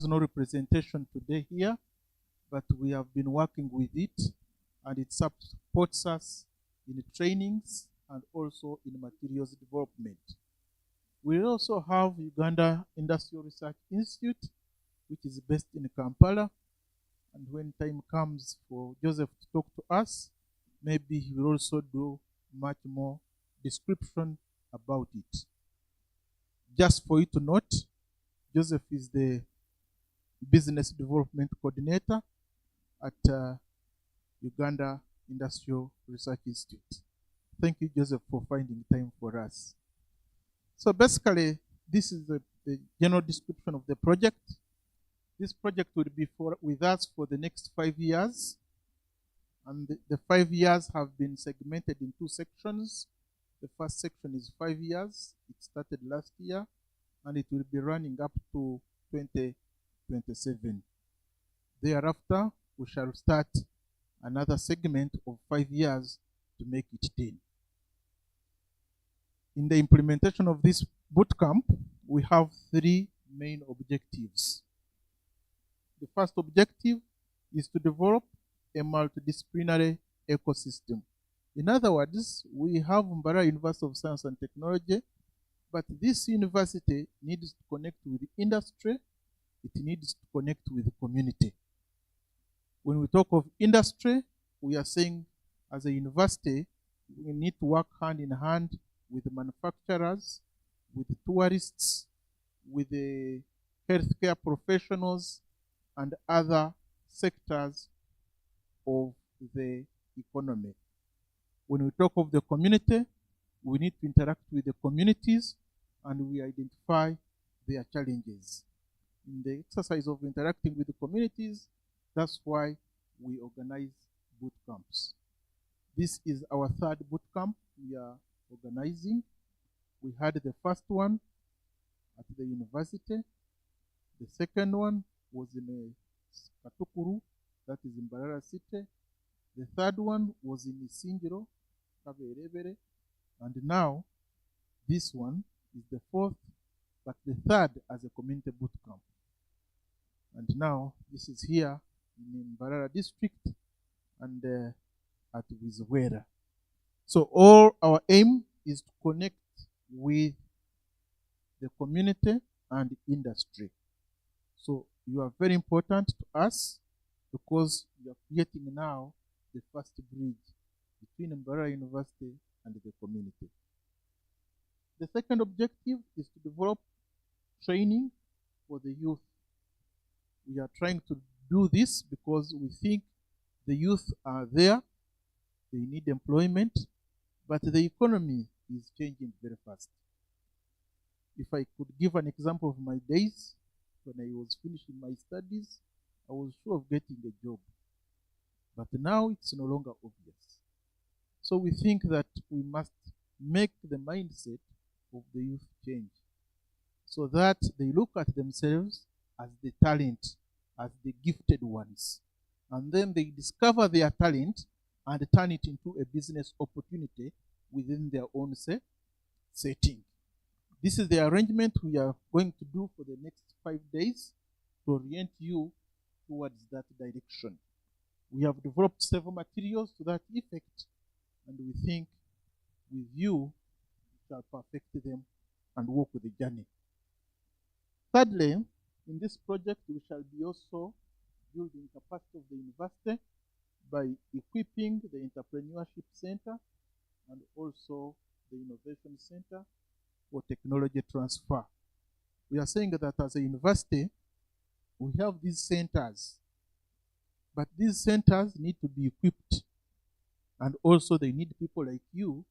There's no representation today here, but we have been working with it, and it supports us in trainings and also in materials development. We also have Uganda Industrial Research Institute, which is based in Kampala. And when time comes for Joseph to talk to us, maybe he will also do much more description about it. Just for you to note, Joseph is the Business Development Coordinator at Uganda Industrial Research Institute. Thank you, Joseph, for finding time for us. So basically, this is the general description of the project. This project will be with us for the next 5 years. And the 5 years have been segmented in 2 sections. The first section is 5 years. It started last year, and it will be running up to 2027. Thereafter, we shall start another segment of 5 years to make it 10. In the implementation of this bootcamp, we have 3 main objectives. The first objective is to develop a multidisciplinary ecosystem. In other words, we have Mbarara University of Science and Technology, but this university needs to connect with industry, it needs to connect with the community. When we talk of industry, we are saying as a university, we need to work hand in hand with the manufacturers, with the tourists, with the healthcare professionals, and other sectors of the economy. When we talk of the community, we need to interact with the communities and we identify their challenges. In the exercise of interacting with the communities, that's why we organize boot camps. This is our 3rd boot camp we are organizing. We had the first one at the university. The second one was in Katukuru, that is in Mbarara City. The 3rd one was in Isingiro, Kaberebere. And now, this one is the 4th, but the 3rd as a community boot camp. And now, this is here in Mbarara district and at Bwizibwera. So all our aim is to connect with the community and industry. So you are very important to us because you are creating now the first bridge between Mbarara University and the community. The second objective is to develop training for the youth. We are trying to do this because we think the youth are there, they need employment, but the economy is changing very fast. If I could give an example of my days, when I was finishing my studies, I was sure of getting a job. But now it's no longer obvious. So we think that we must make the mindset of the youth change so that they look at themselves as the talent, as the gifted ones. And then they discover their talent and turn it into a business opportunity within their own setting. This is the arrangement we are going to do for the next 5 days to orient you towards that direction. We have developed several materials to that effect, and we think with you, we shall perfect them and walk with the journey. Thirdly, in this project, we shall be also building capacity of the university by equipping the Entrepreneurship Center and also the Innovation Center for technology transfer. We are saying that as a university, we have these centers, but these centers need to be equipped, and also they need people like you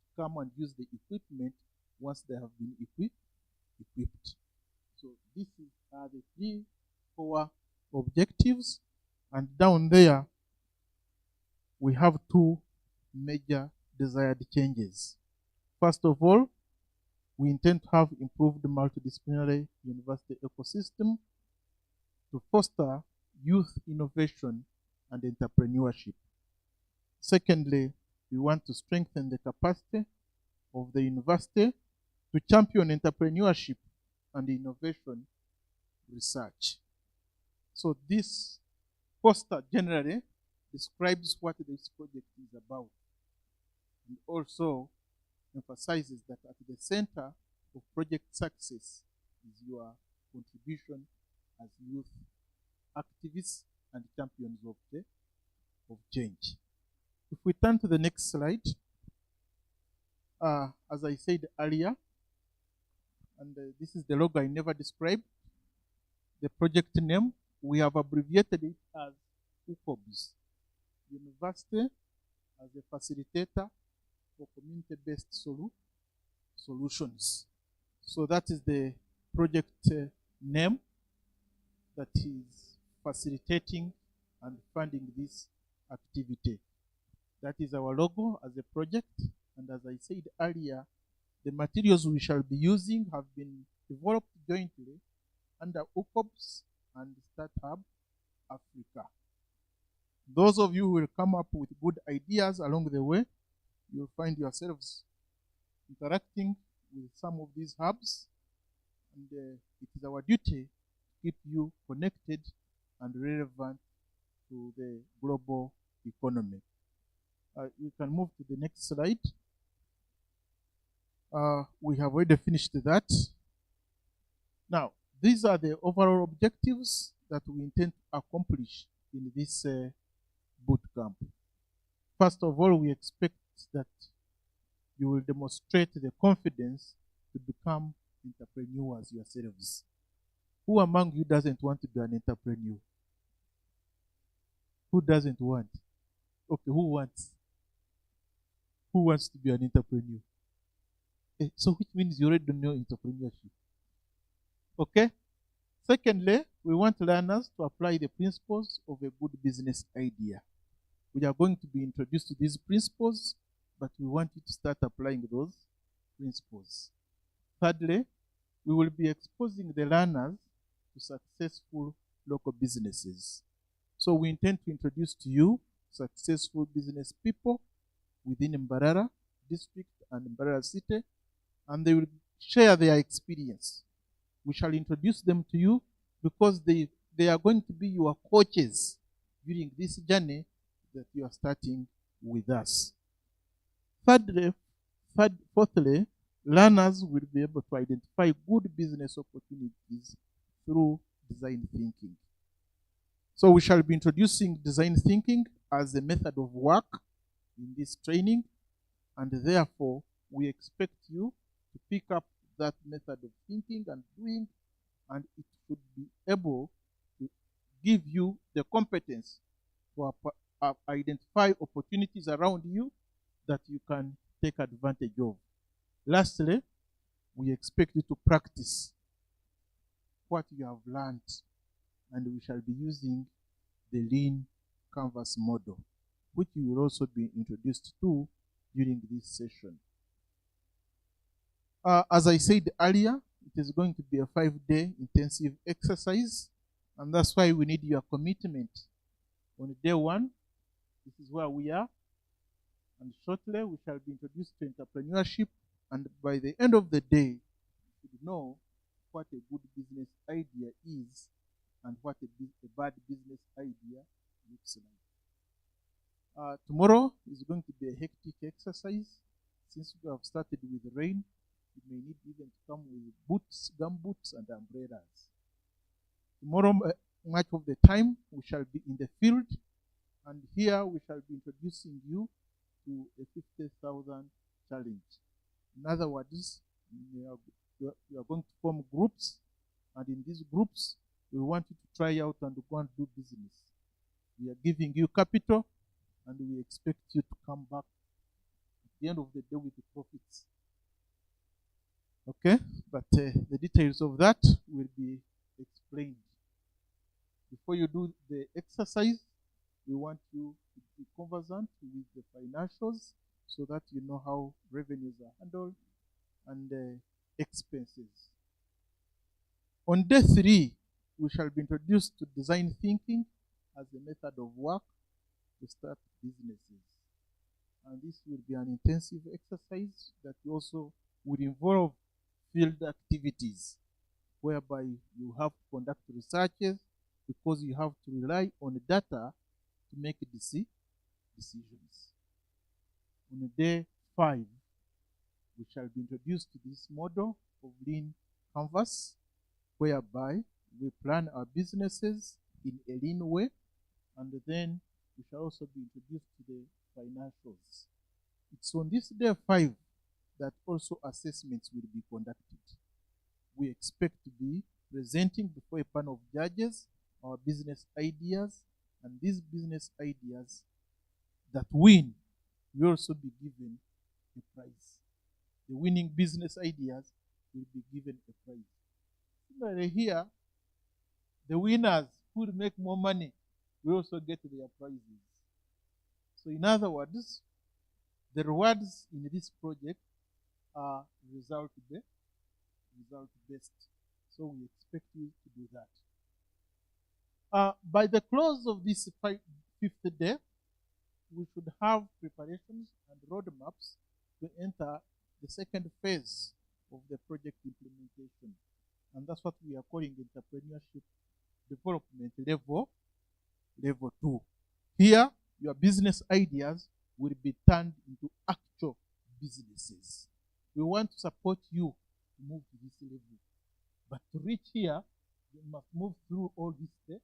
to come and use the equipment once they have been equipped. So these are the 3 core objectives, and down there we have 2 major desired changes. First of all, we intend to have improved multidisciplinary university ecosystem to foster youth innovation and entrepreneurship. Secondly, we want to strengthen the capacity of the university to champion entrepreneurship and innovation research. So this poster generally describes what this project is about, and also emphasizes that at the center of project success is your contribution as youth activists and champions of change. If we turn to the next slide, as I said earlier, and this is the logo I never described, the project name, we have abbreviated it as UCoBS, University as a Facilitator for Community-Based Solutions. So that is the project name that is facilitating and funding this activity. That is our logo as a project, and as I said earlier, the materials we shall be using have been developed jointly under UCoBS and StartHub Africa. Those of you who will come up with good ideas along the way, you'll find yourselves interacting with some of these hubs, and it is our duty to keep you connected and relevant to the global economy. We can move to the next slide. We have already finished that. Now, these are the overall objectives that we intend to accomplish in this boot camp. First of all, we expect that you will demonstrate the confidence to become entrepreneurs yourselves. Who among you doesn't want to be an entrepreneur? Who doesn't want? Okay, who wants? Who wants to be an entrepreneur? So which means you already know entrepreneurship. Okay? Secondly, we want learners to apply the principles of a good business idea. We are going to be introduced to these principles, but we want you to start applying those principles. Thirdly, we will be exposing the learners to successful local businesses. So we intend to introduce to you successful business people within Mbarara district and Mbarara city, and they will share their experience. We shall introduce them to you because they are going to be your coaches during this journey that you are starting with us. Fourthly, learners will be able to identify good business opportunities through design thinking. So we shall be introducing design thinking as a method of work in this training, and therefore we expect you to pick up that method of thinking and doing, and it should be able to give you the competence to identify opportunities around you that you can take advantage of. Lastly, we expect you to practice what you have learned, and we shall be using the Lean Canvas model, which you will also be introduced to during this session. As I said earlier, it is going to be a 5-day intensive exercise, and that's why we need your commitment. On day 1, this is where we are, and shortly we shall be introduced to entrepreneurship, and by the end of the day, you should know what a good business idea is and what a bad business idea looks like. Tomorrow is going to be a hectic exercise. Since we have started with rain, you may need even to come with boots, gumboots, and umbrellas. Tomorrow, much of the time, we shall be in the field, and here we shall be introducing you to a 50,000 challenge. In other words, you are going to form groups, and in these groups, we want you to try out and go and do business. We are giving you capital, and we expect you to come back at the end of the day with the profits. Okay, but the details of that will be explained. Before you do the exercise, we want you to be conversant with the financials so that you know how revenues are handled and expenses. On day 3, we shall be introduced to design thinking as a method of work to start businesses. And this will be an intensive exercise that also will involve field activities, whereby you have to conduct researches because you have to rely on data to make decisions. On day 5, we shall be introduced to this model of lean canvas, whereby we plan our businesses in a lean way, and then we shall also be introduced to the financials. It's on this day 5 that also assessments will be conducted. We expect to be presenting before a panel of judges our business ideas, and these business ideas that win will also be given a prize. The winning business ideas will be given a prize. Similarly here, the winners who will make more money will also get their prizes. So in other words, the rewards in this project are result-based. So we expect you to do that. By the close of this 5th day, we should have preparations and roadmaps to enter the second phase of the project implementation. And that's what we are calling entrepreneurship development level 2. Here, your business ideas will be turned into actual businesses. We want to support you to move to this level. But to reach here, you must move through all these stages.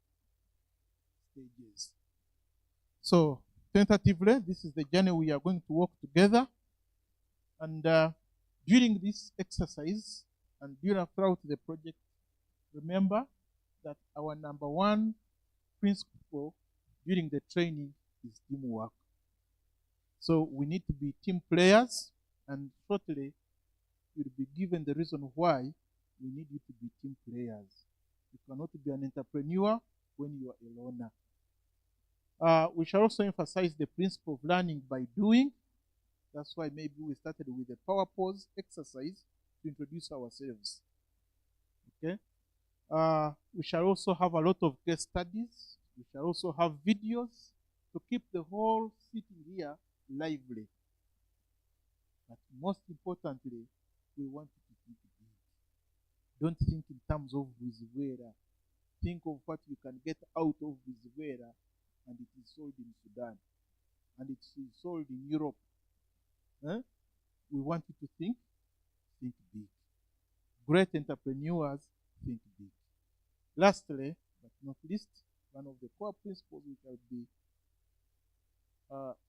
So, tentatively, this is the journey we are going to walk together. And during this exercise and throughout the project, remember that our number 1 principle during the training is teamwork. So we need to be team players, and shortly you'll be given the reason why we need you to be team players. You cannot be an entrepreneur when you are a loner. We shall also emphasize the principle of learning by doing. That's why maybe we started with the power pose exercise to introduce ourselves. Okay. We shall also have a lot of case studies. We shall also have videos to keep the whole sitting here lively. But most importantly, we want you to think big. Don't think in terms of Bwizibwera. Think of what you can get out of Bwizibwera, and it is sold in Sudan, and it is sold in Europe. We want you to think big. Great entrepreneurs think big. Lastly, but not least, one of the core principles we shall be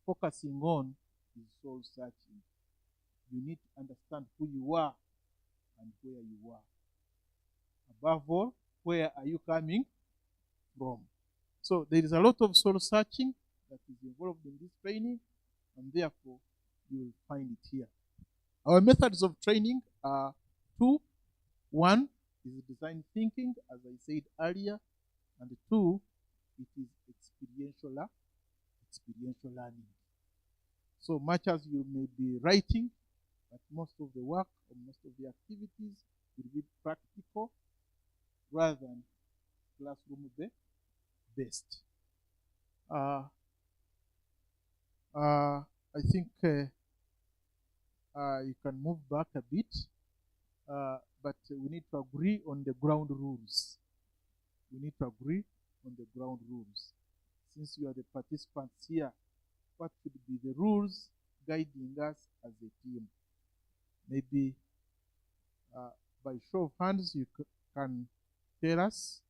focusing on is soul searching. You need to understand who you are and where you are. Above all, where are you coming from? So there is a lot of soul searching that is involved in this training, and therefore you will find it here. Our methods of training are 2. 1 is design thinking, as I said earlier, and 2, it is experiential learning. So much as you may be writing, but most of the work or most of the activities will be practical rather than classroom based. I think you can move back a bit, but we need to agree on the ground rules. Since you are the participants here, what should be the rules guiding us as a team? Maybe by show of hands, you can tell us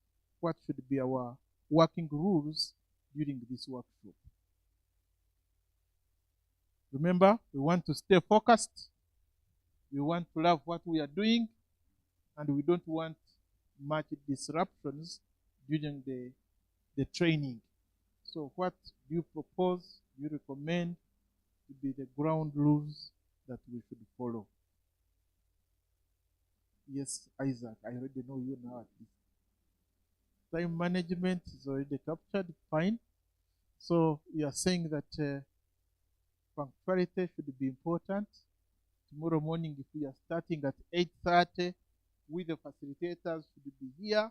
what should be our working rules during this workshop. Remember, we want to stay focused. We want to love what we are doing, and we don't want much disruptions during the training. So what do you propose, do you recommend to be the ground rules that we should follow? Yes, Isaac, I already know you now at least. Time management is already captured, fine. So you are saying that punctuality should be important. Tomorrow morning, if we are starting at 8:30, we the facilitators should be here,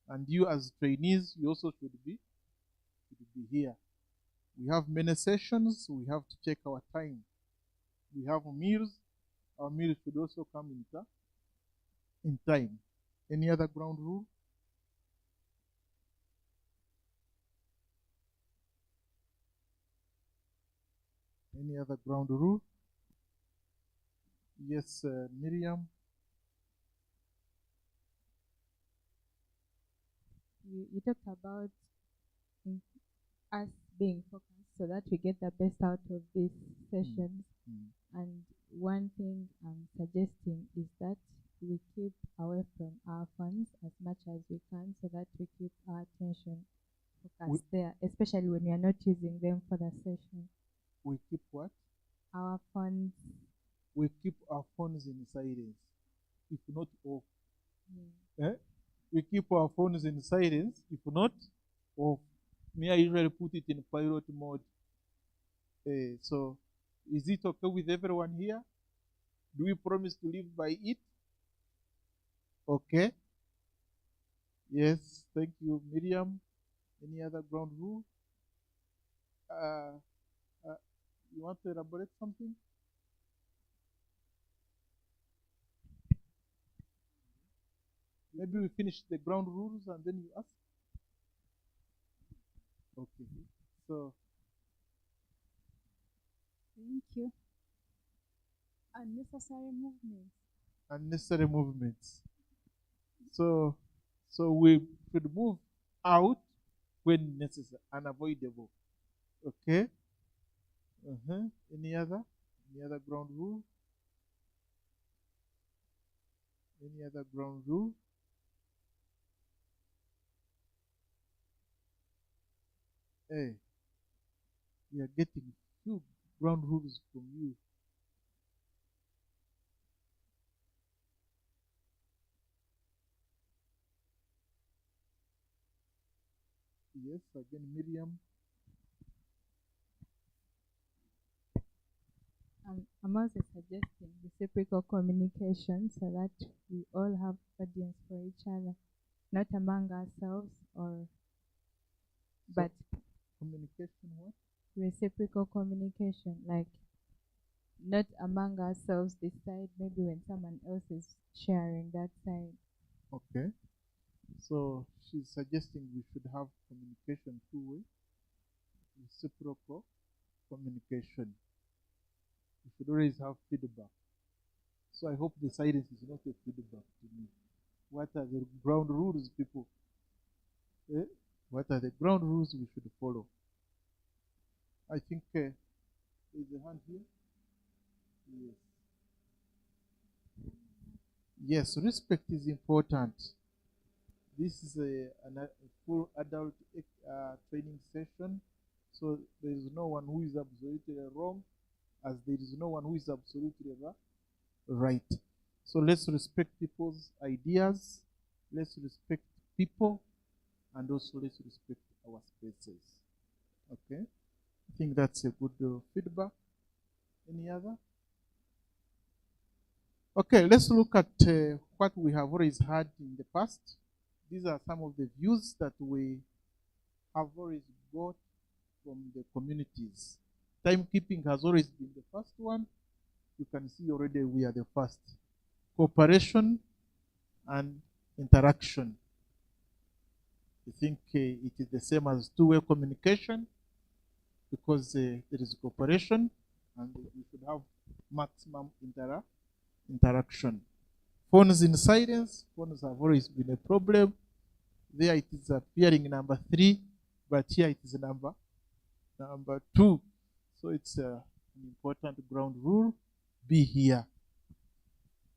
and you as trainees, you also should be here. We have many sessions, so we have to check our time. We have meals. Our meals should also come in time. Any other ground rule? Any other ground rule? Yes, Miriam. You talked about us being focused so that we get the best out of these sessions. And one thing I'm suggesting is that we keep away from our phones as much as we can so that we keep our attention focused there, especially when we are not using them for the session. We keep what? Our phones. We keep our phones in silence, if not off. We keep our phones in silence, if not off. Me, I usually put it in pilot mode. So, is it okay with everyone here? Do we promise to live by it? Okay. Yes, thank you, Miriam. Any other ground rule? You want to elaborate something? Maybe we finish the ground rules and then you ask. Okay. So. Thank you. Unnecessary movements. Unnecessary movements. So we should move out when necessary, unavoidable. Okay. Any other ground rule? Any other ground rule? Hey, we are getting few ground rules from you. Yes, again, Miriam. I'm also suggesting reciprocal communication so that we all have audience for each other, not among ourselves but communication what? Reciprocal communication, like not among ourselves this side, maybe when someone else is sharing that side. Okay. So she's suggesting we should have communication two-way, reciprocal communication. We should always have feedback. So I hope the silence is not a feedback to me. What are the ground rules, people? What are the ground rules we should follow? I think there's a hand here. Yes. Yes, respect is important. This is a full adult training session, so there is no one who is absolutely wrong, as there is no one who is absolutely right. So let's respect people's ideas, let's respect people, and also let's respect our spaces. Okay, I think that's a good feedback. Any other? Okay, let's look at what we have always had in the past. These are some of the views that we have always got from the communities. Timekeeping has always been the first one. You can see already we are the first. Cooperation and interaction. I think it is the same as two-way communication, because there is cooperation and we should have maximum interaction. Phones in silence. Phones have always been a problem. There it is appearing number 3, but here it is number 2. So it's an important ground rule. Be here.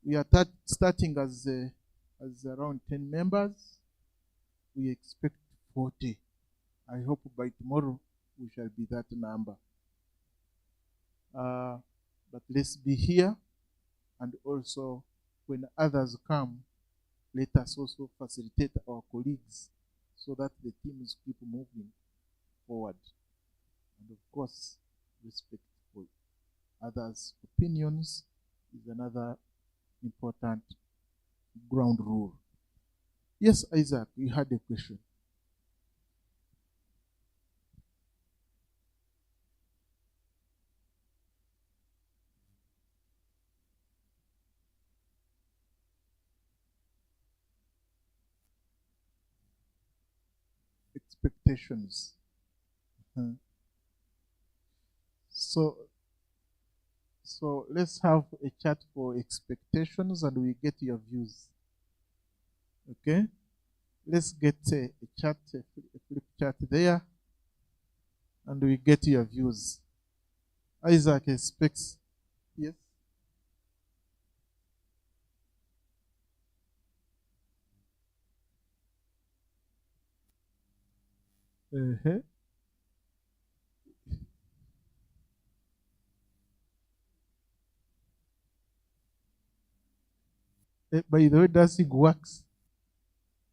We are starting as around 10 members. We expect 40. I hope by tomorrow we shall be that number. But let's be here, and also when others come, let us also facilitate our colleagues so that the teams keep moving forward. And of course, respect for others' opinions is another important ground rule. Yes, Isaac, you had a question. Expectations. So So let's have a chat for expectations and we get your views. Okay? Let's get a chat, a flip chat there, and we get your views. Isaac expects, yes? Uh-huh. By the way, dancing works.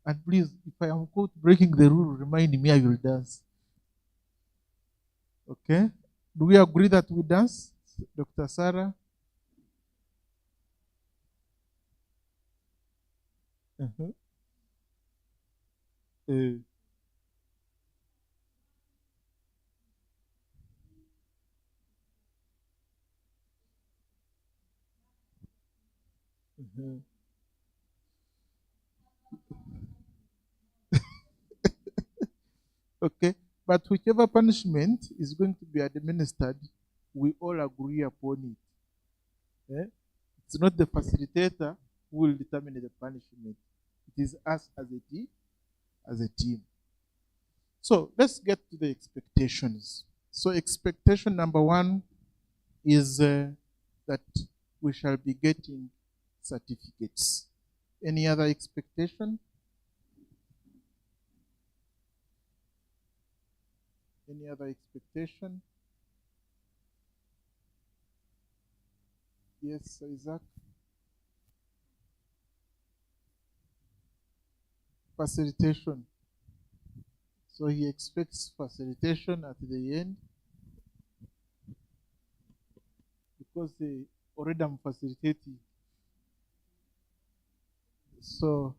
And please, if I am caught breaking the rule, remind me, I will dance. Okay? Do we agree that we dance, Dr. Sarah? Uh-huh. Uh, uh-huh. Okay? But whichever punishment is going to be administered, we all agree upon it. Eh? It's not the facilitator who will determine the punishment. It is us as a team. So let's get to the expectations. So expectation number one is that we shall be getting certificates. Any other expectation? Any other expectation? Yes, Isaac. Facilitation. So he expects facilitation at the end because they already am facilitating. So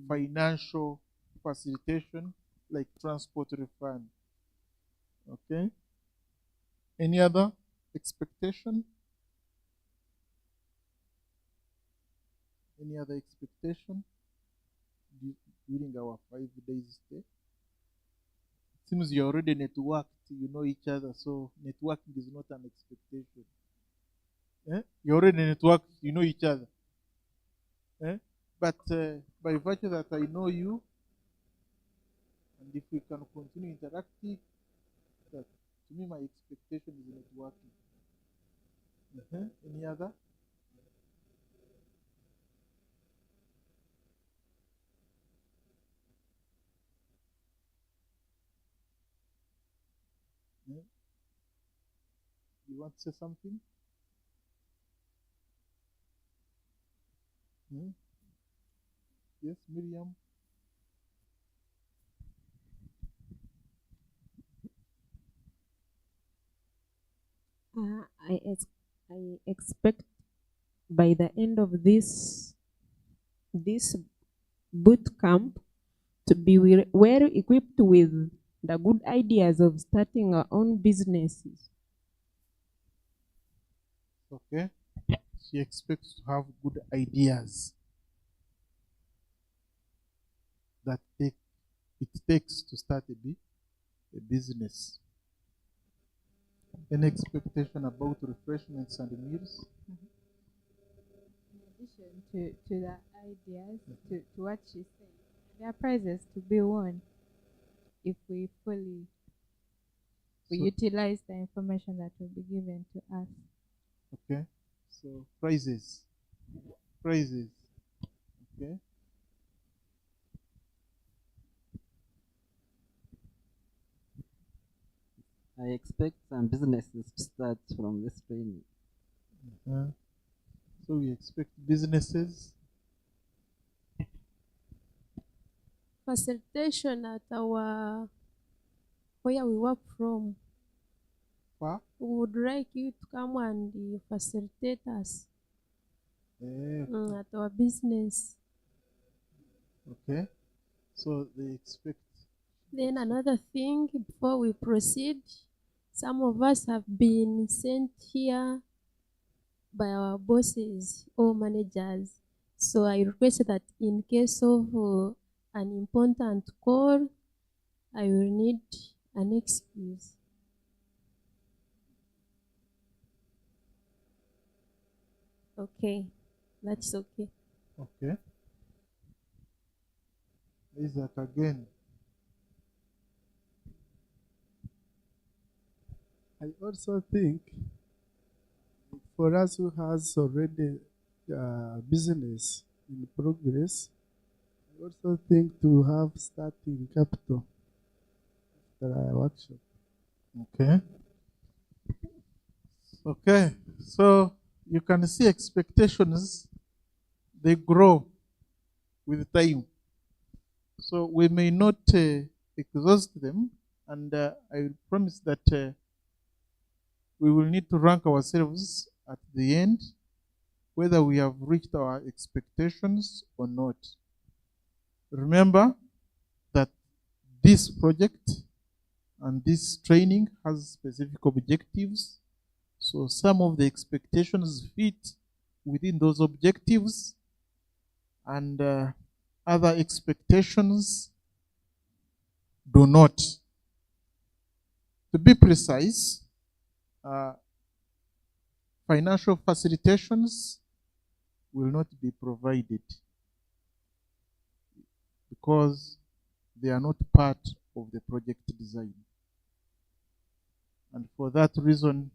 financial facilitation like transport refund. Okay. Any other expectation? Any other expectation during our 5 days stay? Seems you're already networked, you know each other, so networking is not an expectation. You're already networked, you know each other. But by virtue that I know you, and if we can continue interacting, that to me my expectation is networking. Any other? You want to say something? Yes, Miriam. I expect by the end of this boot camp to be well equipped with the good ideas of starting our own businesses. Okay. She expects to have good ideas that it takes to start a business. Any expectation about refreshments and meals? In addition to the ideas, to what she said, there are prizes to be won if we fully utilize the information that will be given to us. Okay. So prizes. Prizes. Okay. I expect some businesses to start from this training. So we expect businesses. Facilitation at our where we work from. Wow. We would like you to come and facilitate us at our business. Okay. So they expect. Then another thing, before we proceed, some of us have been sent here by our bosses or managers. So I request that in case of an important call, I will need an excuse. Okay, that's okay. Okay. Isaac again. I also think for us who has already business in progress, I also think to have starting capital after our workshop. Okay. Okay. So you can see expectations, they grow with time. So we may not exhaust them, and I will promise that we will need to rank ourselves at the end, whether we have reached our expectations or not. Remember that this project and this training has specific objectives. So some of the expectations fit within those objectives, and other expectations do not. To be precise, financial facilitations will not be provided because they are not part of the project design. And for that reason,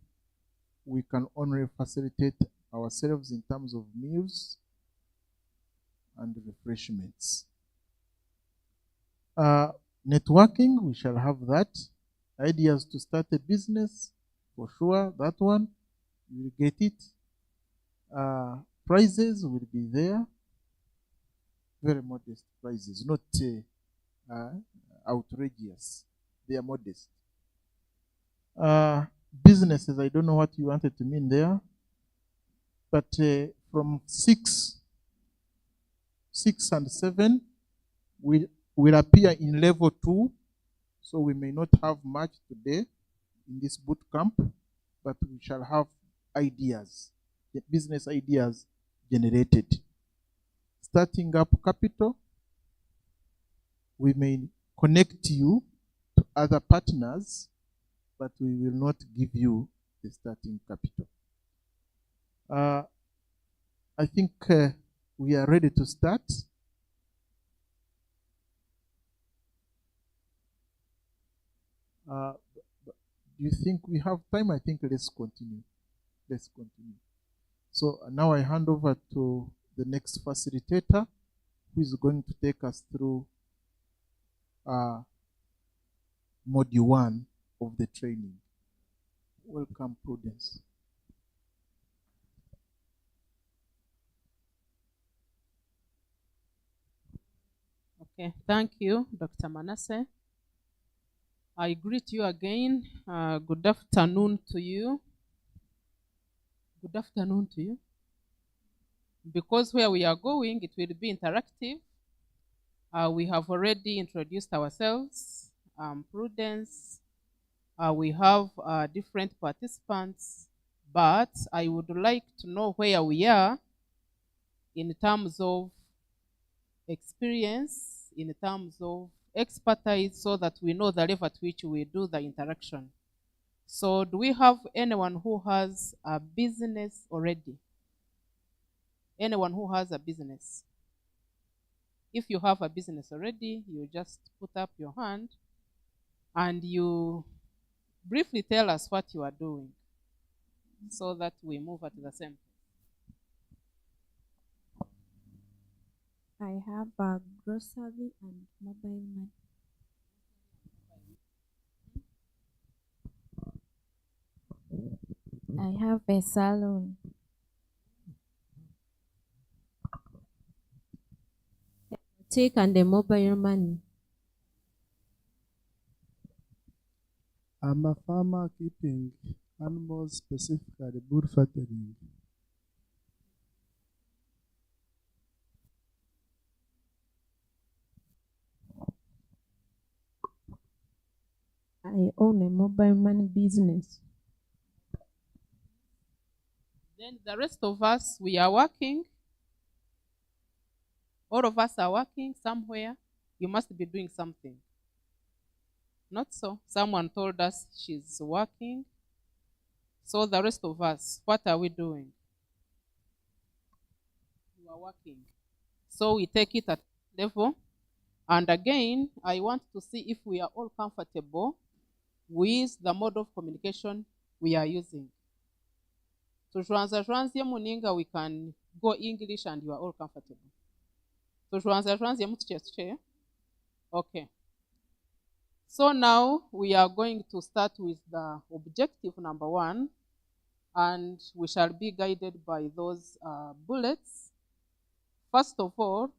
we can only facilitate ourselves in terms of meals and refreshments. Networking, we shall have that. Ideas to start a business, for sure, that one, you will get it. Prizes will be there. Very modest prizes, not outrageous. They are modest. Businesses, I don't know what you wanted to mean there, but from 6 and 7 will appear in level 2, so we may not have much today in this boot camp, but we shall have ideas, the business ideas generated. Starting up capital, we may connect you to other partners, but we will not give you the starting capital. I think we are ready to start. Do you think we have time? I think let's continue. Let's continue. So now I hand over to the next facilitator, who is going to take us through module 1 of the training. Welcome, Prudence. Okay, thank you, Dr. Manasseh. I greet you again. Good afternoon to you. Good afternoon to you. Because where we are going, it will be interactive. We have already introduced ourselves, Prudence. We have different participants, but I would like to know where we are in terms of experience, in terms of expertise, so that we know the level at which we do the interaction. So do we have anyone who has a business already? Anyone who has a business? If you have a business already, you just put up your hand and you briefly tell us what you are doing so that we move at the same. I have a grocery and mobile money. I have a salon. Take and the mobile money. I'm a farmer keeping animals, specifically bull fattening. I own a mobile money business. Then the rest of us, we are working. All of us are working somewhere. You must be doing something. Not so. Someone told us she's working. So the rest of us, what are we doing? are working. So we take it at level. And again, I want to see if we are all comfortable with the mode of communication we are using. So muninga, we can go English and you are all comfortable. So okay. So now we are going to start with the objective number 1, and we shall be guided by those bullets. First of all,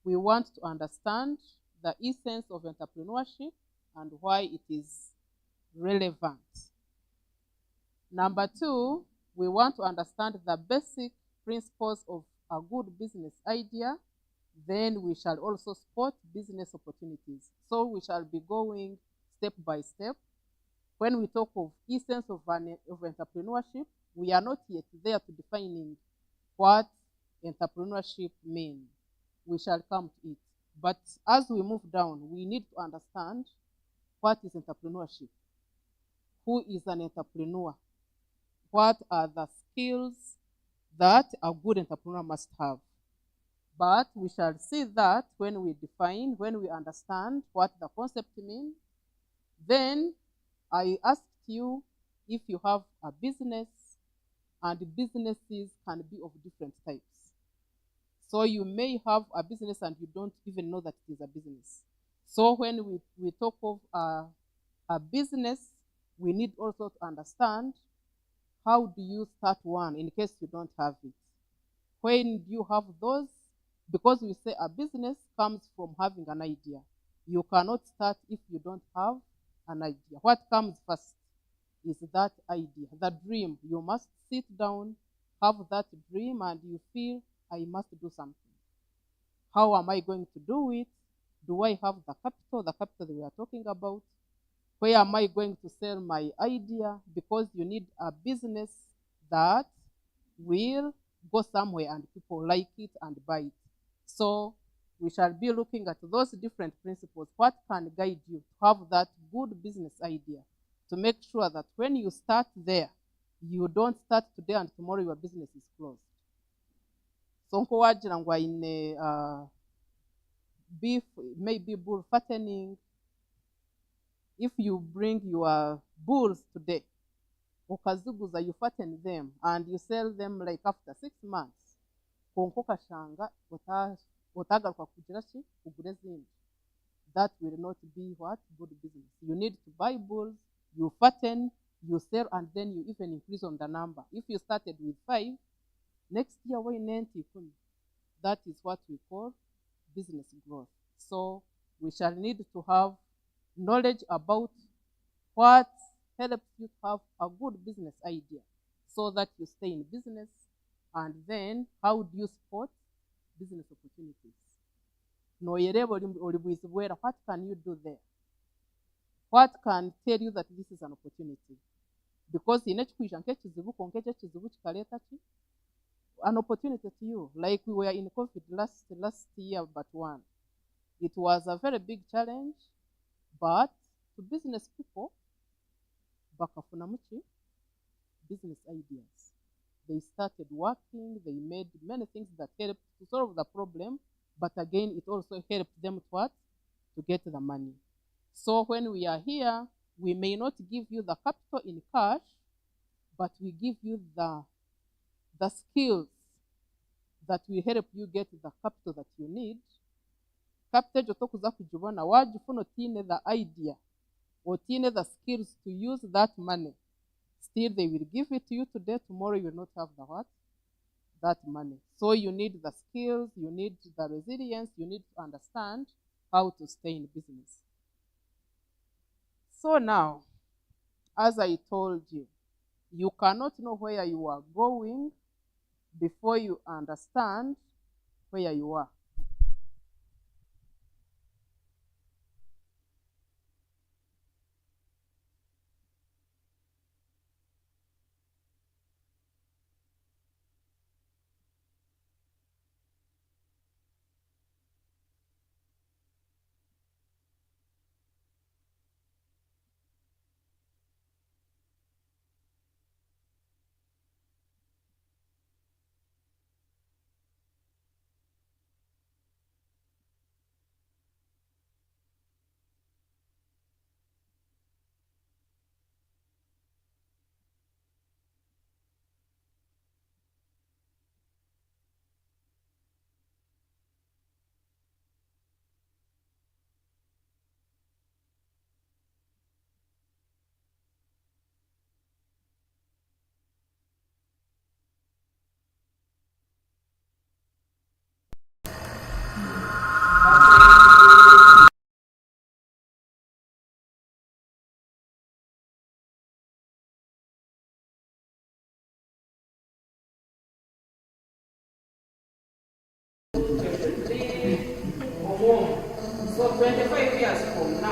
we want to understand the essence of entrepreneurship and why it is relevant. Number 2, we want to understand the basic principles of a good business idea. Then we shall also spot business opportunities. So we shall be going step by step. When we talk of essence of entrepreneurship, we are not yet there to defining what entrepreneurship means. We shall come to it. But as we move down, we need to understand what is entrepreneurship, who is an entrepreneur, what are the skills that a good entrepreneur must have. But we shall see that when we define, when we understand what the concept means. Then I asked you if you have a business, and businesses can be of different types. So you may have a business and you don't even know that it is a business. So when we talk of a business, we need also to understand how do you start one in case you don't have it. When you have those, because we say a business comes from having an idea. You cannot start if you don't have an idea. What comes first is that idea, the dream. You must sit down, have that dream, and you feel, I must do something. How am I going to do it? Do I have the capital that we are talking about? Where am I going to sell my idea? Because you need a business that will go somewhere and people like it and buy it. So we shall be looking at those different principles. What can guide you to have that good business idea, to make sure that when you start there, you don't start today and tomorrow your business is closed. So beef, maybe bull fattening. If you bring your bulls today, ukazuguza, you fatten them and you sell them like after 6 months, that will not be what? Good business. You need to buy bulls, you fatten, you sell, and then you even increase on the number. If you started with 5, next year we that is what we call business growth. So we shall need to have knowledge about what helps you have a good business idea so that you stay in business. And then how do you spot business opportunities? What can you do there? What can tell you that this is an opportunity? Because in an opportunity to you, like we were in COVID last year, but one. It was a very big challenge, but to business people, business ideas. They started working, they made many things that helped to solve the problem, but again, it also helped them to get the money. So when we are here, we may not give you the capital in cash, but we give you the skills that will help you get the capital that you need. Capital jotokuza kujibona wajifuno tine the idea or tine the skills to use that money. Still, they will give it to you today. Tomorrow, you will not have the what? That money. So you need the skills, you need the resilience, you need to understand how to stay in business. So now, as I told you, you cannot know where you are going before you understand where you are.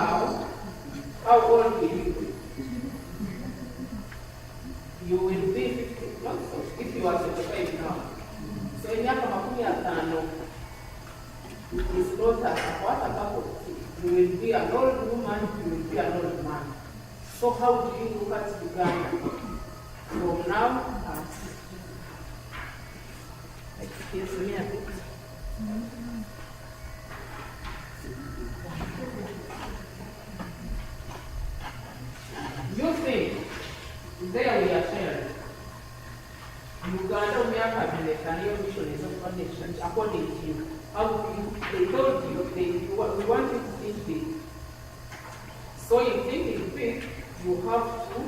now, how old will you be? You will be 50, not so. If you are 25 now. So in miaka makumi ya tano, it is not a cup of tea. You will be an old woman, you will be an old man. So how do you look at Uganda from now? Excuse me a bit. You think there we are sharing. Uganda miaka miaka hiyo mission is of connection according to you. How do you, they told you we want you to think big. So in thinking big, you have to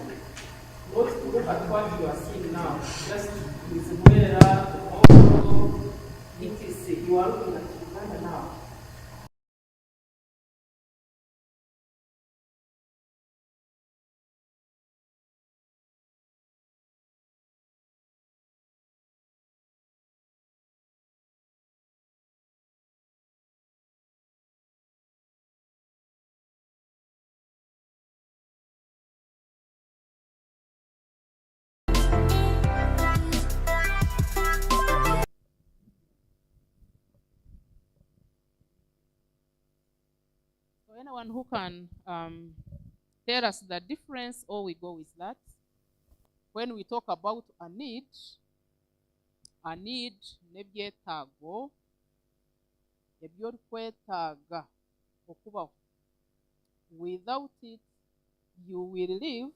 not to look at what you are seeing now. Just Bwizibwera, tomorrow, etc. You are looking at Uganda now. So anyone who can tell us the difference, or we go with that. When we talk about a need nebyetaago eby'okwetaaga okubaho. Without it, you will live.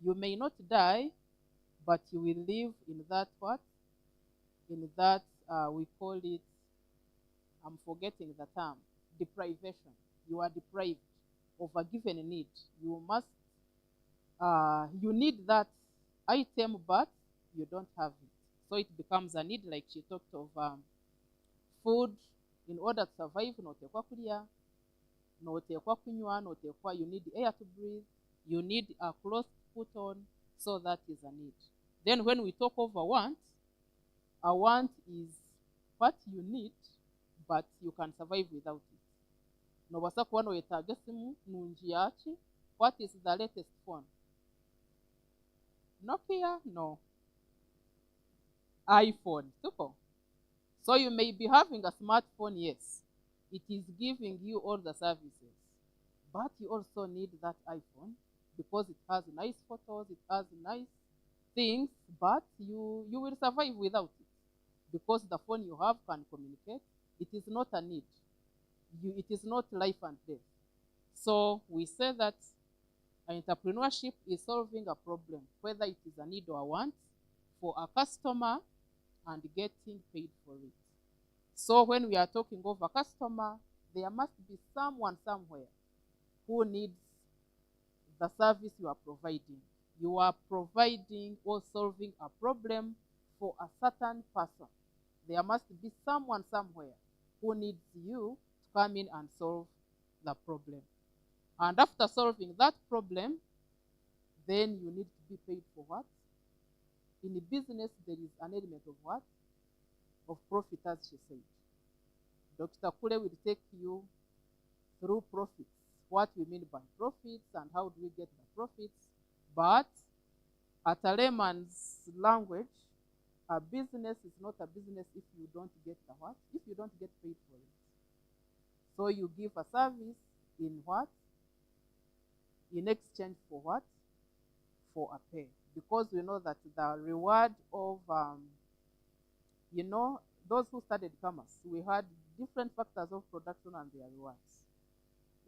You may not die, but you will live in that what? In that we call it. I'm forgetting the term. Deprivation. You are deprived of a given need. You must. You need that item, but you don't have it. So it becomes a need, like she talked of food. In order to survive, notekwa kulya, notekwa kunywa, notekwa, you need air to breathe, you need a clothes to put on, so that is a need. Then when we talk of a want is what you need, but you can survive without it. Nobasa kuwa noyetaaga esimu nungi yaki. What is the latest phone? Nokia? No. iPhone. Tuko. So you may be having a smartphone, yes. It is giving you all the services. But you also need that iPhone because it has nice photos, it has nice things, but you will survive without it. Because the phone you have can communicate. It is not a need. It is not life and death. So we say that entrepreneurship is solving a problem, whether it is a need or a want, for a customer and getting paid for it. So when we are talking of a customer, there must be someone somewhere who needs the service you are providing. You are providing or solving a problem for a certain person. There must be someone somewhere who needs you to come in and solve the problem. And after solving that problem, then you need to be paid for what? In the business, there is an element of what? Of profit, as she said. Dr. Kule will take you through profits, what we mean by profits and how do we get the profits. But at a layman's language, a business is not a business if you don't get the what? If you don't get paid for it. So you give a service in what? In exchange for what? For a pay. Because we know that the reward of, those who studied commerce, we had different factors of production and their rewards.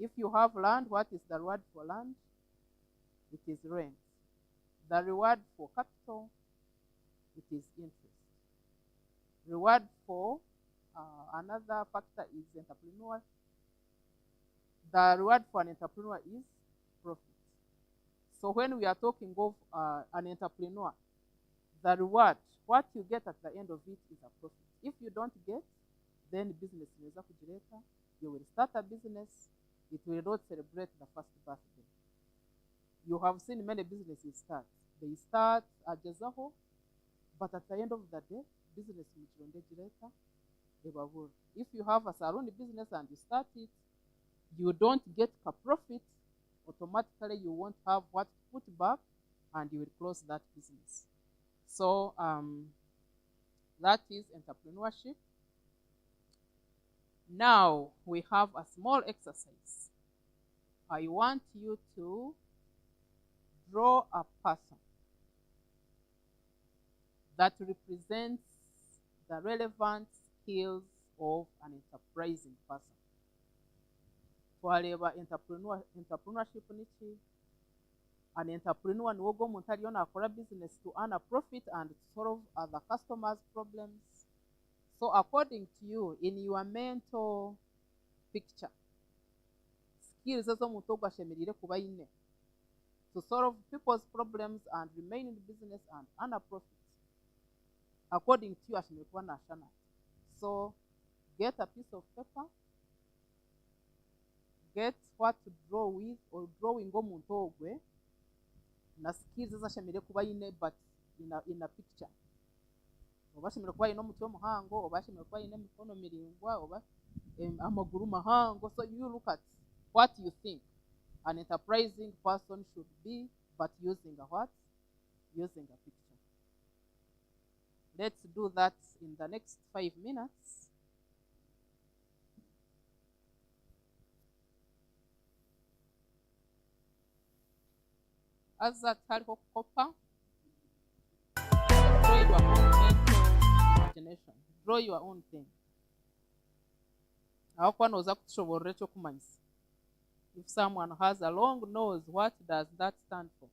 If you have land, what is the reward for land? It is rent. The reward for capital, it is interest. Reward for another factor is entrepreneur. The reward for an entrepreneur is profit. So when we are talking of an entrepreneur, the reward, what you get at the end of it is a profit. If you don't get, then business inaweza kujileta. You will start a business, it will not celebrate the first birthday. You have seen many businesses start. They start agezaho, but at the end of the day, business mujilonde jileta ebabura. If you have a salon business and you start it, you don't get a profit, automatically you won't have what to put back, and you will close that business. So that is entrepreneurship. Now we have a small exercise. I want you to draw a person that represents the relevant skills of an enterprising person. Twareba entrepreneurship niki. An entrepreneur niwo omuntu aliyo nakora business to earn a profit and to solve other customers' problems. So according to you, in your mental picture, skills ez'omuntu ogwo ashemereire kuba aine to solve people's problems and remain in the business and earn a profit. According to you, ashemereire kuba nashana. So get a piece of paper, get what to draw with, or drawing omuntu ogwe na skills ezashemereire kuba aine, but in a picture. Oba ashemereire kuba aine omutwe muhango, oba ashemereire kuba aine emikono miringwa, oba amaguru mahango. So you look at what you think an enterprising person should be, but using a what? Using a picture. Let's do that in the next 5 minutes. As that hariho copper, draw your own mental imagination. Draw your own thing. Aho kwa noza kutushoborera ekyo kumanyisa. If someone has a long nose, what does that stand for?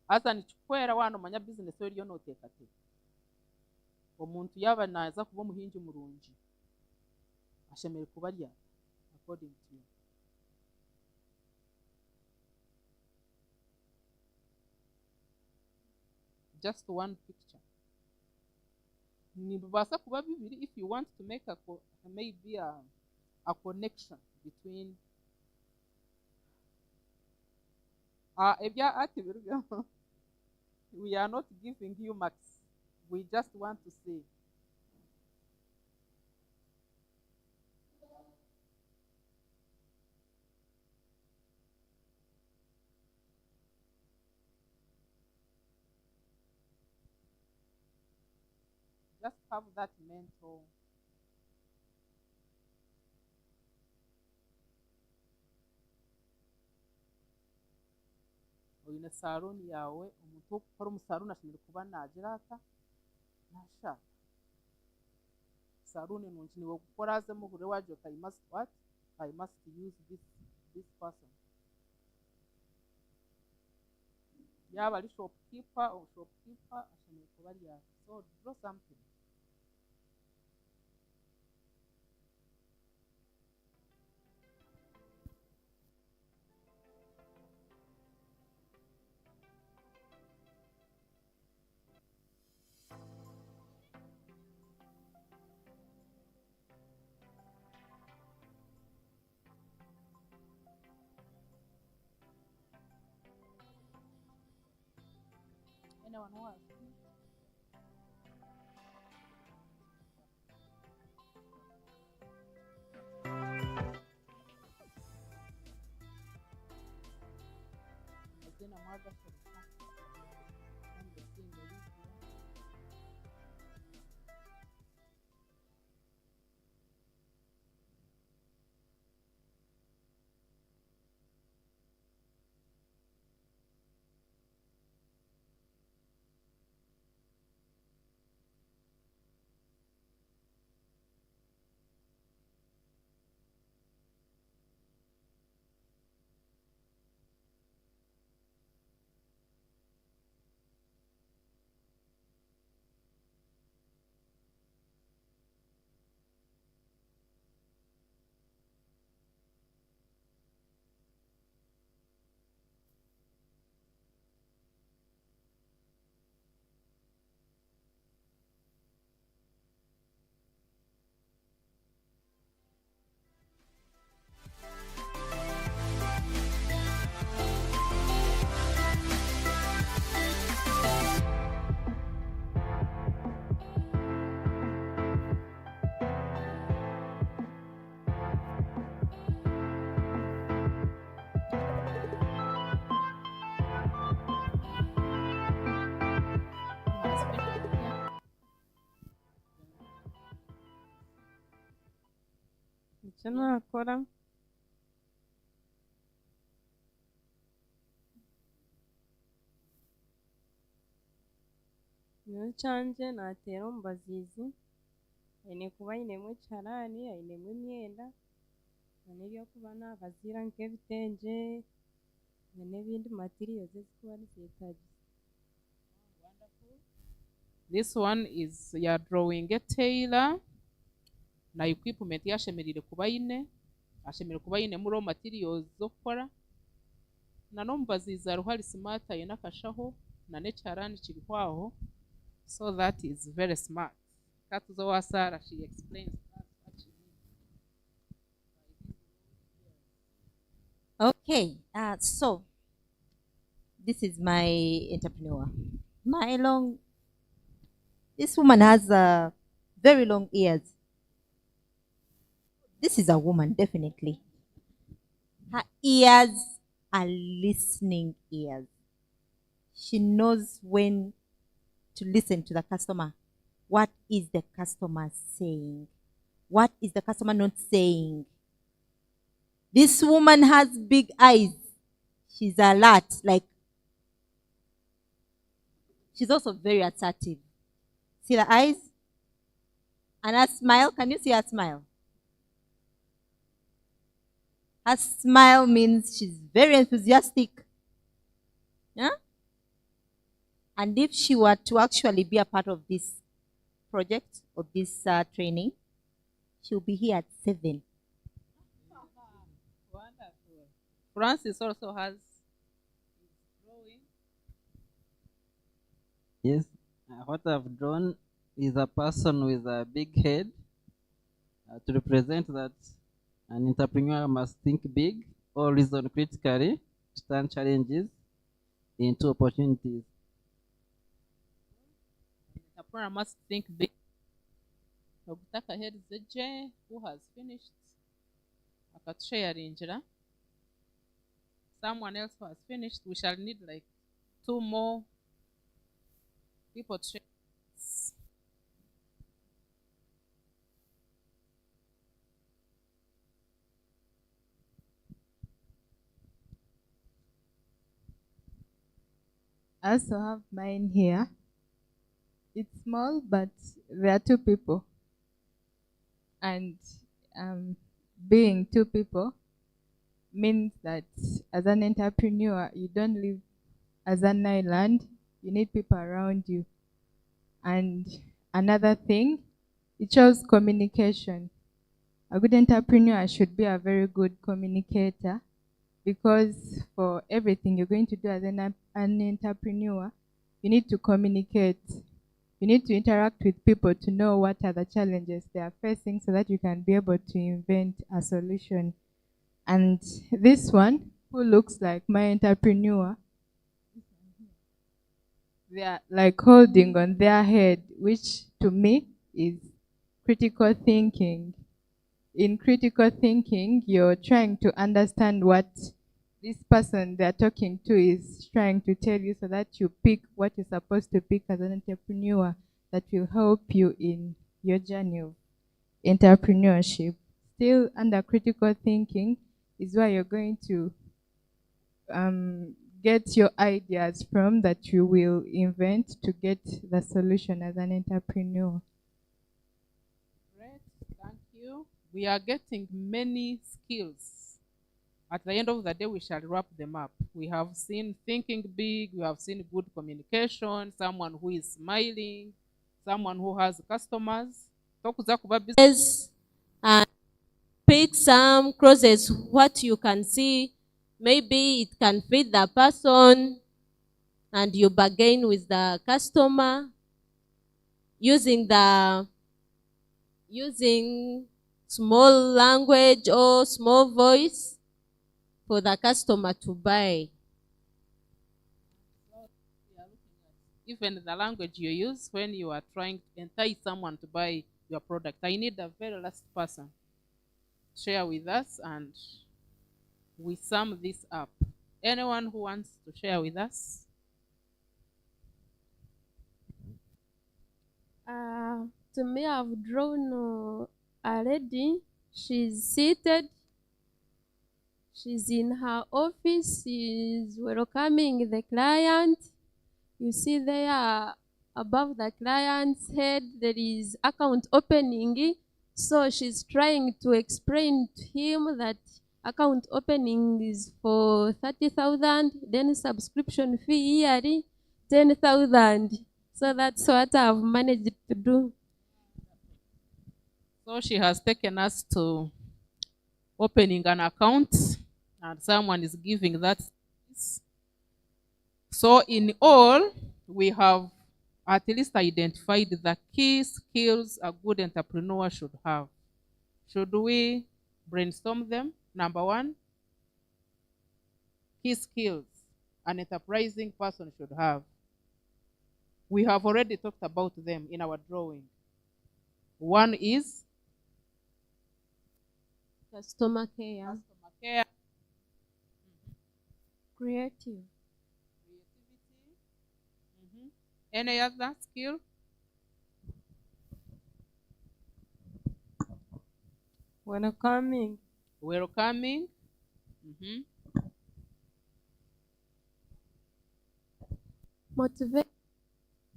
Asa nikikwera wano manya business eriyo noteekateka. Omuntu yaba naza kuba omuhingi murungi, ashemereire kuba ari ata, according to you. Just one picture. Nibasa kuba bibiri if you want to make maybe a connection between we are not giving you marks. We just want to say. Just have that mental. Oyine saloni yawe, omuntu okukora omusaloni ashemereire kuba nagira ata nashaka. Saloni nungi niwe gukora azemu buri waje I must what? I must use this person. Yaba ari shopkeeper or shopkeeper ashemereire kuba ari ata. So draw something. Anyone was? Then a mother for the and the thing icyo nakora niyo cyanje natera omubazizi aine kuba ainemu ekiharani ainemu emyenda n'ebyokuba nabaziira nk'ebitengye n'ebindi materials ezikuba nizeetagisa. This one is ya drawing a tailor na equipment yashemerire kuba ine muri raw materials zo kukora na n'omubazizi hariho ari smart aine akashaho na n'ekiharani kiriho aho, so that is very smart. Katuzo wa Sarah, she explains that what she means. Okay, so this is my entrepreneur. This woman has very long ears. This is a woman, definitely. Her ears are listening ears. She knows when to listen to the customer. What is the customer saying? What is the customer not saying? This woman has big eyes. She's alert. Like, she's also very assertive. See the eyes? And her smile. Can you see her smile? Her smile means she's very enthusiastic. Yeah? And if she were to actually be a part of this project or this training, she'll be here at 7. Wonderful. Francis also has drawing. Yes, what I've drawn is a person with a big head to represent that an entrepreneur must think big or reason critically, turn challenges into opportunities. Entrepreneur must think big. Dr. Head Zeje, who has finished, akatusharingira. Someone else who has finished. We shall need like 2 more people to share. I also have mine here. It's small, but there are 2 people. And being 2 people means that as an entrepreneur, you don't live as an island. You need people around you. And another thing, it shows communication. A good entrepreneur should be a very good communicator, because for everything you're going to do as an entrepreneur, you need to communicate. You need to interact with people to know what are the challenges they are facing so that you can be able to invent a solution. And this one, who looks like my entrepreneur, they are like holding on their head, which to me is critical thinking. In critical thinking, you're trying to understand what this person they're talking to is trying to tell you so that you pick what you're supposed to pick as an entrepreneur that will help you in your journey of entrepreneurship. Still under critical thinking is where you're going to get your ideas from that you will invent to get the solution as an entrepreneur. Great, thank you. We are getting many skills. At the end of the day, we shall wrap them up. We have seen thinking big, we have seen good communication, someone who is smiling, someone who has customers. Yes, and pick some crosses, what you can see. Maybe it can fit the person, and you bargain with the customer using small language or small voice for the customer to buy. Even the language you use when you are trying to entice someone to buy your product. I need the very last person to share with us, and we sum this up. Anyone who wants to share with us? To me, I've drawn already She's seated. She's in her office. She's welcoming the client. You see there above the client's head there is account opening. So she's trying to explain to him that account opening is for 30,000, then subscription fee yearly 10,000. So that's what I've managed to do. So she has taken us to opening an account, and someone is giving that service. So in all, we have at least identified the key skills a good entrepreneur should have. Should we brainstorm them? Number one, key skills an enterprising person should have. We have already talked about them in our drawing. One is Customer care. customer care, Creative. creativity. Any other skill? Welcoming. Welcoming.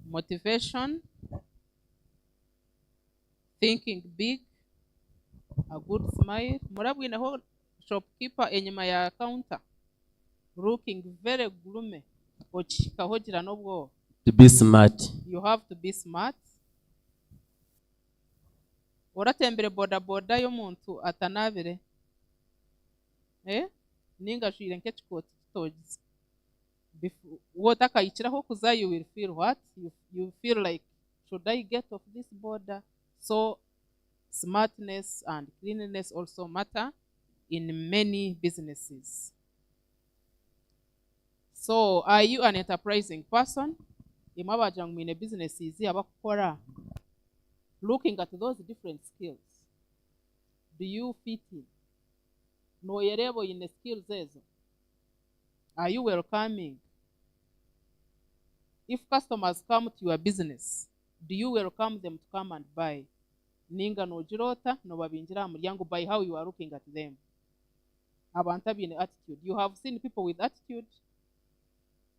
Motivation. Thinking big. A good smile. Murabwinaho shopkeeper enyuma ya counter. Looking very gloomy. Ochikahogira nobwo. To be smart. You have to be smart. Oratembere boda boda y'omuntu atanabire. Ninga shire nk'ekikooti kitogize. Wotakayikiraho kuza, you will feel what? You feel like, should I get off this border? So smartness and cleanliness also matter in many businesses. So are you an enterprising person? Imabajang in a business is looking at those different skills. Do you fit in? No yerebo in the skills ezo. Are you welcoming? If customers come to your business, do you welcome them to come and buy? Ninga no jirota no babinjira muryango by how you are looking at them. Abantu in attitude. You have seen people with attitude.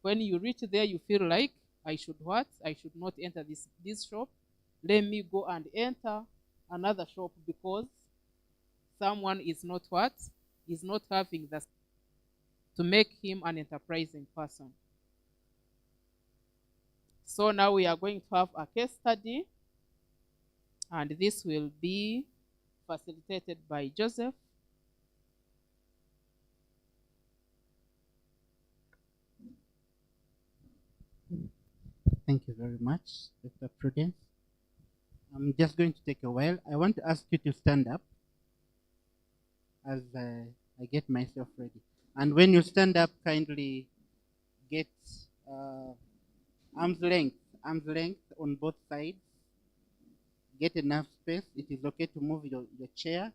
When you reach there, you feel like, I should what? I should not enter this shop. Let me go and enter another shop because someone is not what? Is not having the to make him an enterprising person. So now we are going to have a case study, and this will be facilitated by Joseph. Thank you very much, Dr. Prudence. I'm just going to take a while. I want to ask you to stand up as I get myself ready. And when you stand up, kindly get arm's length on both sides. Get enough space. It is okay to move your chair.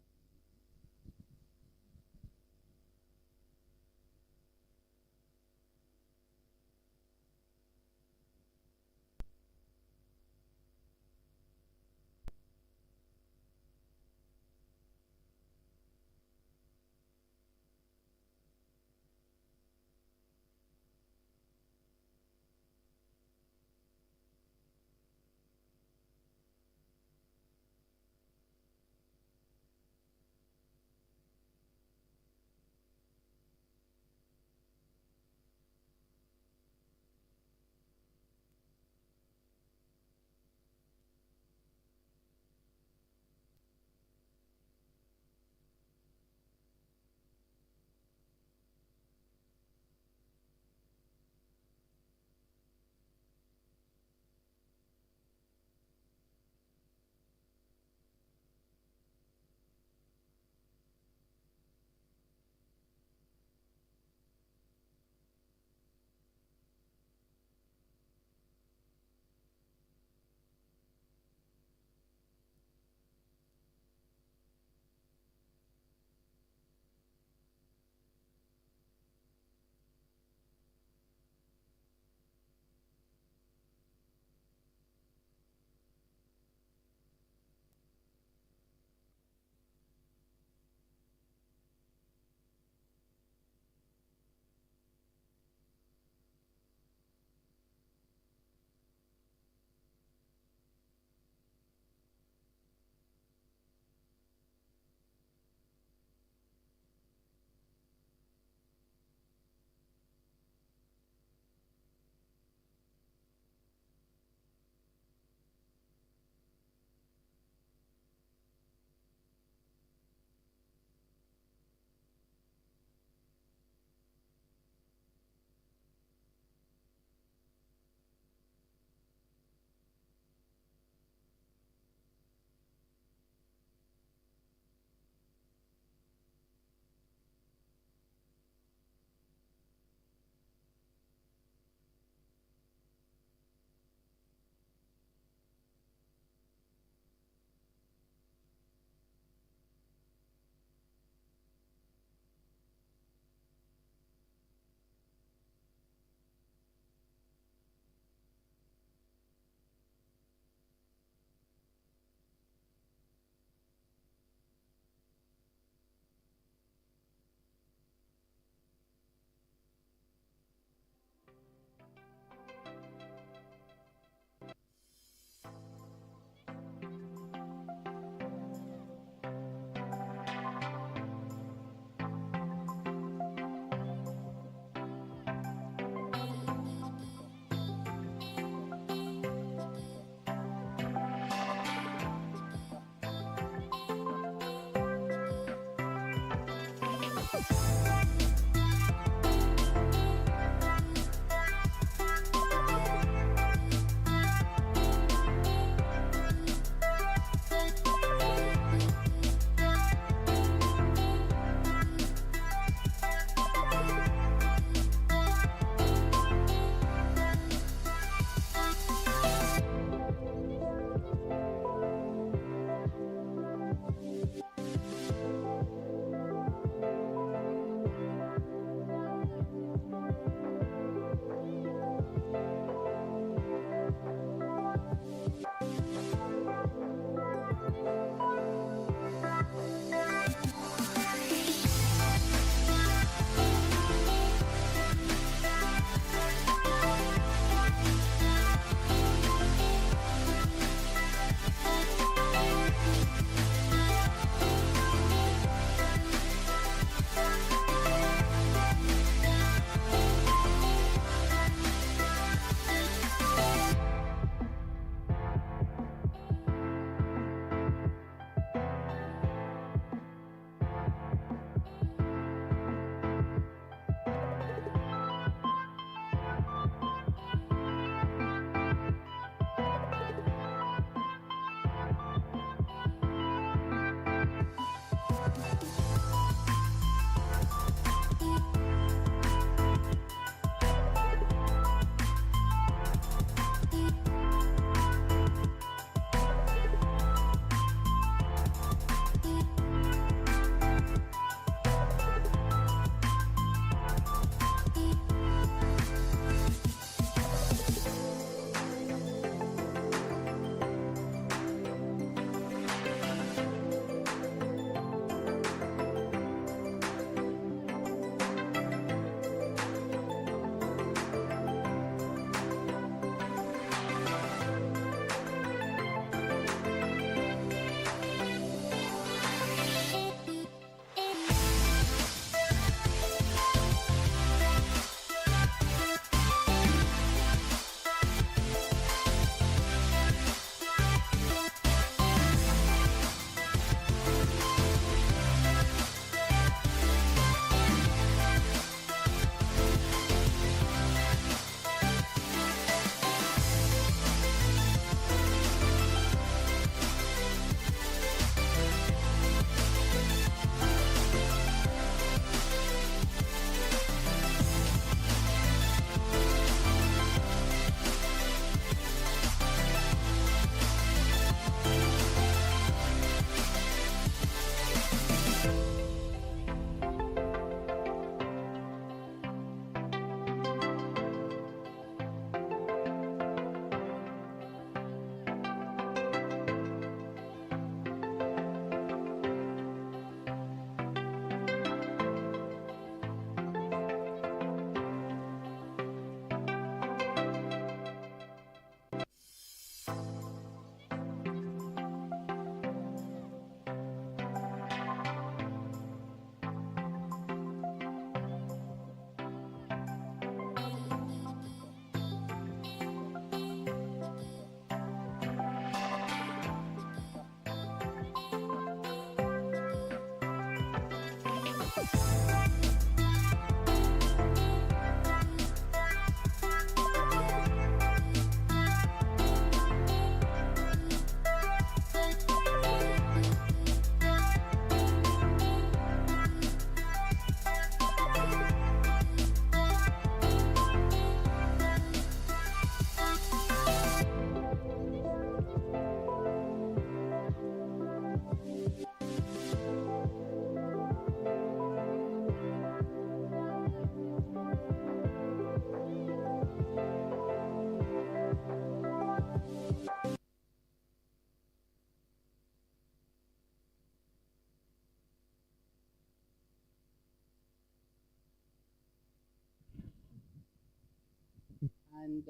and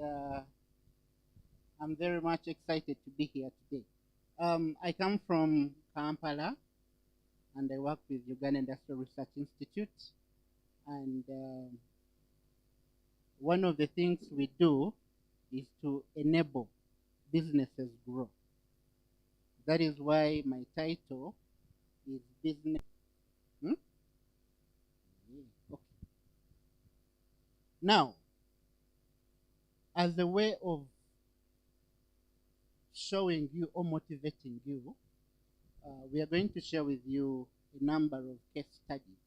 I'm very much excited to be here today. I come from Kampala, and I work with Uganda Industrial Research Institute, and one of the things we do is to enable businesses grow. That is why my title is business. Hmm? Okay. Now, as a way of showing you or motivating you, we are going to share with you a number of case studies.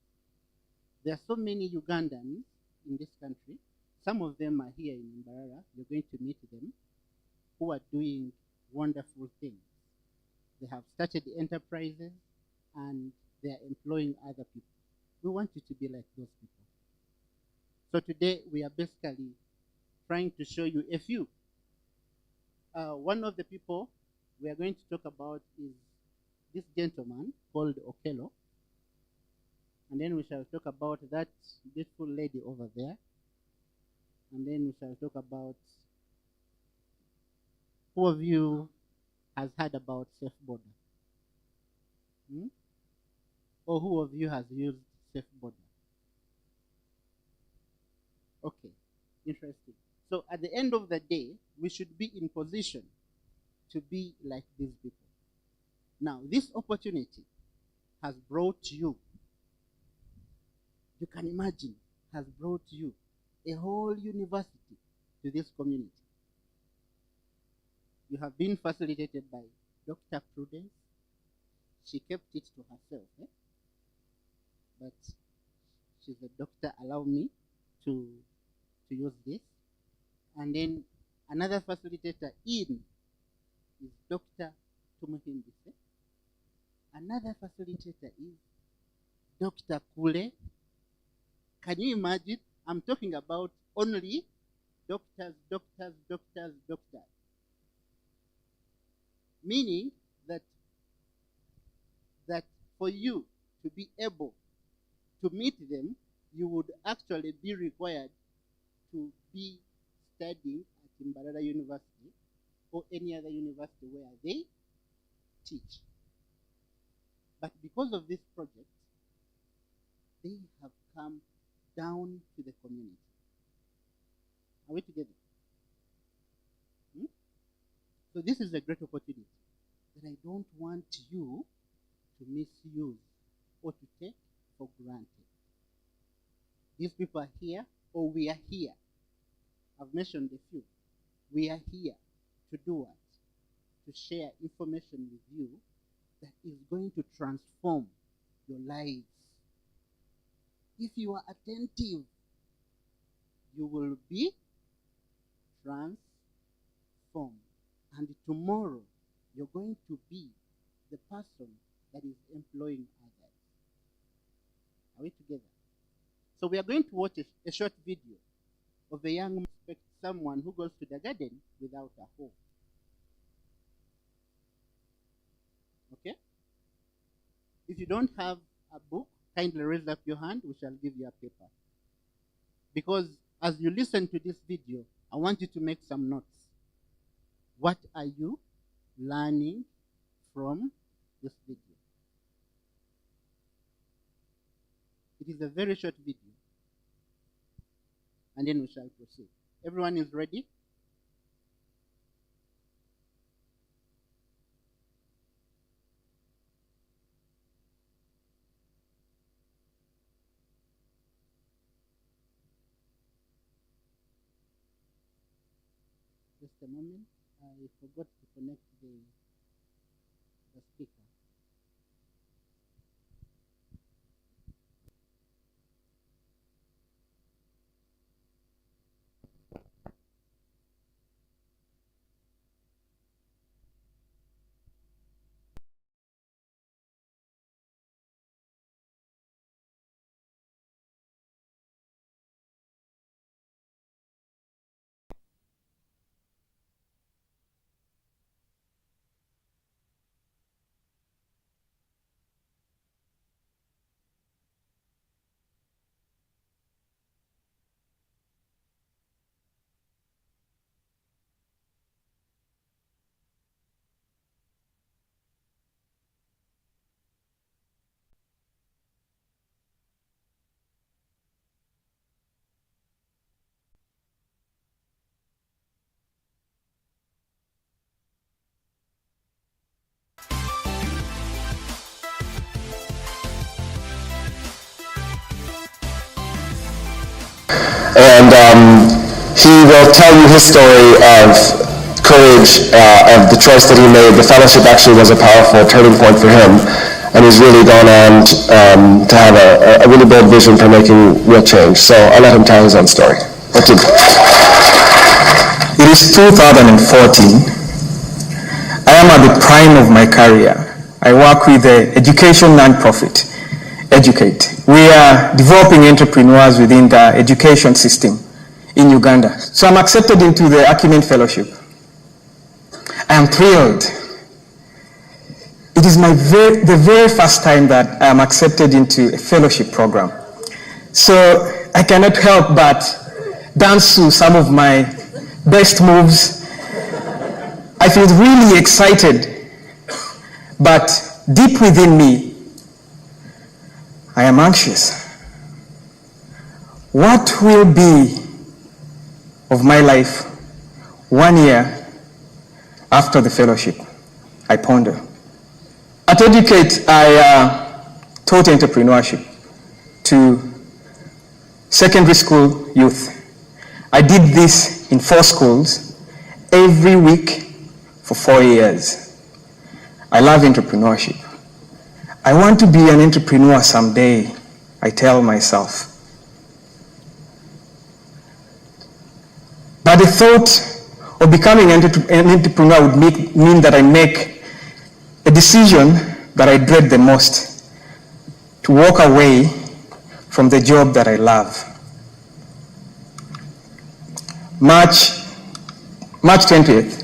There are so many Ugandans in this country. Some of them are here in Mbarara. You're going to meet them, who are doing wonderful things. They have started enterprises and they are employing other people. We want you to be like those people. So today we are basically trying to show you a few. One of the people we are going to talk about is this gentleman called Okello. And then we shall talk about that beautiful lady over there. And then we shall talk about who of you has heard about Safe Border? Hmm? Or who of you has used Safe Border? Okay, interesting. So at the end of the day, we should be in position to be like these people. Now, this opportunity has brought you, you can imagine, has brought you a whole university to this community. You have been facilitated by Dr. Prudence. She kept it to herself, but she's a doctor, allow me to use this. And then another facilitator in is Dr. Tumuhimbise. Another facilitator is Dr. Kule. Can you imagine? I'm talking about only doctors. Meaning that for you to be able to meet them, you would actually be required to be studying at Mbarara University or any other university where they teach. But because of this project, they have come down to the community. Are we together? So this is a great opportunity that I don't want you to misuse or to take for granted. These people are here, or we are here. I've mentioned a few. We are here to do what? To share information with you that is going to transform your lives. If you are attentive, you will be transformed. And tomorrow, you're going to be the person that is employing others. Are we together? So we are going to watch a short video of a young man, someone who goes to the garden without a hoe. Okay? If you don't have a book, kindly raise up your hand. We shall give you a paper. Because as you listen to this video, I want you to make some notes. What are you learning from this video? It is a very short video. And then we shall proceed. Everyone is ready? Just a moment. I forgot to connect the speaker. And he will tell you his story of courage, of the choice that he made. The fellowship actually was a powerful turning point for him, and he's really gone on to have a really bold vision for making real change. So I'll let him tell his own story. Thank you. It is 2014. I am at the prime of my career. I work with the education nonprofit, Educate. We are developing entrepreneurs within the education system in Uganda. So I'm accepted into the Acumen Fellowship. I am thrilled. It is the very first time that I am accepted into a fellowship program. So I cannot help but dance to some of my best moves. I feel really excited, but deep within me, I am anxious. What will be of my life 1 year after the fellowship? I ponder. At Educate, I taught entrepreneurship to secondary school youth. I did this in 4 schools every week for 4 years. I love entrepreneurship. I want to be an entrepreneur someday, I tell myself. But the thought of becoming an entrepreneur would mean that I make a decision that I dread the most, to walk away from the job that I love. March 20th,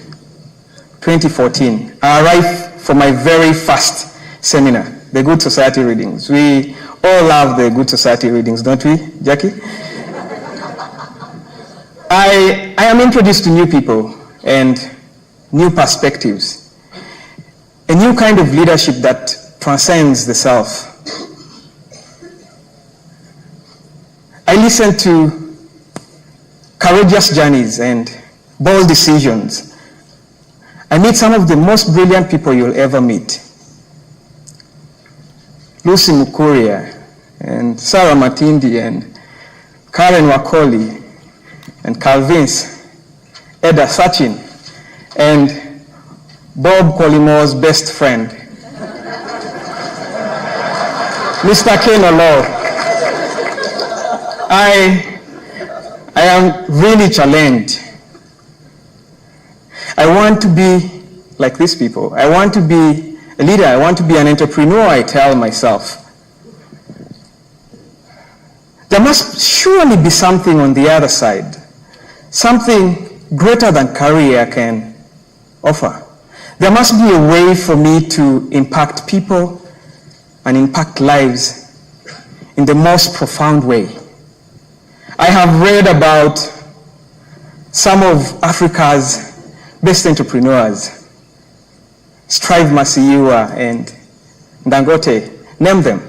2014, I arrived for my very first seminar, the Good Society readings. We all love the Good Society readings, don't we, Jackie? I am introduced to new people and new perspectives, a new kind of leadership that transcends the self. I listen to courageous journeys and bold decisions. I meet some of the most brilliant people you'll ever meet. Lucy Mukuria and Sarah Matindi and Karen Wakoli and Calvin's, Eda Sachin, and Bob Kolimo's best friend, Mr. Ken Olo. I am really challenged. I want to be like these people. I want to be a leader. I want to be an entrepreneur, I tell myself. There must surely be something on the other side, something greater than career can offer. There must be a way for me to impact people and impact lives in the most profound way. I have read about some of Africa's best entrepreneurs, Strive Masiyiwa and Dangote, name them.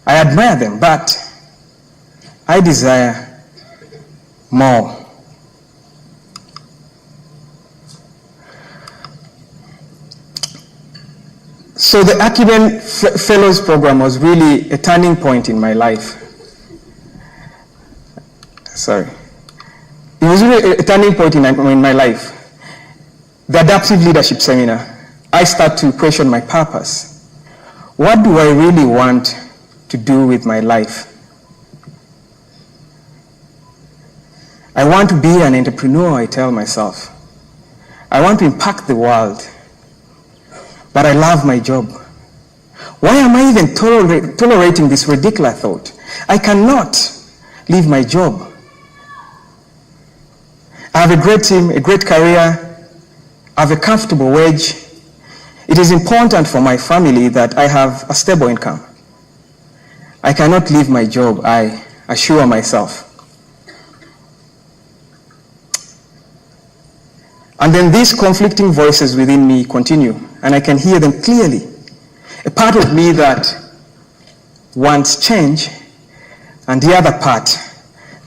I admire them, but I desire more. So the Acumen Fellows Program was really a turning point in my life. Sorry. It was really a turning point in my life. The Adaptive Leadership Seminar, I start to question my purpose. What do I really want to do with my life? I want to be an entrepreneur, I tell myself. I want to impact the world, but I love my job. Why am I even tolerating this ridiculous thought? I cannot leave my job. I have a great team, a great career, I have a comfortable wage. It is important for my family that I have a stable income. I cannot leave my job, I assure myself. And then these conflicting voices within me continue, and I can hear them clearly. A part of me that wants change, and the other part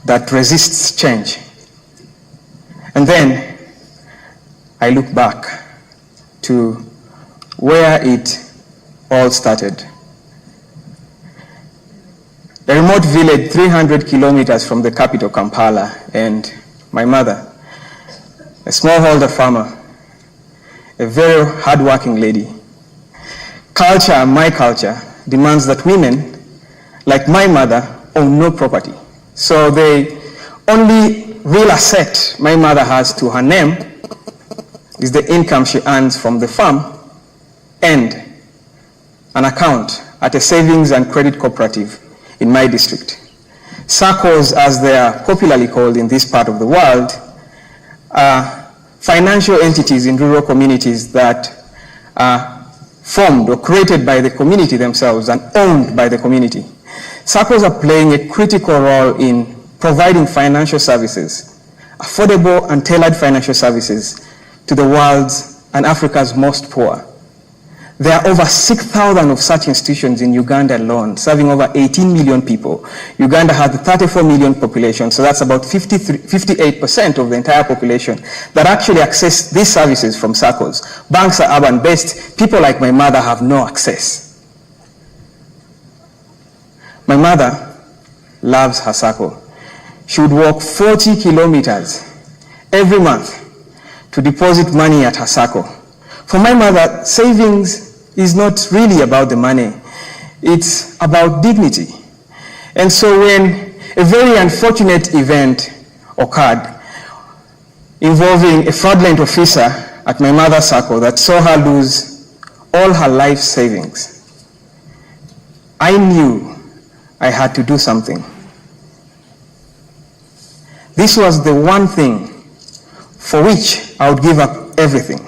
that resists change. And then I look back to where it all started. a remote village 300 kilometers from the capital, Kampala, and my mother, a smallholder farmer, a very hardworking lady. Culture, my culture, demands that women, like my mother, own no property. So the only real asset my mother has to her name is the income she earns from the farm and an account at a savings and credit cooperative in my district. SACCOs, as they are popularly called in this part of the world, are financial entities in rural communities that are formed or created by the community themselves and owned by the community. SACCOs are playing a critical role in providing financial services, affordable and tailored financial services to the world's and Africa's most poor. There are over 6,000 of such institutions in Uganda alone, serving over 18 million people. Uganda has a 34 million population, so that's about 58% of the entire population that actually access these services from SACCOs. Banks are urban-based. People like my mother have no access. My mother loves her SACCO. She would walk 40 kilometers every month to deposit money at her SACCO. For my mother, savings is not really about the money. It's about dignity. And so when a very unfortunate event occurred involving a fraudulent officer at my mother's SACCO that saw her lose all her life savings, I knew I had to do something. This was the one thing for which I would give up everything.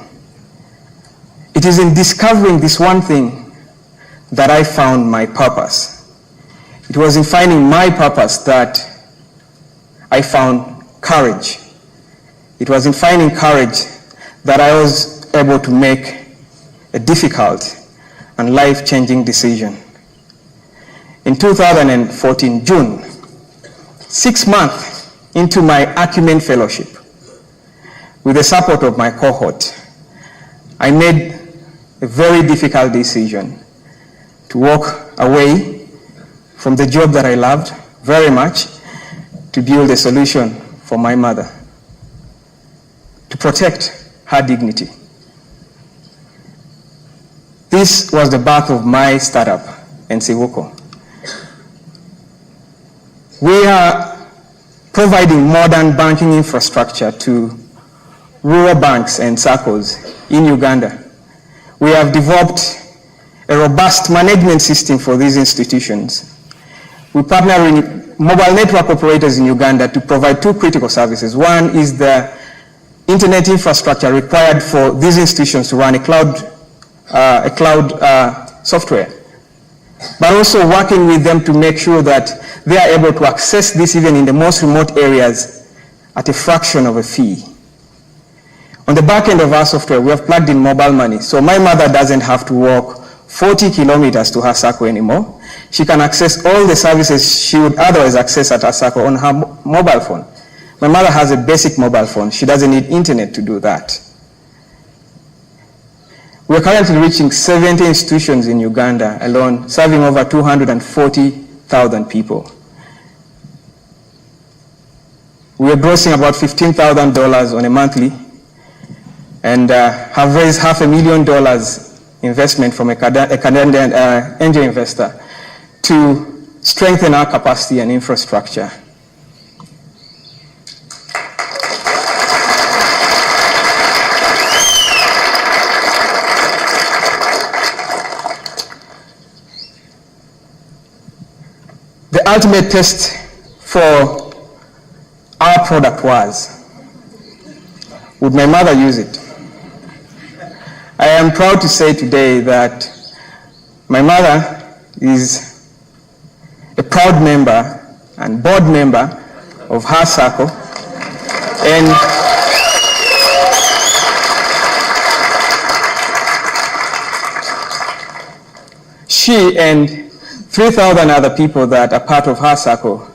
It is in discovering this one thing that I found my purpose. It was in finding my purpose that I found courage. It was in finding courage that I was able to make a difficult and life-changing decision. In 2014, June, 6 months into my Acumen Fellowship, with the support of my cohort, I made a very difficult decision to walk away from the job that I loved very much to build a solution for my mother, to protect her dignity. This was the birth of my startup, Nsibuko. We are providing modern banking infrastructure to rural banks and SACCOs in Uganda. We have developed a robust management system for these institutions. We partner with mobile network operators in Uganda to provide two critical services. One is the internet infrastructure required for these institutions to run a cloud software, but also working with them to make sure that they are able to access this even in the most remote areas at a fraction of a fee. On the back end of our software, we have plugged in mobile money, so my mother doesn't have to walk 40 kilometers to her SACCO anymore. She can access all the services she would otherwise access at her SACCO on her mobile phone. My mother has a basic mobile phone. She doesn't need internet to do that. We're currently reaching 70 institutions in Uganda alone, serving over 240,000 people. We're grossing about $15,000 on a monthly and have raised $500,000 investment from a Canadian angel investor to strengthen our capacity and infrastructure. The ultimate test for our product was, would my mother use it? I am proud to say today that my mother is a proud member and board member of her SACCO, and she and 3,000 other people that are part of her SACCO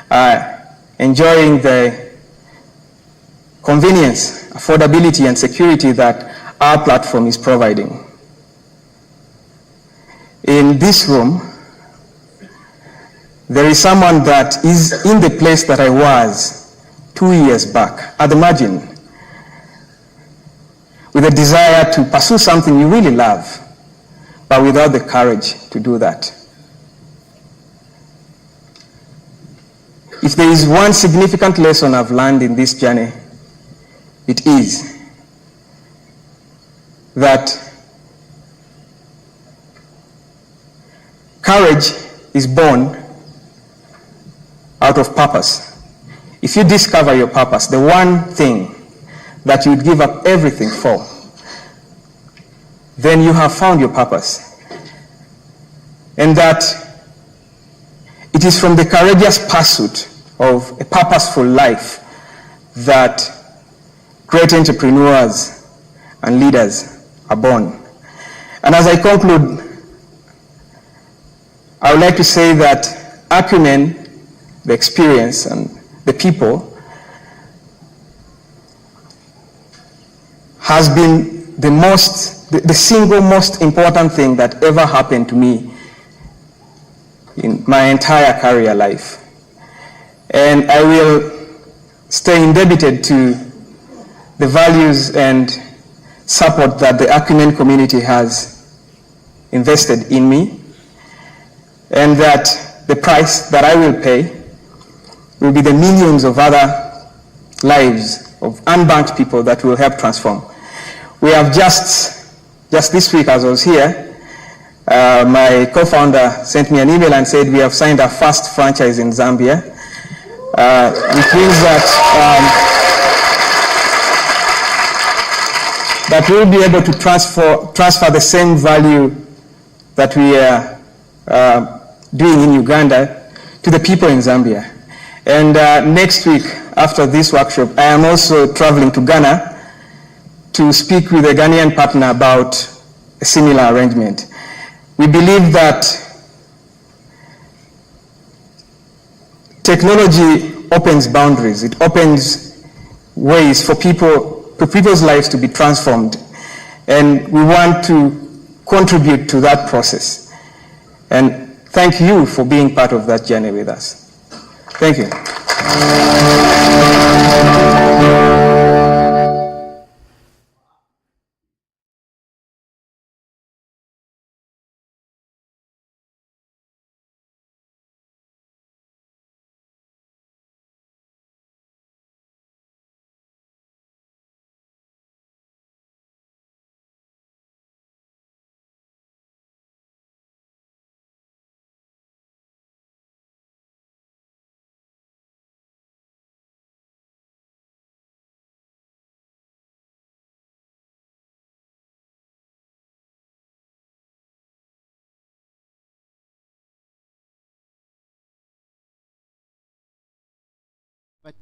are enjoying the convenience, affordability, and security that our platform is providing. In this room, there is someone that is in the place that I was 2 years back at the margin, with a desire to pursue something you really love, but without the courage to do that. If there is one significant lesson I've learned in this journey, it is that courage is born out of purpose. If you discover your purpose, the one thing that you'd give up everything for, then you have found your purpose. And that it is from the courageous pursuit of a purposeful life that great entrepreneurs and leaders are born. And as I conclude, I would like to say that acumen, the experience, and the people has been the single most important thing that ever happened to me in my entire career life. And I will stay indebted to the values and support that the acumen community has invested in me, and that the price that I will pay will be the millions of other lives of unbanked people that will help transform. We have just this week, as I was here, my co-founder sent me an email and said we have signed our first franchise in Zambia, which means that we'll be able to transfer the same value that we are doing in Uganda to the people in Zambia. And next week, after this workshop, I am also traveling to Ghana to speak with a Ghanaian partner about a similar arrangement. We believe that technology opens boundaries. It opens ways for people's lives to be transformed. And we want to contribute to that process. And thank you for being part of that journey with us. Thank you.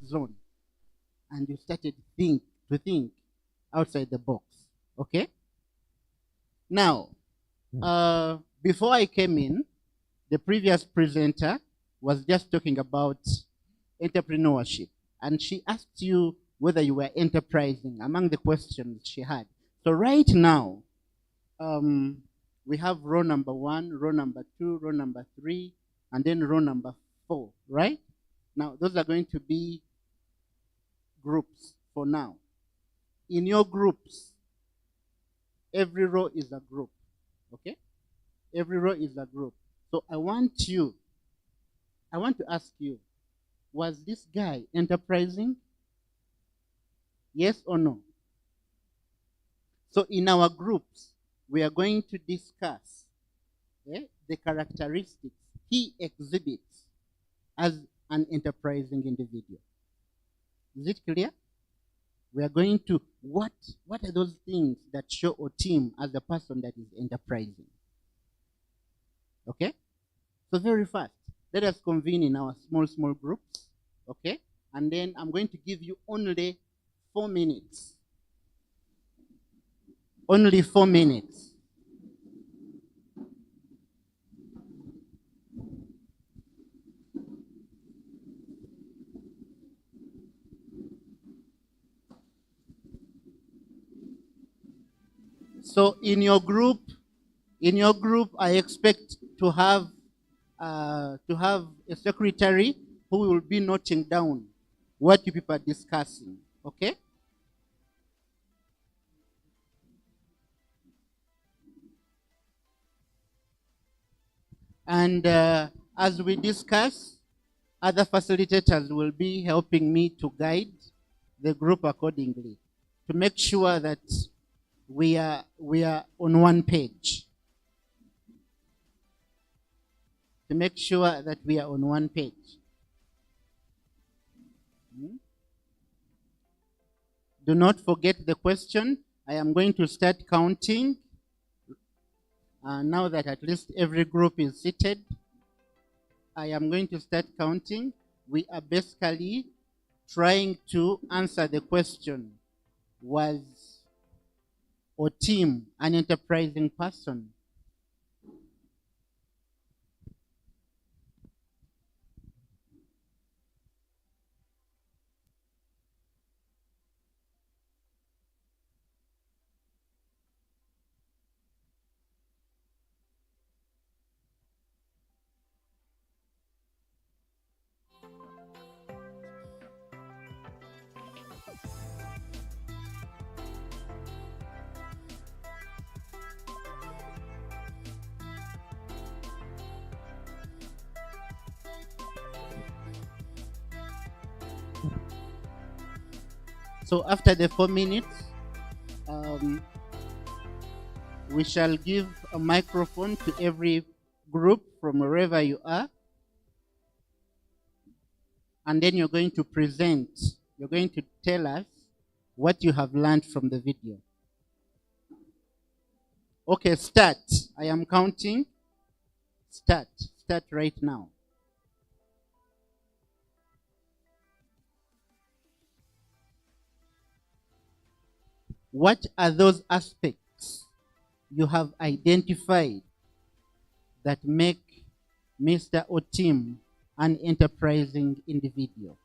Zone, and you started to think outside the box. Okay? Now, before I came in, the previous presenter was just talking about entrepreneurship, and she asked you whether you were enterprising among the questions she had. So right now, we have row number 1, row number 2, row number 3, and then row number 4, right? Now, those are going to be groups for now. In your groups, every row is a group, okay? Every row is a group. So I want to ask you, was this guy enterprising? Yes or no? So in our groups, we are going to discuss the characteristics he exhibits as an enterprising individual. Is it clear? We are going to, what are those things that show a team as a person that is enterprising? Okay? So very fast, let us convene in our small groups, okay? And then I'm going to give you only 4 minutes. Only 4 minutes. So in your group, I expect to have a a secretary who will be noting down what you people are discussing. Okay? And as we discuss, other facilitators will be helping me to guide the group accordingly to make sure that we are on one page. To make sure that we are on one page. Do not forget the question. I am going to start counting. Now that at least every group is seated, I am going to start counting. We are basically trying to answer the question, was Otim an enterprising person? So after the 4 minutes, we shall give a microphone to every group from wherever you are. And then you're going to present. You're going to tell us what you have learned from the video. Okay, start. I am counting. Start. Start right now. What are those aspects you have identified that make Mr. Otim an enterprising individual?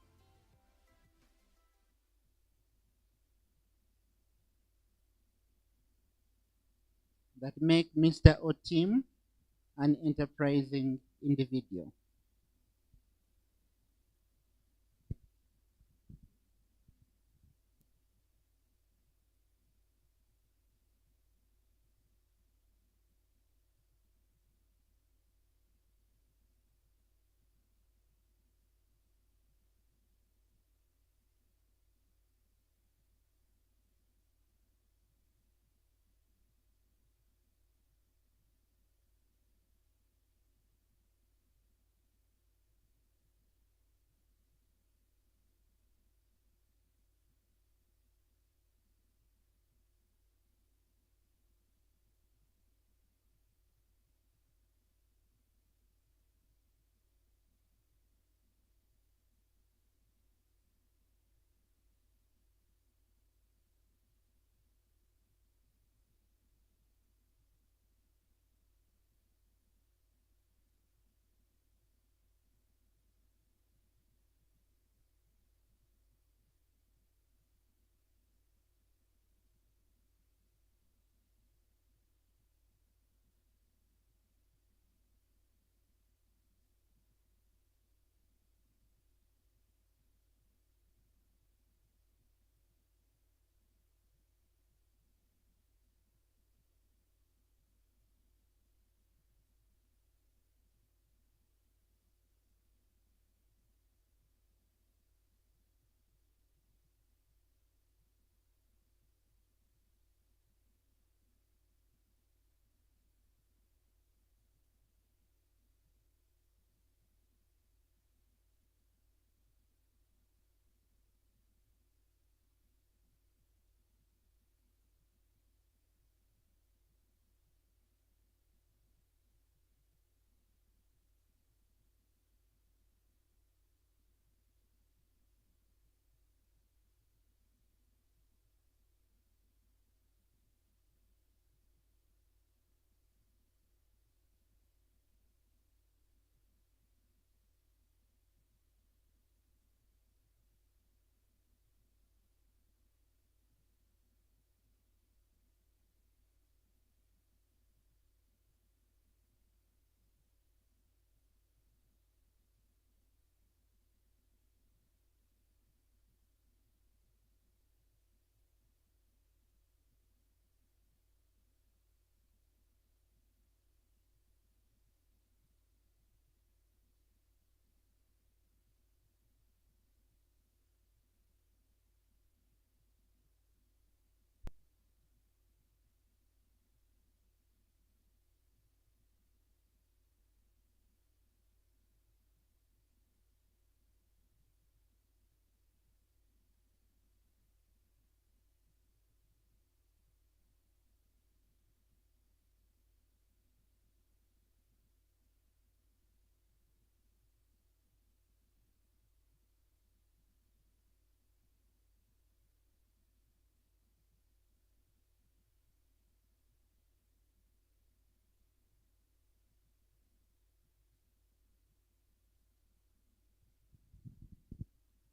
That make Mr. Otim an enterprising individual.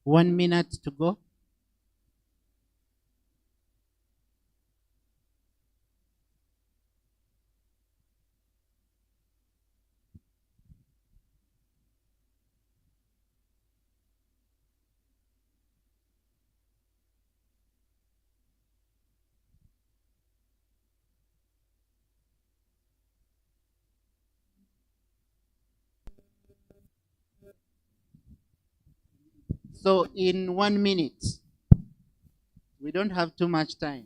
1 minute to go. So in 1 minute, we don't have too much time.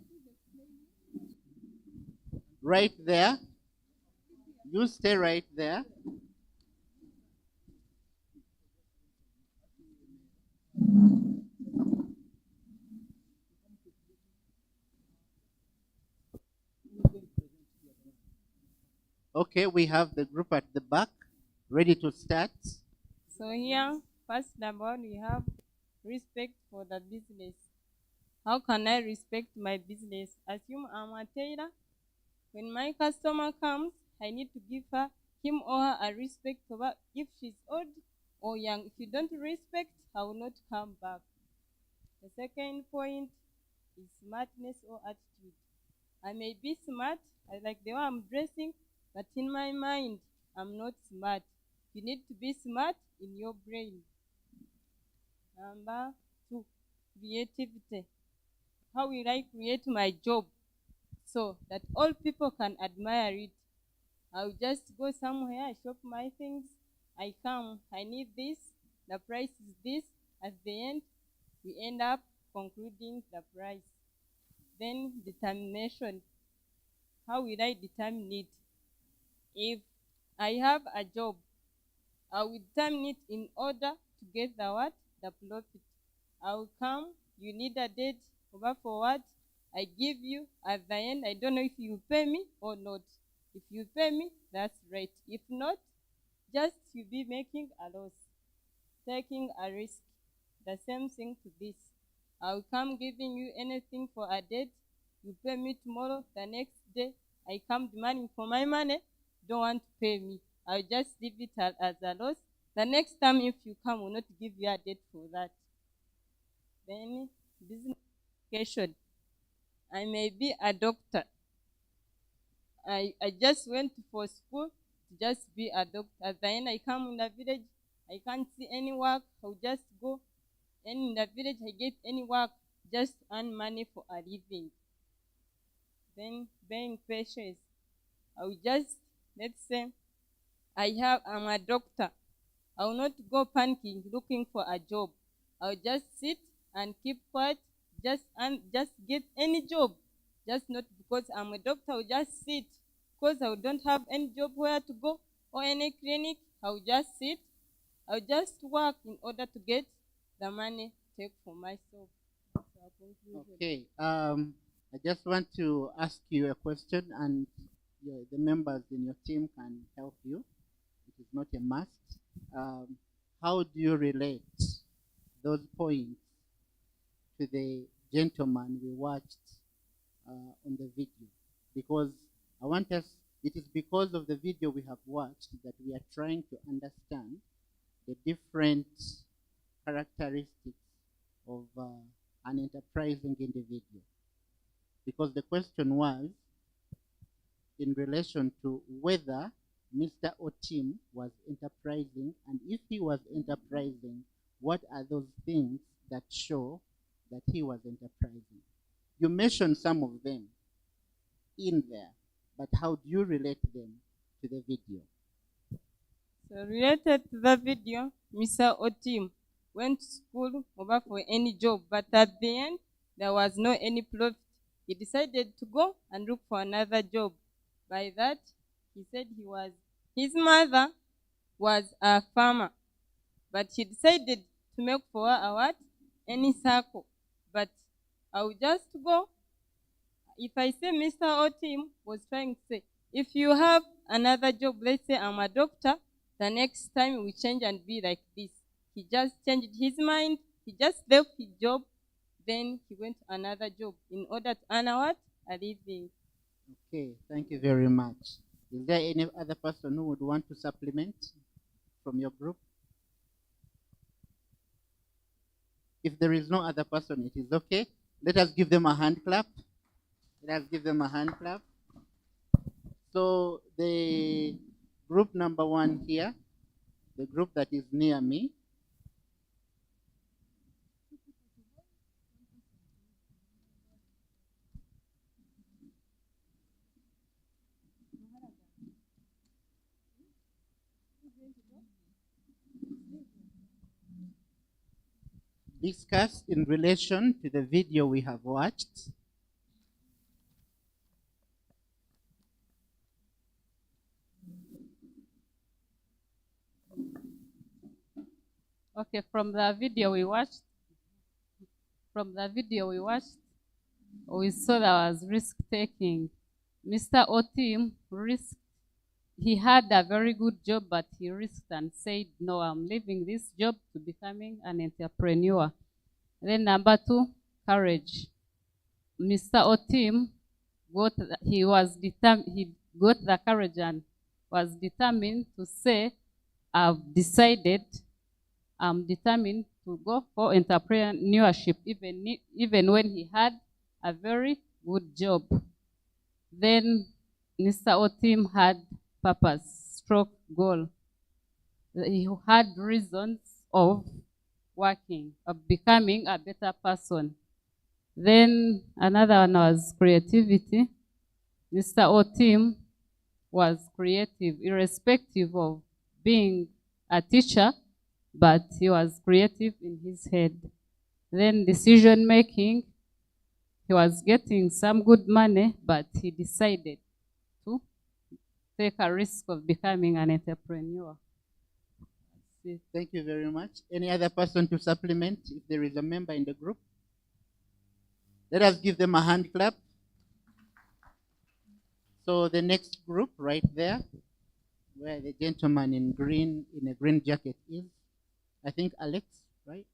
Right there, you stay right there. Okay, we have the group at the back ready to start. So here, first of all, we have respect for the business. How can I respect my business? Assume I'm a tailor. When my customer comes, I need to give him or her a respect over if she's old or young. If you don't respect, I will not come back. The second point is smartness or attitude. I may be smart, I like the way I'm dressing, but in my mind, I'm not smart. You need to be smart in your brain. Number 2, creativity. How will I create my job so that all people can admire it? I'll just go somewhere, I shop my things, I come, I need this, the price is this. At the end, we end up concluding the price. Then determination. How will I determine it? If I have a job, I will determine it in order to get the what? The profit. I will come, you need a date, over for what? I give you, at the end, I don't know if you pay me or not. If you pay me, that's right. If not, just you be making a loss, taking a risk. The same thing to this. I'll come giving you anything for a date, you pay me tomorrow, the next day, I come demanding for my money, don't want to pay me. I'll just leave it as a loss. The next time if you come, will not give you a date for that. Then business education. I may be a doctor. I just went for school to just be a doctor. At the end, I come in the village, I can't see any work, I'll just go. And in the village, I get any work, just earn money for a living. Then being patient. I will just, let's say, I'm a doctor. I will not go panicking looking for a job. I will just sit and keep quiet, just get any job. Just not because I'm a doctor, I will just sit. Because I don't have any job where to go or any clinic, I will just sit. I will just work in order to get the money take for myself. Okay, I just want to ask you a question, and the members in your team can help you. It is not a must. How do you relate those points to the gentleman we watched on the video? Because I want us, it is because of the video we have watched that we are trying to understand the different characteristics of an enterprising individual. Because the question was in relation to whether Mr. Otim was enterprising, and if he was enterprising, what are those things that show that he was enterprising? You mentioned some of them in there, but how do you relate them to the video? So related to the video, Mr. Otim went to school over for any job, but at the end, there was no any profit. He decided to go and look for another job. By that, he said his mother was a farmer, but he decided to make for her a what? Any circle. But I will just go. If I say Mr. Otim was trying to say, if you have another job, let's say I'm a doctor, the next time we change and be like this. He just changed his mind. He just left his job. Then he went to another job in order to earn a what? A living. Okay, thank you very much. Is there any other person who would want to supplement from your group? If there is no other person, it is okay. Let us give them a hand clap. Let us give them a hand clap. So the group number 1 here, the group that is near me, discuss in relation to the video we have watched. Okay, from the video we watched, we saw there was risk-taking. Mr. Otim risked. He had a very good job, but he risked and said, no, I'm leaving this job to becoming an entrepreneur. Then number 2, courage. Mr. Otim got the courage and was determined to say, I'm determined to go for entrepreneurship, even when he had a very good job. Then Mr. Otim had purpose, goal. He had reasons of working, of becoming a better person. Then another one was creativity. Mr. Otim was creative, irrespective of being a teacher, but he was creative in his head. Then decision making, he was getting some good money, but he decided to take a risk of becoming an entrepreneur. Thank you very much. Any other person to supplement if there is a member in the group? Let us give them a hand clap. So the next group right there, where the gentleman in green, in a green jacket is, I think Alex, right?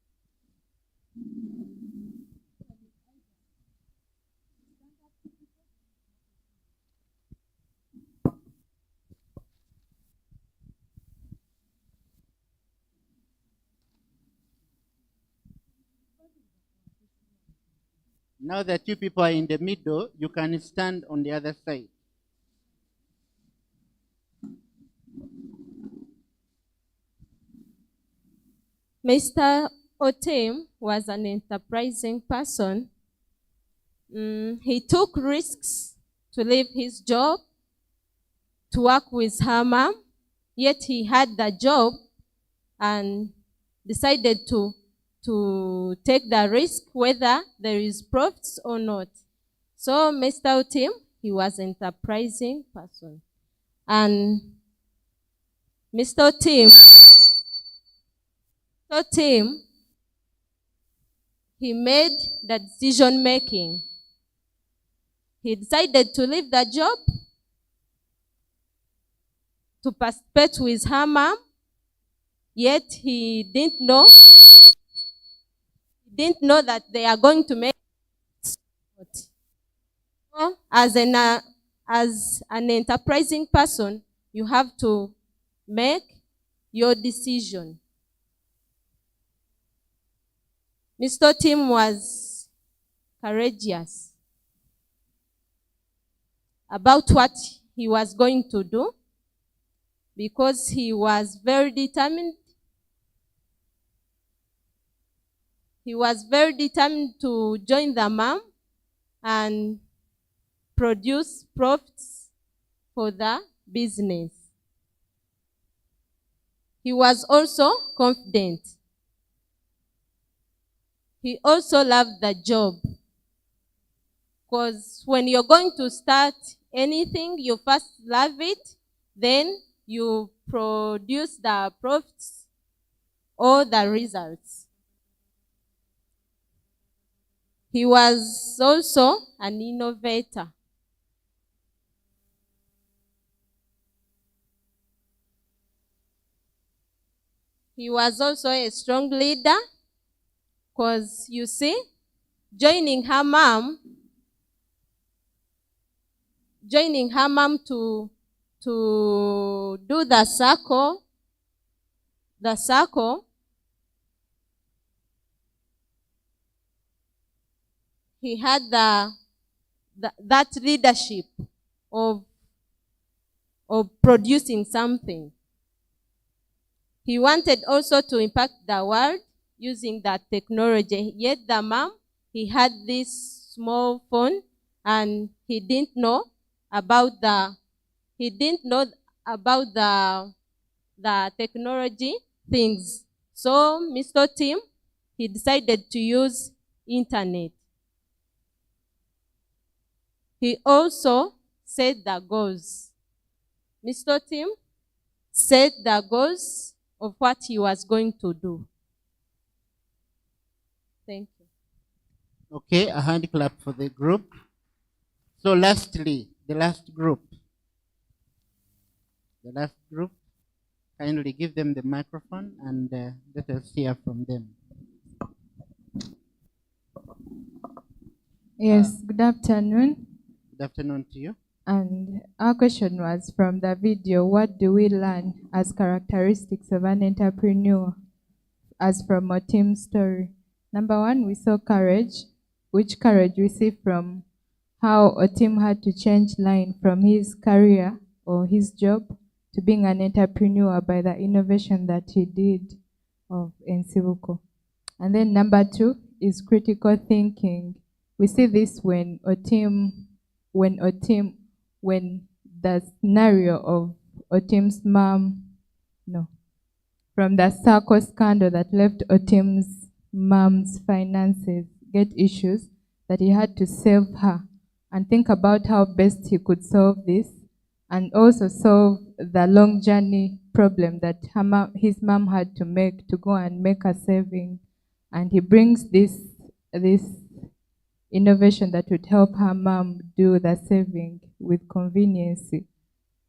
Now that you people are in the middle, you can stand on the other side. Mr. Otim was an enterprising person. He took risks to leave his job, to work with her mom, yet he had the job and decided to take the risk whether there is profits or not. So Mr. Otim, he was an enterprising person. And Mr. Otim, he made the decision making. He decided to leave the job, to participate with her mom, yet he didn't know that they are going to make it. So as an enterprising person, you have to make your decision. Mr. Tim was courageous about what he was going to do because he was very determined. He was very determined to join the mom and produce profits for the business. He was also confident. He also loved the job. Because when you're going to start anything, you first love it, then you produce the profits or the results. He was also an innovator. He was also a strong leader because, you see, joining her mom to do the circle, he had that leadership of producing something. He wanted also to impact the world using that technology. Yet the mom, he had this small phone and he didn't know about the technology things. So Mr. Tim, he decided to use internet. He also set the goals. Mr. Tim set the goals of what he was going to do. Thank you. Okay, a hand clap for the group. So lastly, the last group. The last group, kindly give them the microphone and let us hear from them. Yes, good afternoon. Good afternoon to you. And our question was from the video, what do we learn as characteristics of an entrepreneur? As from a team story. Number one, we saw courage, which courage we see from how a team had to change line from his career or his job to being an entrepreneur by the innovation that he did of Ensibuko. And then number two is critical thinking. We see this when the scenario of Otim's mom, from the circle scandal that left Otim's mom's finances get issues, that he had to save her and think about how best he could solve this and also solve the long journey problem that his mom had to make to go and make a saving. And he brings this innovation that would help her mom do the saving with convenience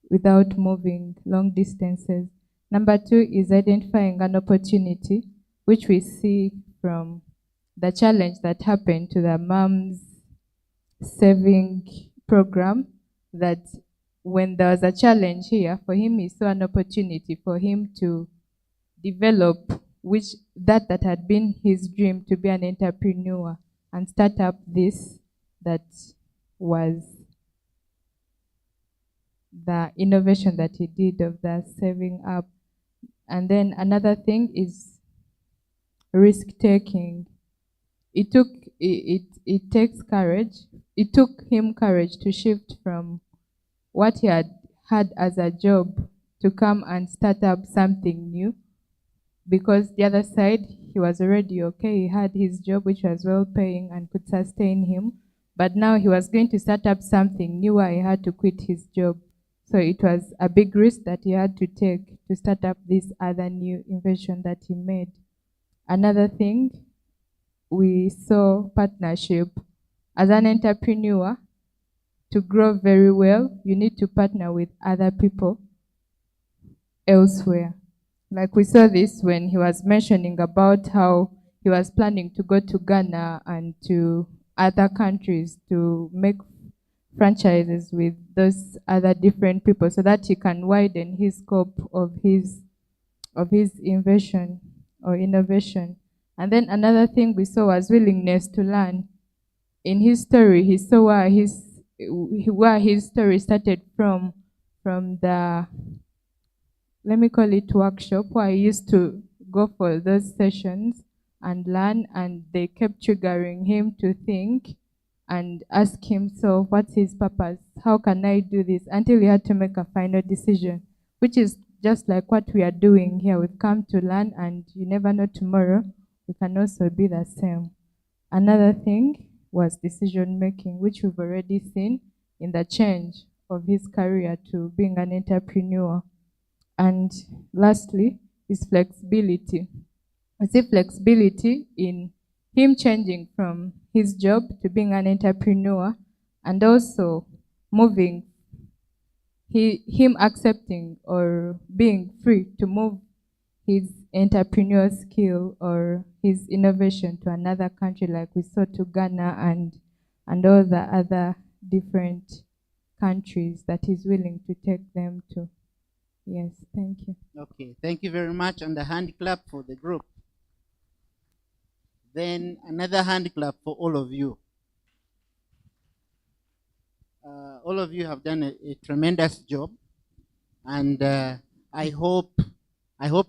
without moving long distances. Number two is identifying an opportunity, which we see from the challenge that happened to the mom's saving program, that when there was a challenge here, for him he saw an opportunity for him to develop that had been his dream to be an entrepreneur and start up this that was the innovation that he did of the saving up. And then another thing is risk taking. It takes courage. It took him courage to shift from what he had as a job to come and start up something new, because the other side, he was already okay. He had his job, which was well paying and could sustain him. But now he was going to start up something new where he had to quit his job. So it was a big risk that he had to take to start up this other new invention that he made. Another thing, we saw partnership. As an entrepreneur, to grow very well, you need to partner with other people elsewhere. Like we saw this when he was mentioning about how he was planning to go to Ghana and to other countries to make franchises with those other different people so that he can widen his scope of his invention or innovation. And then another thing we saw was willingness to learn. In his story, he saw where his story started from the, let me call it, workshop, where he used to go for those sessions and learn, and they kept triggering him to think and ask himself, what's his purpose? How can I do this? Until he had to make a final decision, which is just like what we are doing here. We've come to learn, and you never know, tomorrow we can also be the same. Another thing was decision making, which we've already seen in the change of his career to being an entrepreneur. And lastly is flexibility. I see flexibility in him changing from his job to being an entrepreneur, and also moving, him accepting or being free to move his entrepreneur skill or his innovation to another country, like we saw to Ghana and all the other different countries that he's willing to take them to. Yes, thank you. Okay, thank you very much, and a hand clap for the group. Then another hand clap for all of you. all of you have done a tremendous job, and I hope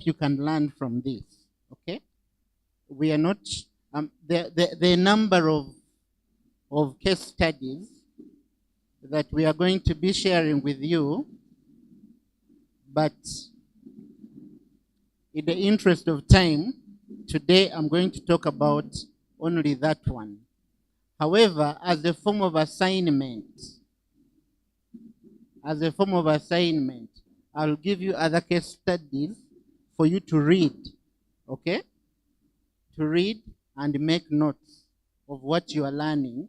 you can learn from this. Okay, we are not the number of case studies that we are going to be sharing with you, but in the interest of time, today I'm going to talk about only that one. However, as a form of assignment, I'll give you other case studies for you to read, okay? To read and make notes of what you are learning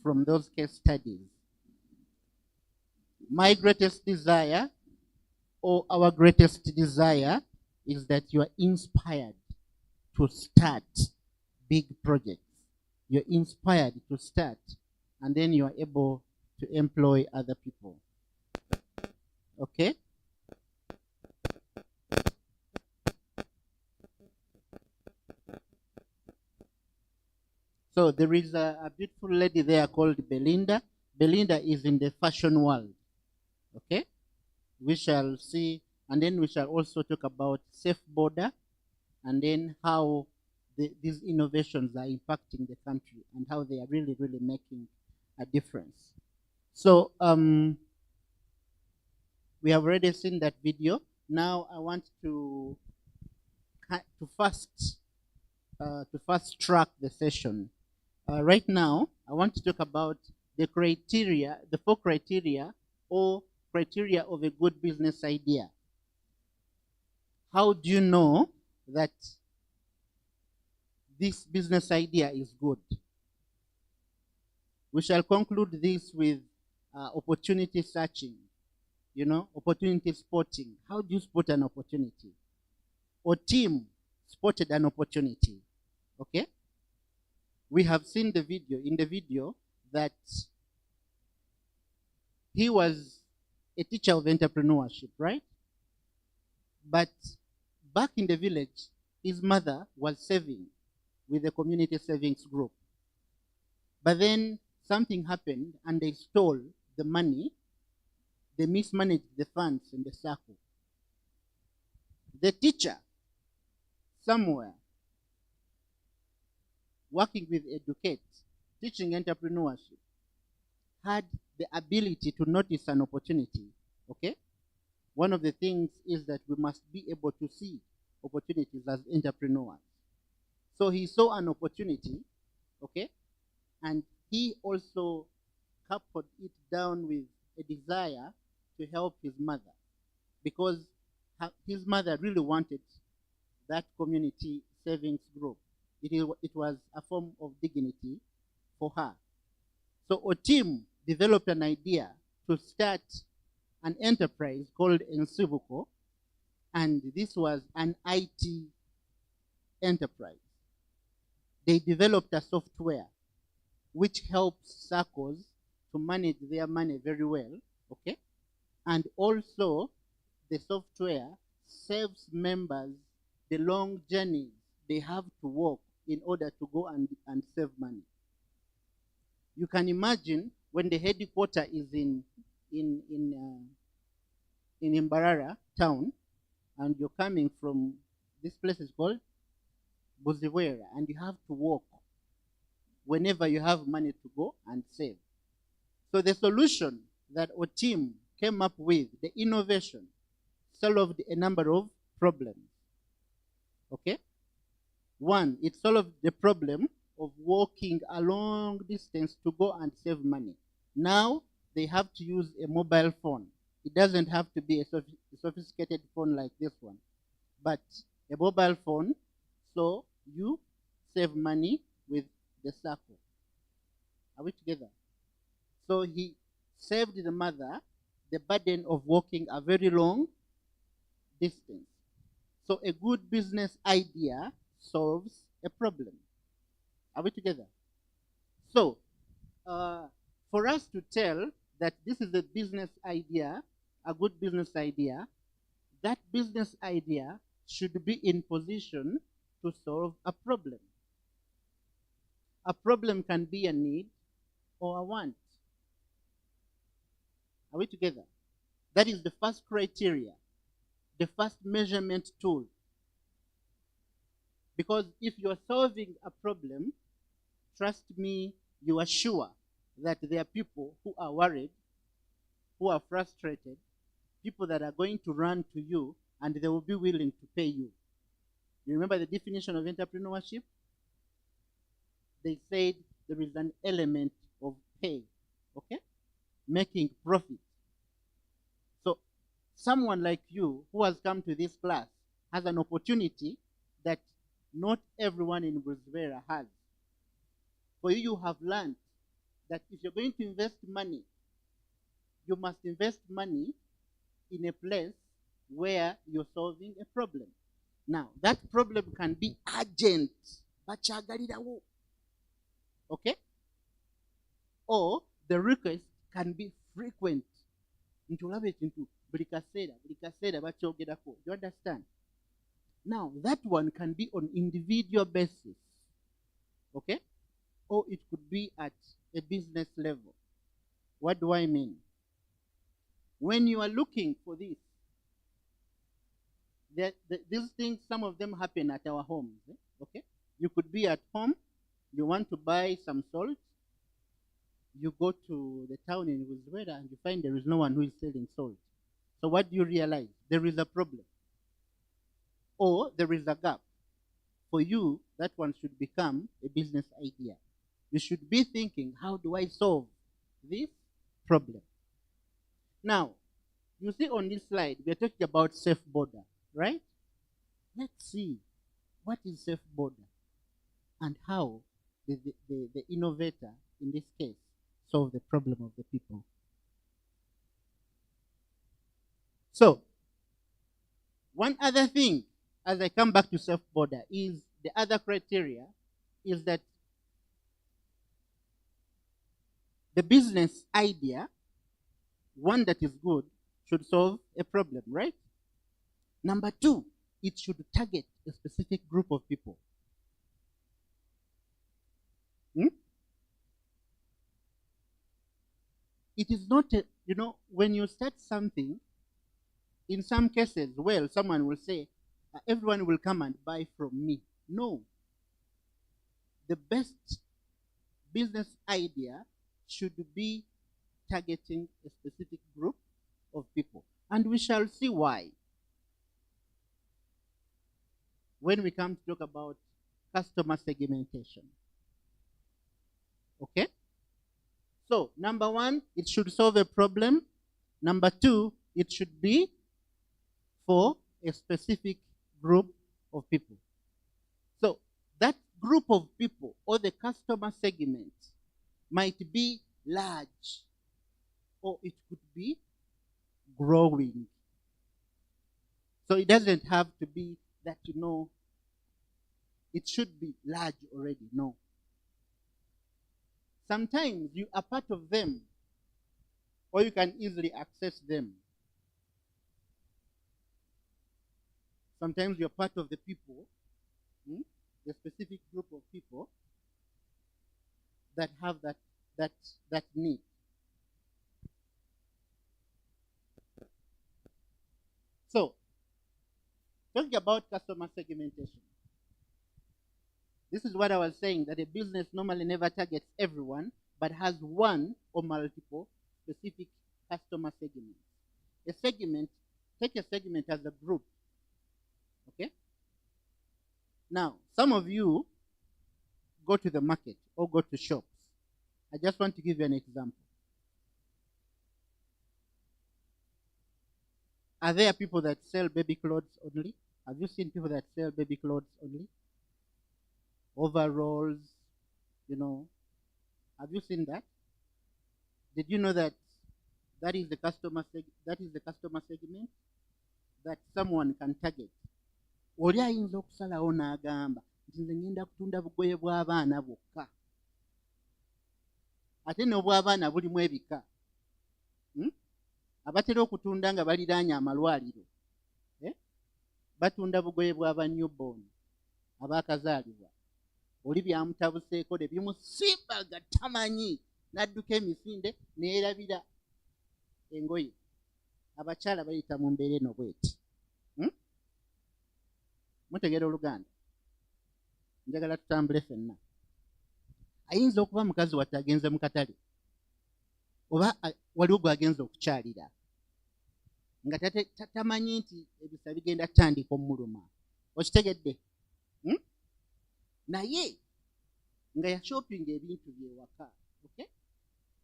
from those case studies. My greatest desire, or our greatest desire, is that you are inspired to start big projects. You're inspired to start, and then you are able to employ other people. Okay? So there is a beautiful lady there called Belinda. Belinda is in the fashion world. Okay? We shall see, and then we shall also talk about safe border, and then how these innovations are impacting the country and how they are really, really making a difference. So we have already seen that video. Now I want to fast track the session. Right now, I want to talk about the criteria, the 4 criteria or criteria of a good business idea. How do you know that this business idea is good? We shall conclude this with opportunity searching, opportunity spotting. How do you spot an opportunity? Or team spotted an opportunity, okay? We have seen the video, in the video, that he was a teacher of entrepreneurship, right? But back in the village, his mother was saving with the community savings group. But then something happened and they stole the money. They mismanaged the funds in the circle. The teacher, somewhere, working with Educate, teaching entrepreneurship, had the ability to notice an opportunity, okay? One of the things is that we must be able to see opportunities as entrepreneurs. So he saw an opportunity, okay? And he also coupled it down with a desire to help his mother, because his mother really wanted that community savings group. It was a form of dignity for her. So our team developed an idea to start an enterprise called Ensibuko, and this was an IT enterprise. They developed a software which helps circles to manage their money very well, okay? And also, the software saves members the long journeys they have to walk in order to go and save money. You can imagine when the headquarters is in Mbarara town, and you're coming from, this place is called Bwizibwera, and you have to walk whenever you have money to go and save. So the solution that our team came up with, the innovation, solved a number of problems. Okay? One, it solved the problem of walking a long distance to go and save money. Now they have to use a mobile phone. It doesn't have to be a sophisticated phone like this one, but a mobile phone, so you save money with the circle. Are we together? So he saved the mother the burden of walking a very long distance. So a good business idea solves a problem. Are we together? So for us to tell that this is a business idea, a good business idea, that business idea should be in position to solve a problem. A problem can be a need or a want. Are we together? That is the first criteria, the first measurement tool. Because if you're solving a problem, trust me, you are sure that there are people who are worried, who are frustrated, people that are going to run to you and they will be willing to pay you. You remember the definition of entrepreneurship? They said there is an element of pay, okay? Making profit. So someone like you who has come to this class has an opportunity that not everyone in Bwizibwera has. For you, you have learned that if you're going to invest money, you must invest money in a place where you're solving a problem. Now, that problem can be urgent, okay? Or the request can be frequent. You understand? Now, that one can be on individual basis, okay? Or it could be at a business level. What do I mean? When you are looking for this, these things, some of them happen at our homes, okay? You could be at home, you want to buy some salt, you go to the town in Bwizibwera and you find there is no one who is selling salt. So what do you realize? There is a problem. Or there is a gap. For you, that one should become a business idea. You should be thinking, how do I solve this problem? Now, you see on this slide, we are talking about safe border, right? Let's see, what is safe border and how the innovator, in this case, solve the problem of the people. So, one other thing, as I come back to safe border, is the other criteria is that the business idea, one that is good, should solve a problem, right? Number two, it should target a specific group of people. It is not, when you start something, in some cases, well, someone will say, everyone will come and buy from me. No. The best business idea should be targeting a specific group of people. And we shall see why when we come to talk about customer segmentation. Okay? So, number one, it should solve a problem. Number two, it should be for a specific group of people. So, that group of people or the customer segment might be large or it could be growing. So, it doesn't have to be that, it should be large already. No. Sometimes you are part of them, or you can easily access them. Sometimes you're part of the people, the specific group of people that have that need. So, talking about customer segmentation. This is what I was saying, that a business normally never targets everyone, but has one or multiple specific customer segments. A segment, take a segment as a group. Okay? Now, some of you go to the market or go to shops. I just want to give you an example. Are there people that sell baby clothes only? Have you seen people that sell baby clothes only? Overalls, have you seen that? Did you know that that is the customer segment that someone can target? Oli ayinza okusalawo n'agamba nti nze ngenda kutunda bugoye bw'abaana bwokka. Ate n'obw'abaana bulimu ebika. Abatera okutunda nga baliraanye amalwaliro. Batunda bugoye bw'aba newborn, abaakazaalibwa. Oli byamutabuseeko ne bimusimba nga tamanyi, n'adduka emisinde neerabira. engoye abakyala bayita mu mbeera eno bweti. Mutegeera Oluganda? Njagala tutambule ffenna. Ayinza okuba mukazi watte agenze mu katale oba waliwo gw'agenza okukyalira nga tamanyi nti ebisa bigenda kutandika omuluma. Okitegedde? Naye nga yashopinga ebintu byewaka,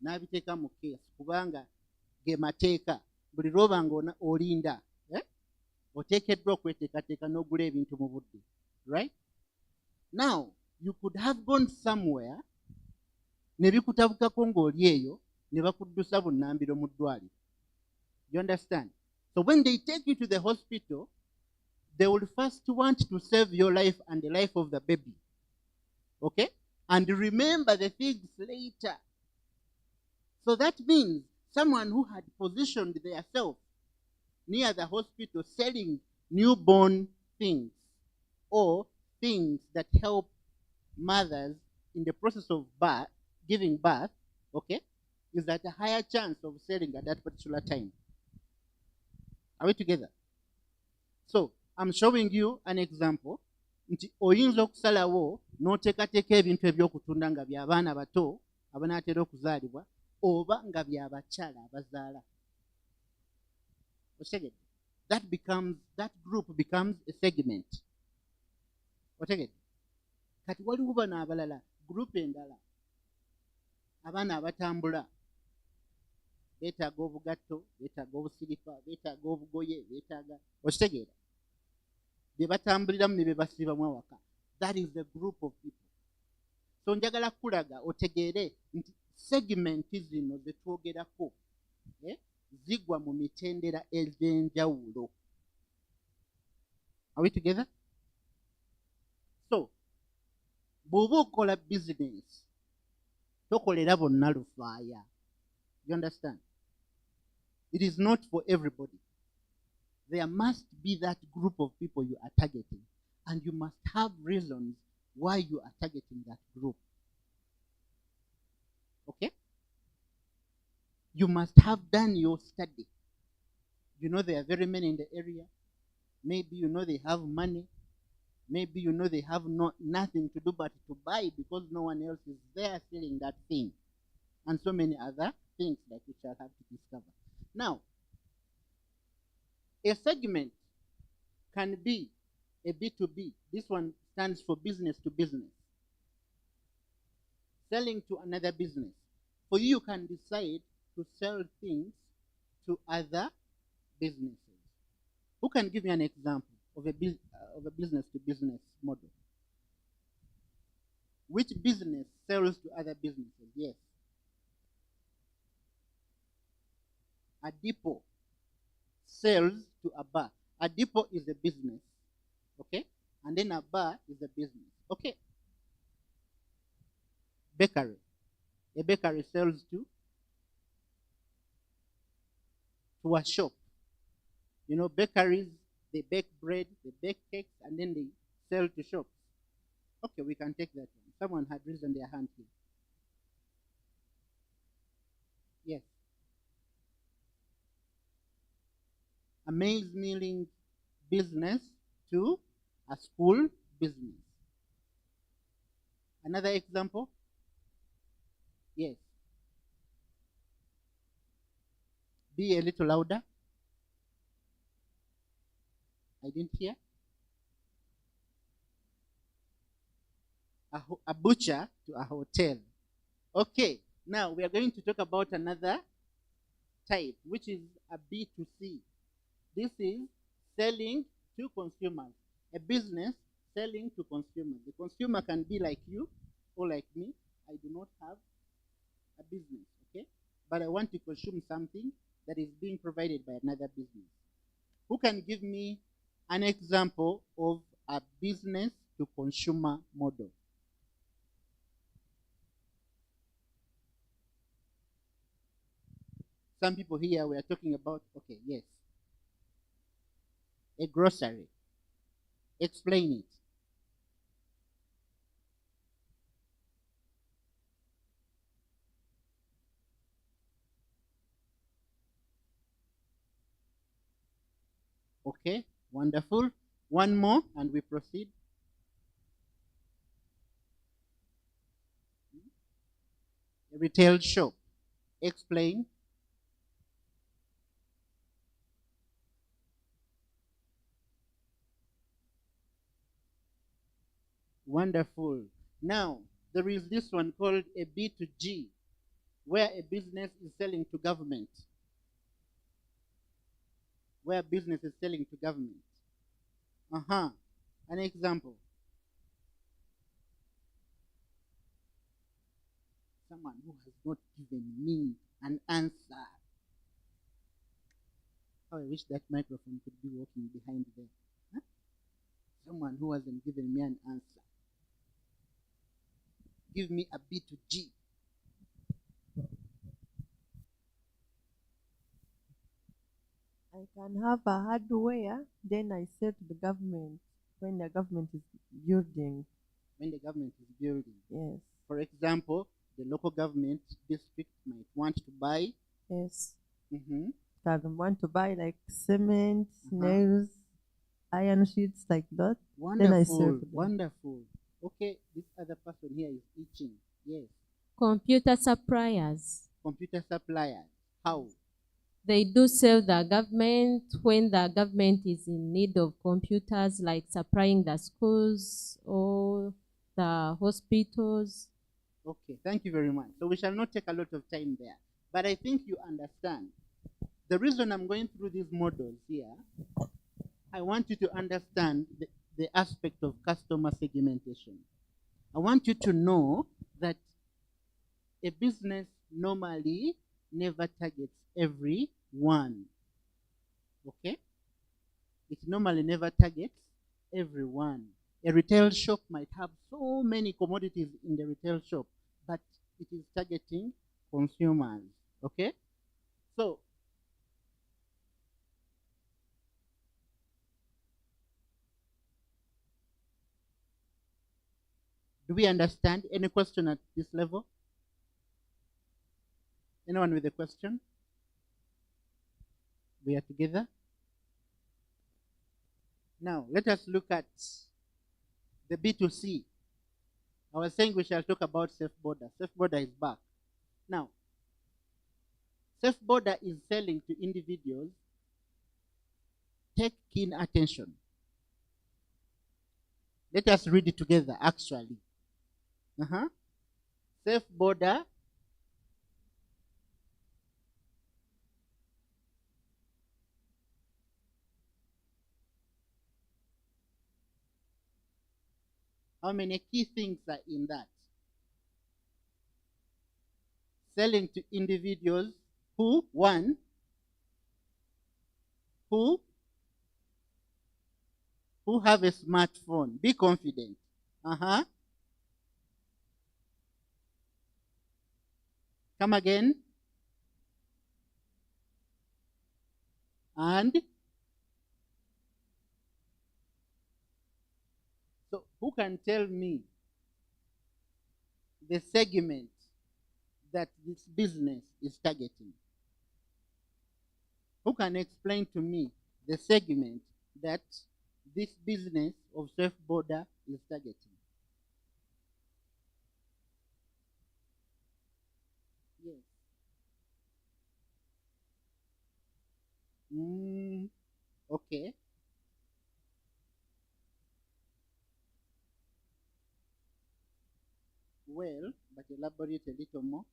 n'abiteeka mu keesi kubanga ge mateeka. Buli lwoba nga olinda oteekeddwa okweteekateeka n'ogula ebintu mu budde. Right? Now, you could have gone somewhere ne bikutabukako ng'oli eyo ne bakuddusa bunnambiro mu ddwaliro. You understand? So when they take you to the hospital, they will first want to save your life and the life of the baby. Okay? And remember the things later. So that means someone who had positioned themselves near the hospital selling newborn things or things that help mothers in the process of birth, giving birth, okay, is at a higher chance of selling at that particular time. Are we together? So, I'm showing you an example. Nti oyinza okusalawo n'oteekateeka ebintu eby'okutunda nga by'abaana bato abanaatera okuzaalibwa oba nga by'abakyala abazaala. Otegedde? That group becomes a segment. Otegedde? Kati waliwo bano abalala group endala abaana abatambula beetaaga obugatto, beetaaga obusiripa, beetaaga obugoye, beetaaga. Okitegeera? Bye batambuliramu ne bye basiibamu awaka. That is the group of people. So njagala kulaga otegeere nti segmenti zino ze twogerako zigwa mu mitendera egy'enjawulo. Are we together? So, bw'oba okola business tokolera bonna lufaaya. You understand? It is not for everybody. There must be that group of people you are targeting, and you must have reasons why you are targeting that group. Okay? You must have done your study. You know there are very many in the area. Maybe you know they have money. Maybe you know they have nothing to do but to buy because no one else is there selling that thing. And so many other things that we shall have to discover. Now, a segment can be a B2B. This one stands for business to business. Selling to another business. For you can decide to sell things to other businesses. Who can give me an example of a business to business model? Which business sells to other businesses? Yes. A depot sells to a bar. A depot is a business, okay? And then a bar is a business, okay? Bakery. A bakery sells to a shop. You know, bakeries, they bake bread, they bake cakes, and then they sell to shops. Okay, we can take that one. Someone had risen their hand here. Yes. A maize milling business to a school business. Another example? Yes. Be a little louder. I didn't hear. A butcher to a hotel. Okay, now we are going to talk about another type, which is a B2C. This is selling to consumers. A business selling to consumers. The consumer can be like you or like me. I do not have a business, okay? But I want to consume something that is being provided by another business. Who can give me an example of a business to consumer model? Some people here we are talking about, okay, yes. A grocery. Explain it. Okay, wonderful. One more and we proceed. A retail shop. Explain. Wonderful. Now, there is this one called a B2G, where a business is selling to government. Where business is selling to government. An example. Someone who has not given me an answer. Oh, I wish that microphone could be working behind there. Huh? Someone who hasn't given me an answer. Give me a B2G. I can have a hardware, then I sell to the government when the government is building. When the government is building. Yes. For example, the local government district might want to buy. Yes. Mm-hmm. Can want to buy like cement, nails, iron sheets like that. Wonderful. Then I sell to them. Wonderful. Okay, this other person here is itching. Yes. Computer suppliers. Computer suppliers. How? They do serve the government when the government is in need of computers, like supplying the schools or the hospitals. Okay, thank you very much. So we shall not take a lot of time there. But I think you understand. The reason I'm going through these models here, I want you to understand the aspect of customer segmentation. I want you to know that a business normally never targets everyone. Okay? It normally never targets everyone. A retail shop might have so many commodities in the retail shop, but it is targeting consumers. Okay? So, do we understand? Any question at this level? Anyone with a question? We are together? Now, let us look at the B2C. I was saying we shall talk about Safe Border. Safe Border is back. Now, Safe Border is selling to individuals. Take keen attention. Let us read it together, actually. Safe Border how many key things are in that? Selling to individuals who, one, who have a smartphone. Be confident. Come again. And so who can tell me the segment that this business is targeting? Who can explain to me the segment that this business of Safe Border is targeting? Yes. Okay. Well, but elaborate a little more.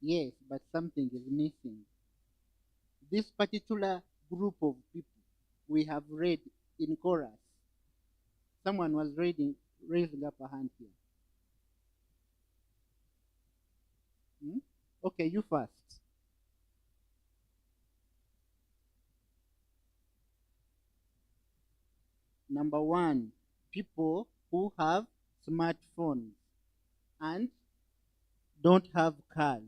Yes, but something is missing. This particular group of people we have read in chorus. Someone was raising up a hand here. Okay, you first. Number one, people who have smartphones and don't have cars.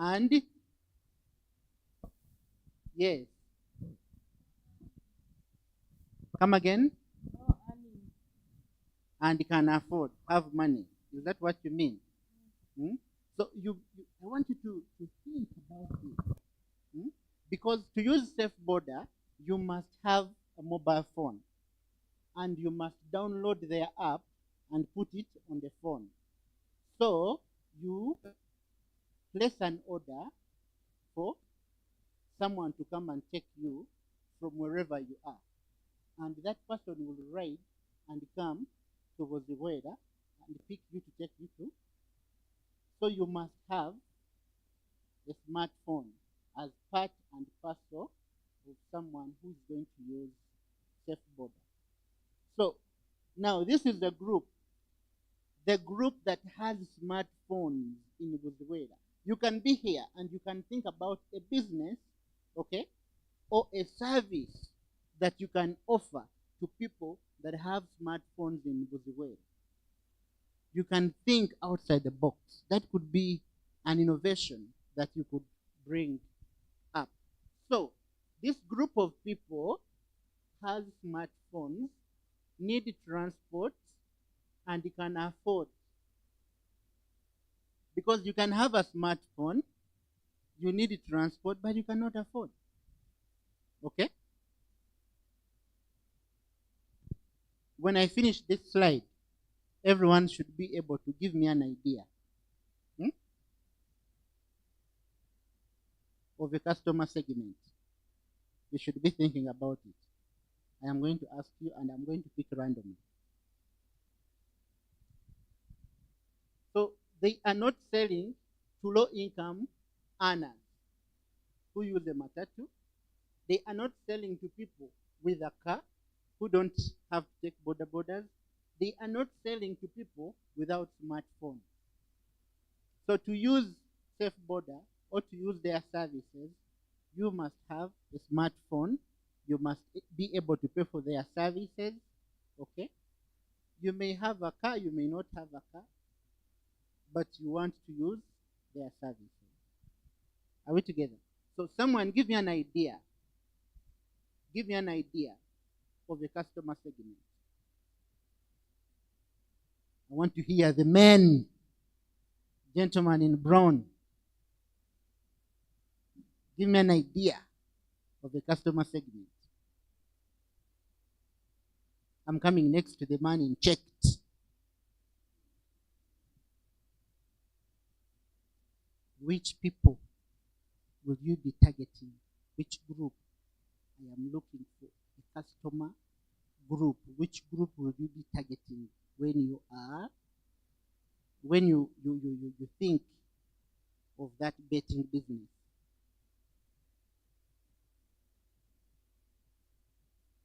And Yes. Come again? And can afford, have money. Is that what you mean? Hmm? So I want you to think about it. Hmm? Because to use Safe Border, you must have a mobile phone. And you must download their app and put it on the phone. So you place an order for someone to come and take you from wherever you are. And that person will ride and come to Bwizibwera and pick you to take you to. So you must have a smartphone as part and parcel of someone who is going to use Safe Border. So now this is the group that has smartphones in Bwizibwera. You can be here and you can think about a business, okay, or a service that you can offer to people that have smartphones in Bwizibwera. You can think outside the box. That could be an innovation that you could bring up. So this group of people has smartphones, need transport, and can afford. Because you can have a smartphone, you need transport, but you cannot afford. Okay? When I finish this slide, everyone should be able to give me an idea of a customer segment. You should be thinking about it. I am going to ask you and I'm going to pick randomly. So they are not selling to low-income earners who use a matatu. They are not selling to people with a car who don't have to take borders. They are not selling to people without smartphones. So to use Safe Border or to use their services, you must have a smartphone. You must be able to pay for their services. Okay? You may have a car, you may not have a car, but you want to use their services. Are we together? So someone give me an idea. Give me an idea of a customer segment. I want to hear the men, gentleman in brown. Give me an idea of a customer segment. I'm coming next to the man in checked. Which people will you be targeting? Which group? I am looking for a customer group. Which group will you be targeting when you think of that betting business?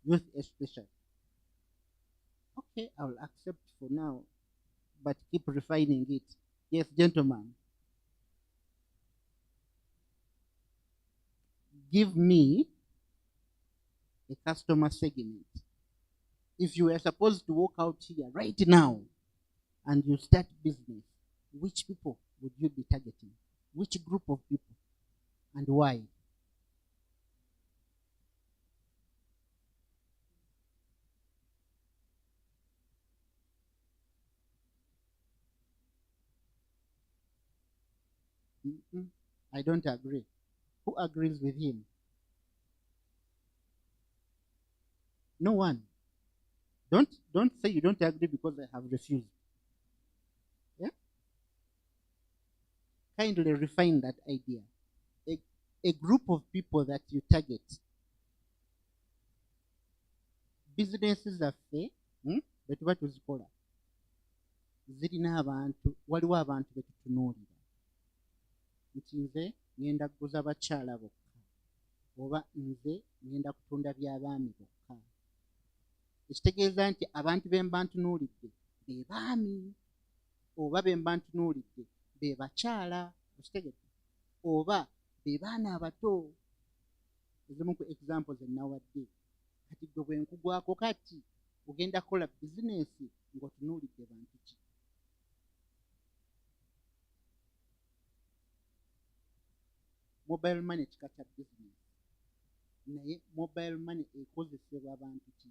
Youth especially. Okay, I will accept for now, but keep refining it. Yes, gentlemen. Give me a customer segment. If you were supposed to walk out here right now and you start business, which people would you be targeting? Which group of people and why? I don't agree. Who agrees with him? No one. Don't say you don't agree because I have refused. Yeah? Kindly refine that idea. A group of people that you target. Businesses are fair, but what was called? Zirina abantu waliwo abantu betutunuulira nti nze ngenda kuguza bakyala bokka oba nze ngenda kutunda by'abaami bokka. Ekitegeeza nti abantu be mba ntunuulidde be baami oba be mba ntunuulidde be bakyala, ekitegeeza oba be baana abato. Ezimu ku examples ennawadde. Kati gwe bwe nkugwako kati ogenda kukola bizinesi ng'otunuulidde bantu ki? Mobile money kika kya business. naye mobile money ekozesebwa abantu ki?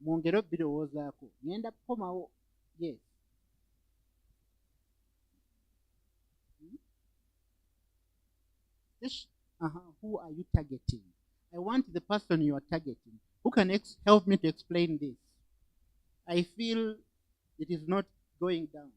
Mwongere birowoozaako. Ngenda kukomawo. Yes. Who are you targeting? I want the person you are targeting. Who can help me to explain this? I feel it is not going down.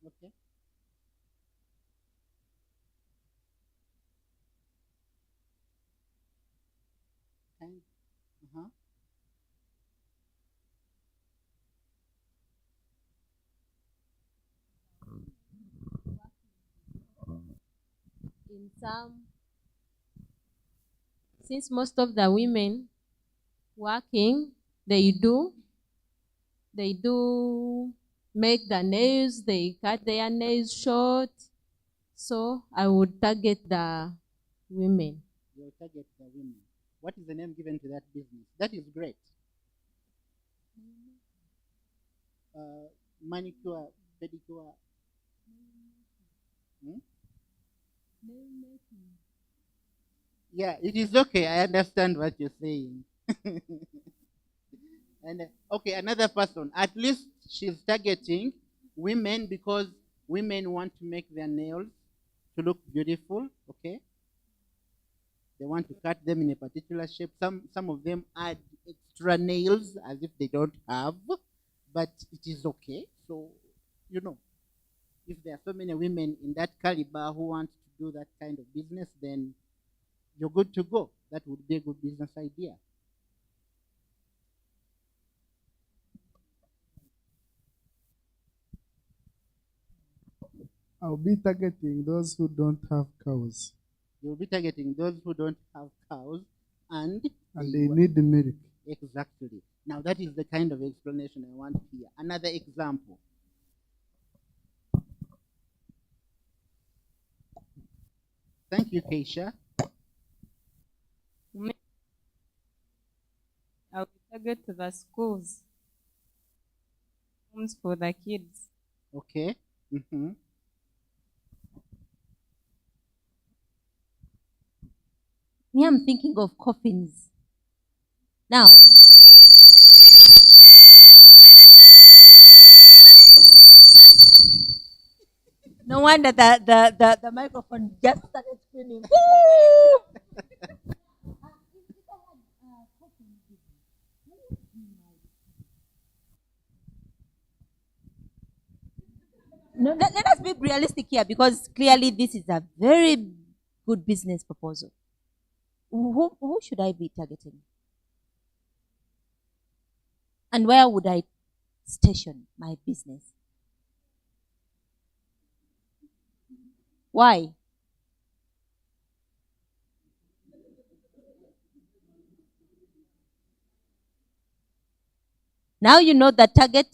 Okay. In some, since most of the women working, they do make the nails, they cut their nails short. So I would target the women. You will target the women. What is the name given to that business? That is great. Manicure, pedicure. Yeah, it is okay. I understand what you're saying. And okay, another person. At least she's targeting women because women want to make their nails to look beautiful. Okay. They want to cut them in a particular shape. Some of them add extra nails as if they don't have, but it is okay. So, if there are so many women in that caliber who want to do that kind of business, then you're good to go. That would be a good business idea. I'll be targeting those who don't have cows. You'll be targeting those who don't have cows and they need the milk. Exactly. Now that is the kind of explanation I want here. Another example. Thank you, Keisha. I will target the schools. Homes for the kids. Okay. Mm-hmm. Me, I'm thinking of coffins. Now, no wonder the microphone just started screaming. No, let us be realistic here because clearly this is a very good business proposal. Who should I be targeting? And where would I station my business? Why? Now you know the target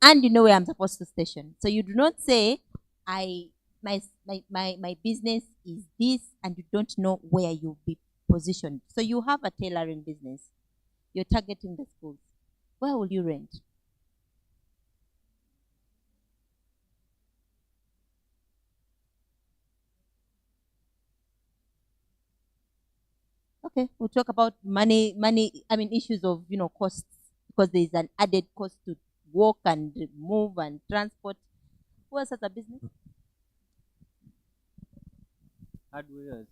and you know where I'm supposed to station. So you do not say, my business is this, and you don't know where you'll be positioned. So you have a tailoring business. You're targeting the schools. Where will you rent? Okay, we'll talk about money, issues of, costs, because there is an added cost to walk and move and transport. Who else has a business? Hardwares.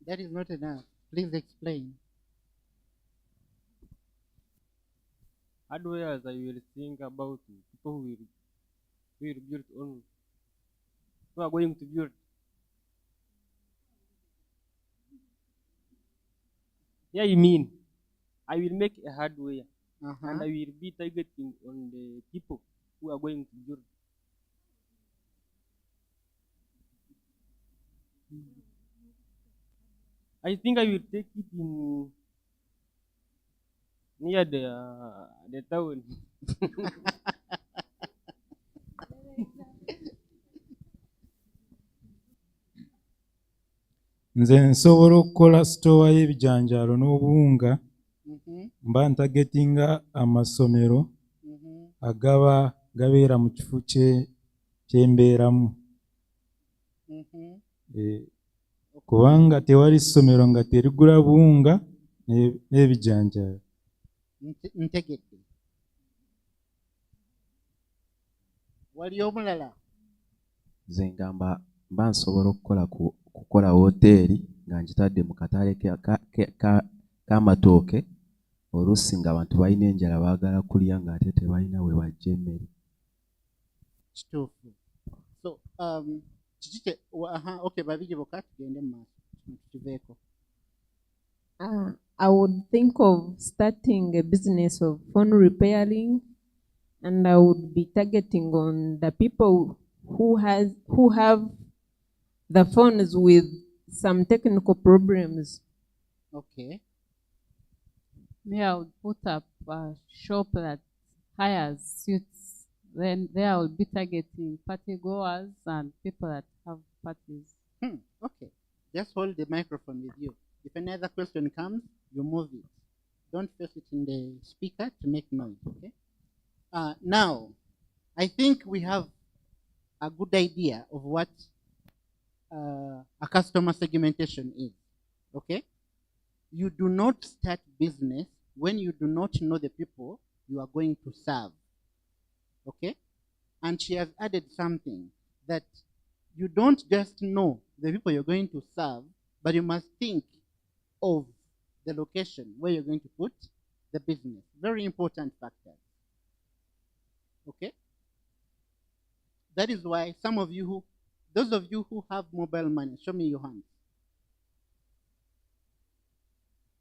That is not enough. Please explain. Hardware, as I will think about people who will build on, who are going to build. Yeah, you mean I will make a hardware and I will be targeting on the people who are going to build. I think I will take it in near the town. Nze nsobola okukola sitowa y'ebijanjaalo n'obuwunga mba ntagetinga amasomero agaba gabeera mu kifo kyembeeramu. Kubanga tewali ssomero nga terigula buwunga n'ebijanjaalo. Ntegedde. Wali omulala? Nze ngamba mba nsobola kukola woteeri nga ngitadde mu katale k'amatooke oluusi ng'abantu balina enjala baagala kulya ng'ate tebalina we bajja emmere. Kituufu. So, okay, babiri bokka tugende mu maaso tukiveeko. I would think of starting a business of phone repairing, and I would be targeting on the people who have the phones with some technical problems. Okay. Me, I would put up a shop that hires suits. Then there I will be targeting party goers and people that have parties. Okay. Just hold the microphone with you. If another question comes, you move it. Don't face it in the speaker to make noise, okay? Now, I think we have a good idea of what a customer segmentation is, okay? You do not start business when you do not know the people you are going to serve, okay? And she has added something that you don't just know the people you're going to serve, but you must think of the location where you're going to put the business. Very important factor. Okay? That is why those of you who have mobile money, show me your hands.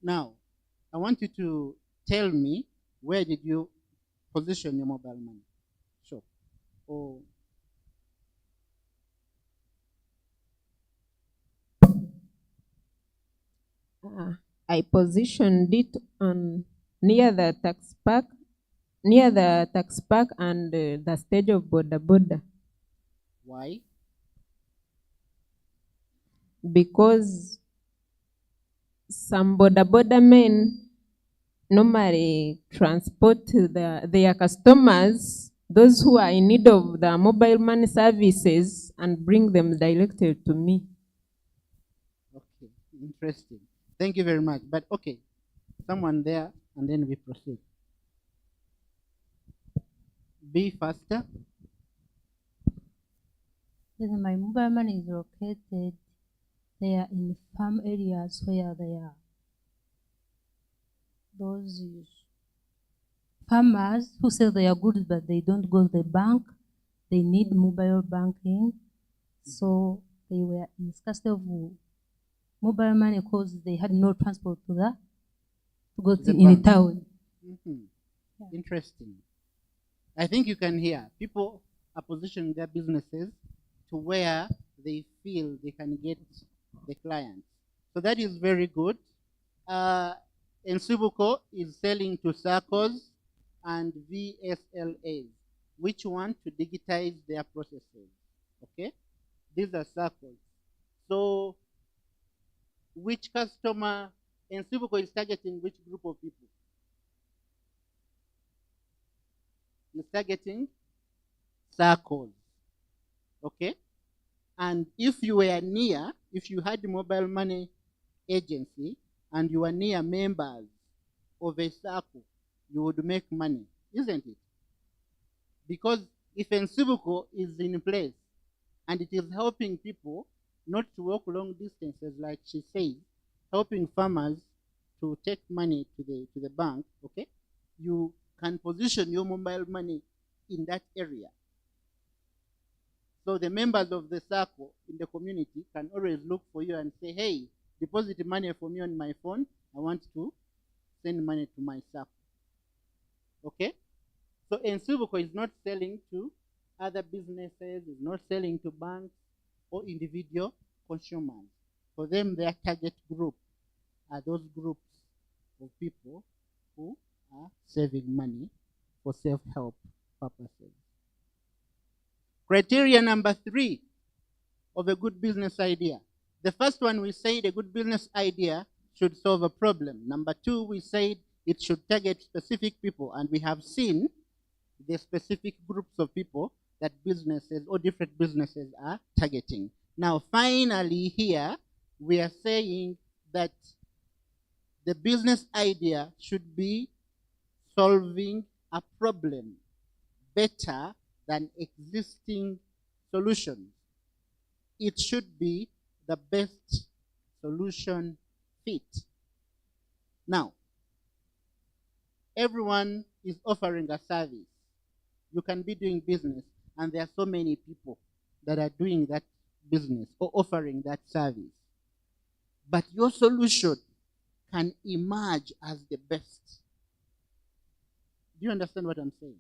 Now, I want you to tell me, where did you position your mobile money? Sure. Or I positioned it on near the tax park and the stage of Boda. Why? Because some Boda men normally transport their customers, those who are in need of the mobile money services, and bring them directly to me. Okay, interesting. Thank you very much. But okay, someone there, and then we proceed. Be faster. My mobile money is located there in farm areas where there are those farmers who sell their goods but they don't go to the bank. They need mobile banking. So they were in scarcity of mobile money because they had no transport to go to in town. Yeah. Interesting. I think you can hear people are positioning their businesses to where they feel they can get the clients. So that is very good. Ensibuko is selling to circles and VSLAs, which want to digitize their processes. Okay? These are circles. So which customer Ensibuko is targeting which group of people? Is targeting circles. Okay? And if you were near, if you had a mobile money agency and you were near members of a circle, you would make money, isn't it? Because if Ensibuko is in place and it is helping people not to walk long distances like she says, helping farmers to take money to the bank, okay, you can position your mobile money in that area. So the members of the circle in the community can always look for you and say, hey, deposit money for me on my phone. I want to send money to my circle. Okay? So Ensubuko is not selling to other businesses, is not selling to banks or individual consumers. For them, their target group are those groups of people who are saving money for self-help purposes. Criteria number 3 of a good business idea. The first one, we said a good business idea should solve a problem. Number 2, we said it should target specific people, and we have seen the specific groups of people that businesses or different businesses are targeting. Now, finally here, we are saying that the business idea should be solving a problem better than existing solutions. It should be the best solution fit. Now, everyone is offering a service. You can be doing business, and there are so many people that are doing that business or offering that service. But your solution can emerge as the best. Do you understand what I'm saying?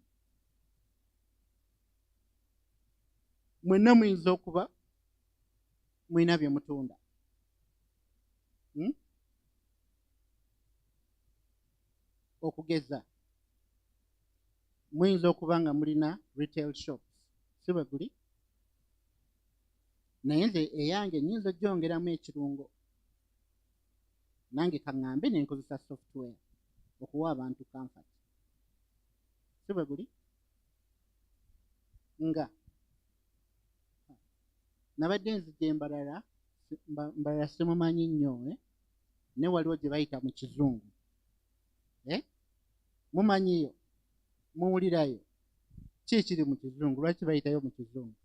Mwenna muyinza okuba mwina bye mutunda. Okugeza muyinza okuba nga mulina retail shops, si bwe guli? Naye nze eyange nnyinza ogyongeramu ekirungo, nange kaŋŋambe ne nkozesa software okuwa abantu comfort, si bwe guli? Nga nabadde nzija embalala simumanyi nnyo, ne waliwo gye bayita mu kizungu. Mumanyiyo, muwulirayo, ki ekiri mu kizungu? Lwaki bayitayo mu kizungu?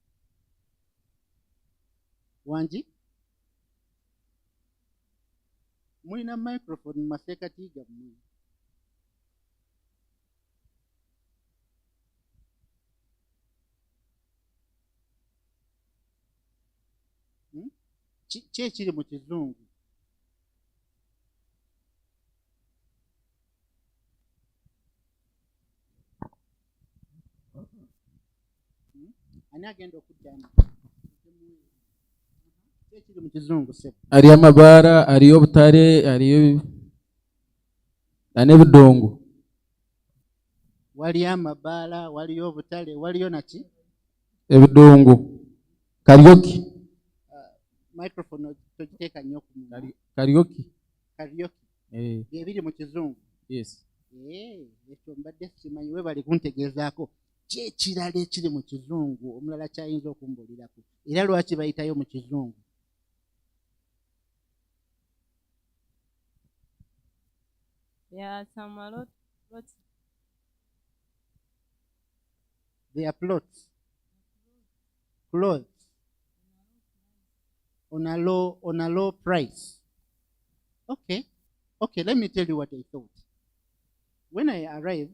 Wangi? Mulina microphone mu maseekati gammwe. Ki ekiri mu kizungu? Ani agenda okuddamu? Ki ekiri mu kizungu sebo? Hariyo amabaara, hariyo obutare, hariyo n'ebidongo. Waliyo amabaala, waliyo obutale, waliyo naki? Ebidongo. Karaoke. Microphone togiteeka nnyo ku munwa. Karaoke. Karaoke. Byebiri mu kizungu. Yes. Ekyo mbadde simanyi, weebale kuntegeezaako. Ki ekirala ekiri mu kizungu omulala kyayinza okumbuulirako? Era lwaki bayitayo mu kizungu? There are some plots. They are plots. Clothes. On a low price. Okay, let me tell you what I thought. When I arrived,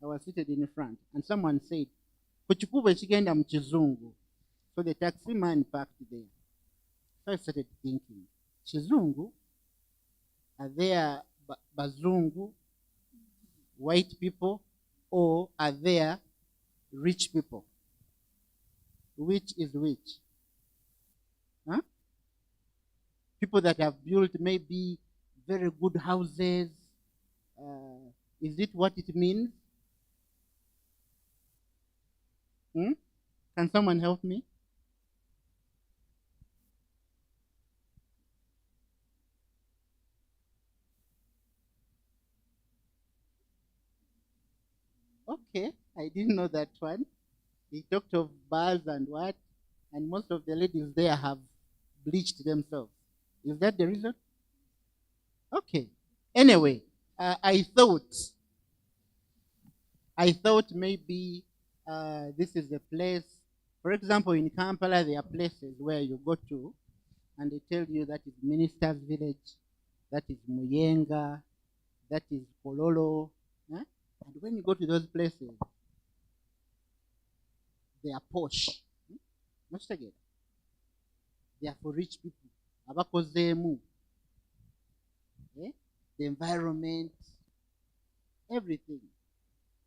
I was seated in the front, and someone said, "Kuchikuba ekigenda mu kizungu." So the taxi man parked there. So I started thinking, Kizungu? Are there Bazungu, white people, or are there rich people? Which is which? Huh? People that have built maybe very good houses. Is it what it means? Can someone help me? Okay, I didn't know that one. He talked of bars and what, and most of the ladies there have bleached themselves. Is that the reason? Okay. Anyway, I thought maybe this is a place. For example, in Kampala, there are places where you go to, and they tell you that is Minister's Village, that is Muyenga, that is Kololo. Eh? And when you go to those places, they are posh. Not together. They are for rich people. Abakozemu. Eh? The environment, everything.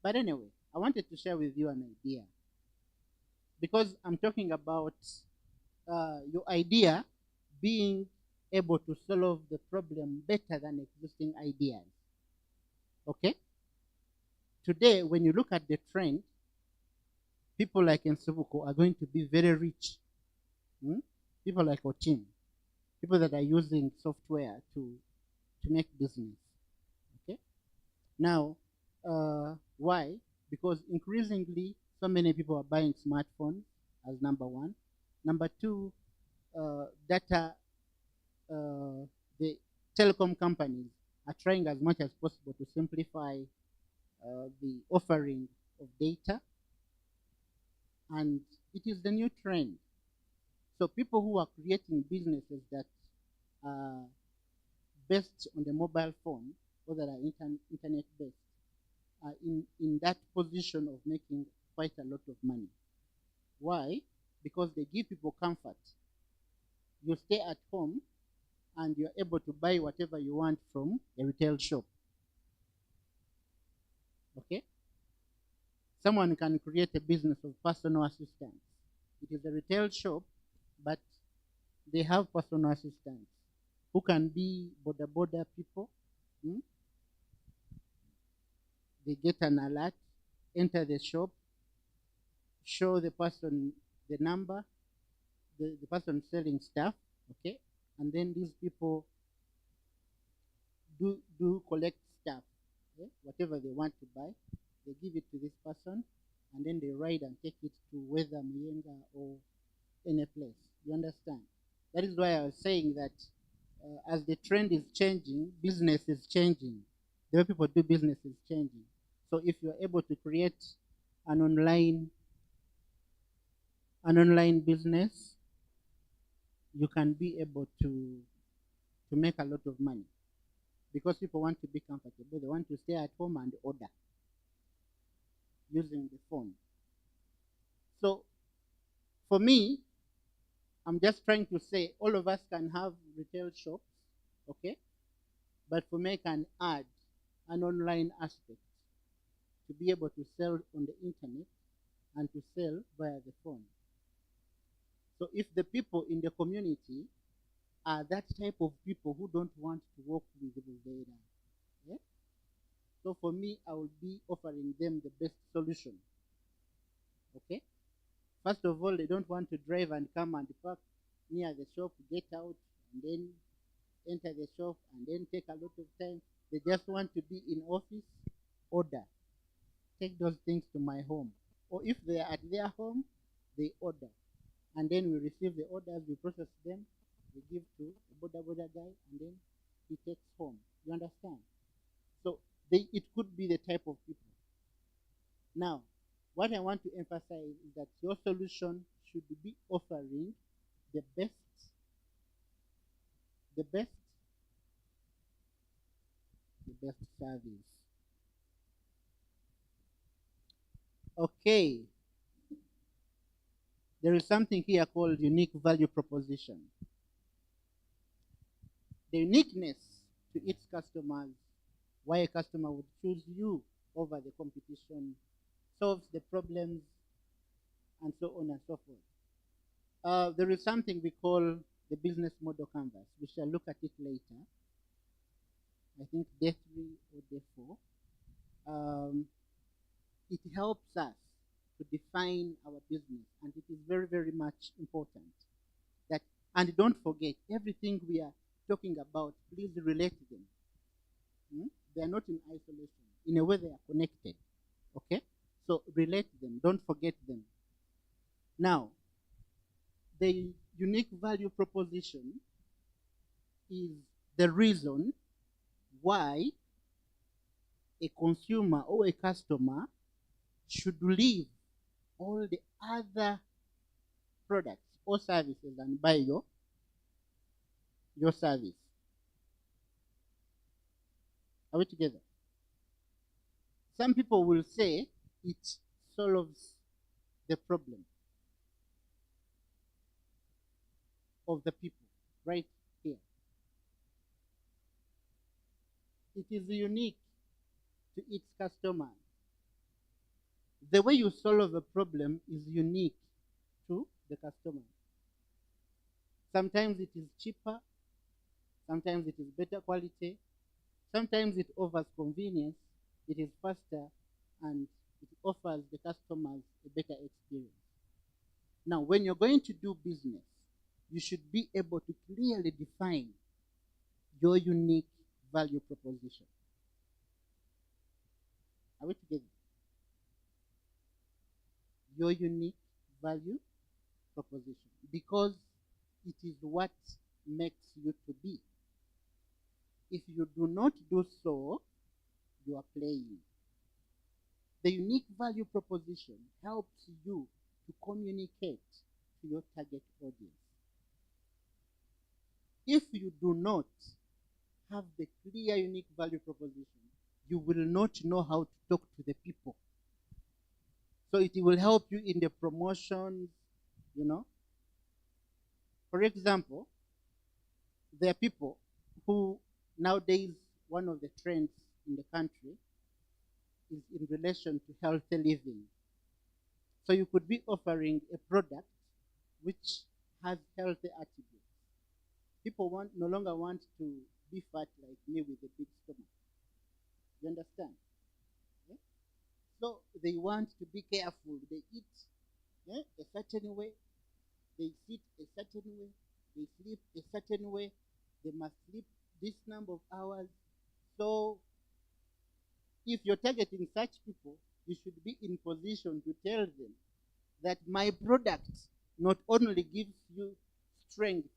But anyway, I wanted to share with you an idea. Because I'm talking about your idea being able to solve the problem better than existing ideas. Okay? Today, when you look at the trend, people like Nsubuko are going to be very rich. People like Otim, people that are using software to make business. Okay? Now, why? Because increasingly, so many people are buying smartphones as number one. Number two, the telecom companies are trying as much as possible to simplify the offering of data, and it is the new trend. So people who are creating businesses that are based on the mobile phone or that are internet based are in that position of making quite a lot of money. Why? Because they give people comfort. You stay at home and you're able to buy whatever you want from a retail shop. Okay? Someone can create a business of personal assistance. It is a retail shop, but they have personal assistants who can be border people. They get an alert, enter the shop, show the person the number, the person selling stuff, okay? And then these people do collect stuff, okay? Whatever they want to buy, they give it to this person, and then they ride and take it to whether Muyenga or any place. You understand? That is why I was saying that as the trend is changing, business is changing. The way people do business is changing. So if you're able to create an online business, you can be able to make a lot of money. Because people want to be comfortable. They want to stay at home and order using the phone. So for me, I'm just trying to say all of us can have retail shops, okay? But for me, I can add an online aspect to be able to sell on the internet and to sell via the phone. So if the people in the community are that type of people who don't want to work with the data, yeah? So for me, I will be offering them the best solution, okay? First of all, they don't want to drive and come and park near the shop, get out, and then enter the shop, and then take a lot of time. They just want to be in office, order. Take those things to my home. Or if they are at their home, they order. And then we receive the orders, we process them, we give to the border guy, and then he takes home. You understand? So it could be the type of people. Now, what I want to emphasize is that your solution should be offering the best service. Okay. There is something here called unique value proposition. The uniqueness to its customers, why a customer would choose you over the competition, solves the problems, and so on and so forth. There is something we call the business model canvas. We shall look at it later. I think day 3 or day 4. It helps us to define our business, and it is very, very much important. And don't forget, everything we are talking about, please relate them. They are not in isolation. In a way, they are connected. Okay? So relate them. Don't forget them. Now, the unique value proposition is the reason why a consumer or a customer should leave all the other products or services and buy your service. Are we together? Some people will say it solves the problem of the people right here. It is unique to its customers. The way you solve a problem is unique to the customer. Sometimes it is cheaper, sometimes it is better quality, sometimes it offers convenience, it is faster, and it offers the customers a better experience. Now, when you're going to do business, you should be able to clearly define your unique value proposition. Are we together? Your unique value proposition, because it is what makes you to be. If you do not do so, you are playing. The unique value proposition helps you to communicate to your target audience. If you do not have the clear unique value proposition, you will not know how to talk to the people. So it will help you in the promotions, you know. For example, there are people who nowadays, one of the trends in the country is in relation to healthy living. So you could be offering a product which has healthy attributes. People no longer want to be fat like me with a big stomach. You understand? Yeah? So they want to be careful. They eat a certain way. They sit a certain way. They sleep a certain way. They must sleep this number of hours. So if you're targeting such people, you should be in position to tell them that my product not only gives you strength,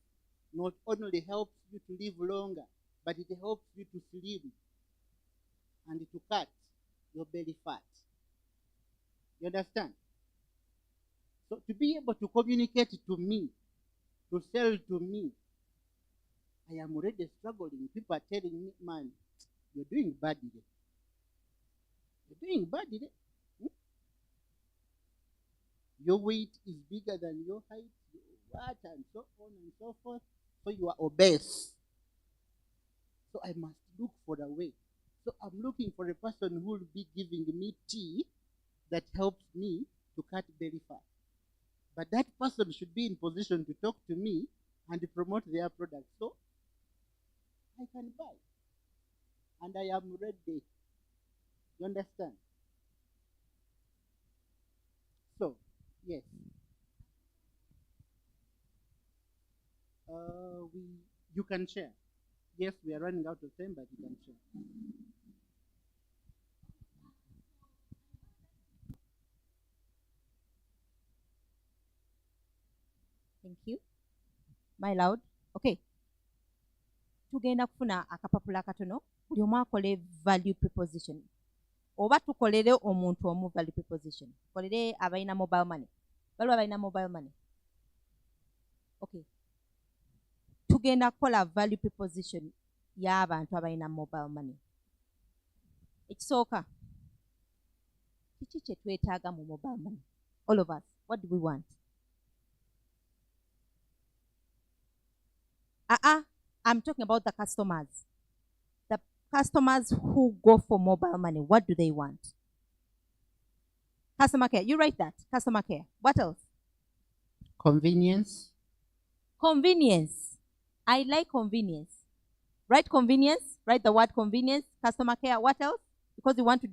not only helps you to live longer, but it helps you to slim and to cut your belly fat. You understand? So to be able to communicate to me, to sell to me, I am already struggling. People are telling me, man, you're doing badly. You're doing badly. Your weight is bigger than your height, what, and so on and so forth. So you are obese. So I must look for a way. So I'm looking for a person who will be giving me tea that helps me to cut belly fat. But that person should be in position to talk to me and to promote their product. So I can buy. And I am ready. You understand? So, yes. You can share. Yes, we are running out of time, but you can share. Thank you. My loud. Okay. Tugenda kufuna akapapula katono buli omu akole value proposition. Oba tukolere omuntu omu value proposition. Kolere abalina mobile money. Baliwo abalina mobile money. Okay. Tugenda kukola value proposition y'abantu abalina mobile money. Ekisooka. Kiki kye twetaaga mu mobile money? All of us. What do we want? I'm talking about the customers. The customers who go for mobile money, what do they want? Customer care. You write that. Customer care. What else? Convenience. Convenience. I like convenience. Write convenience. Write the word convenience. Customer care. What else? Because you want to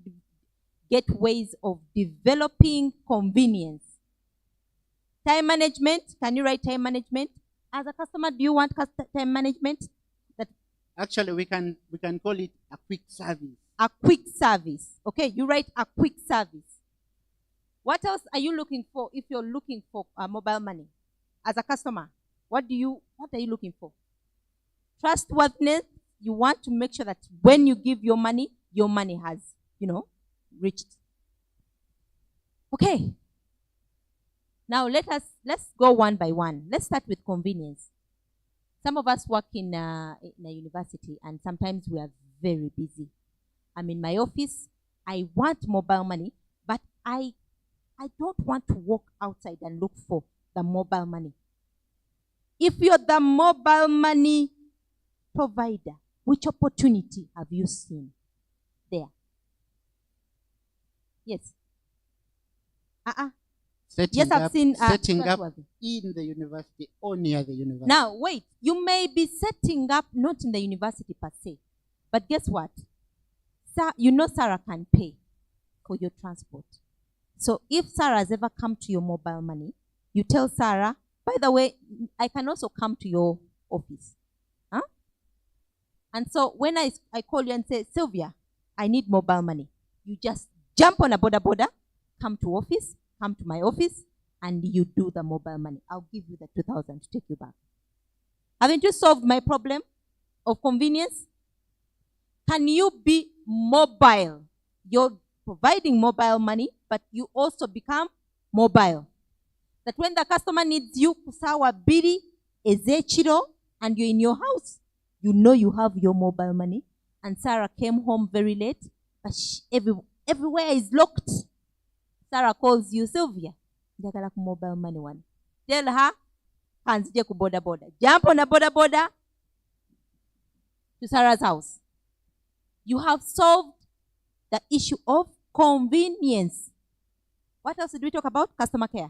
get ways of developing convenience. Time management. Can you write time management? As a customer, do you want time management? That actually we can call it a quick service. A quick service. Okay, you write a quick service. What else are you looking for if you're looking for mobile money? As a customer, what are you looking for? Trustworthiness. You want to make sure that when you give your money has, reached. Okay. Now let's go one by one. Let's start with convenience. Some of us work in a university, and sometimes we are very busy. I'm in my office, I want mobile money, but I don't want to walk outside and look for the mobile money. If you're the mobile money provider, which opportunity have you seen there? Yes. Yes, I've seen setting up in the university or near the university. Now, wait. You may be setting up not in the university per se, but guess what? You know Sarah can pay for your transport. So if Sarah has ever come to your mobile money, you tell Sarah, by the way, I can also come to your office. Huh? And so when I call you and say, Sylvia, I need mobile money, you just jump on a boda, come to office, come to my office, and you do the mobile money. I'll give you the 2,000 to take you back. Haven't you solved my problem of convenience? Can you be mobile? You're providing mobile money, but you also become mobile. That when the customer needs you, kusawa biri, ezechiro, and you're in your house, you know you have your mobile money. And Sarah came home very late, but everywhere is locked. Sarah calls you, Sylvia, njagala ku mobile money one. Tell her, kanzije ku boda. Jump on a boda to Sarah's house. You have solved the issue of convenience. What else did we talk about? Customer care.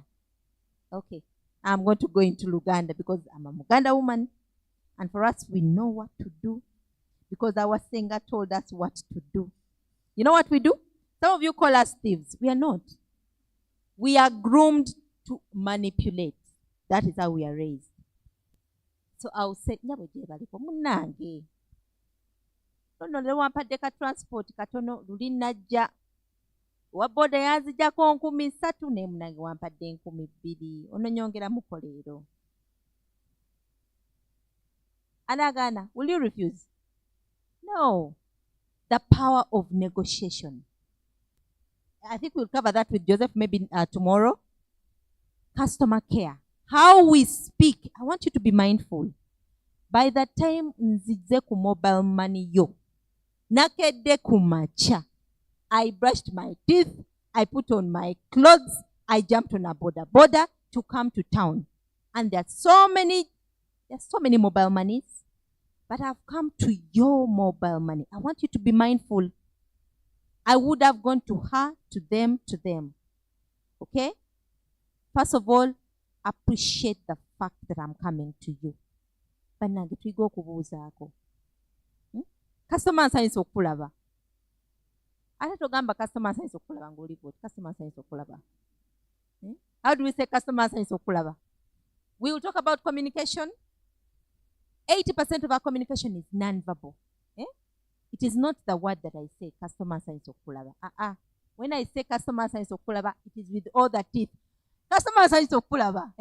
Okay. I'm going to go into Luganda because I'm a Muganda woman. And for us, we know what to do because our singer told us what to do. You know what we do? Some of you call us thieves. We are not. We are groomed to manipulate. That is how we are raised. So I'll say, munange. Tono le wampadde ka transport katono luli najja. Waboda yanzijjako 3,000 ne munange wampadde 2,000. Ono nyongera mukoleero. Anagana, will you refuse? No. The power of negotiation. I think we'll cover that with Joseph maybe tomorrow. Customer care. How we speak. I want you to be mindful. By the time nzize ku mobile money yo, nakedde kumacha, I brushed my teeth, I put on my clothes, I jumped on a boda to come to town. And there's so many mobile monies, but I've come to your mobile money. I want you to be mindful. I would have gone to her, to them. Okay? First of all, appreciate the fact that I'm coming to you. Banange tuiga okubuuzaako. Customer nsanyisa okulaba. Ate togamba customer nsanyisa okulaba ng'oli bw'oti. Customer nsanyisa okulaba. How do we say customer nsanyisa okulaba? We will talk about communication. 80% of our communication is non-verbal. It is not the word that I say, customer nsanyisa okulaba. When I say customer nsanyisa okulaba, it is with all the teeth. Customer nsanyisa okulaba.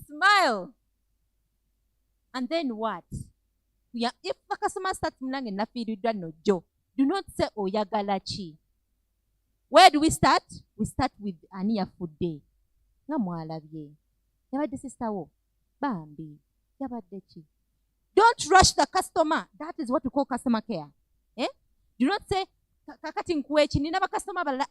Smile. And then what? If the customer starts munange nafiiridwa nojo, do not say oyagala chi. Where do we start? We start with aniya food day. Nga mwalabye. Yabadde sister wo. Bambi. Yabadde chi. Don't rush the customer. That is what we call customer care. Do not say kakati nkuwe chi nina ba customer bala.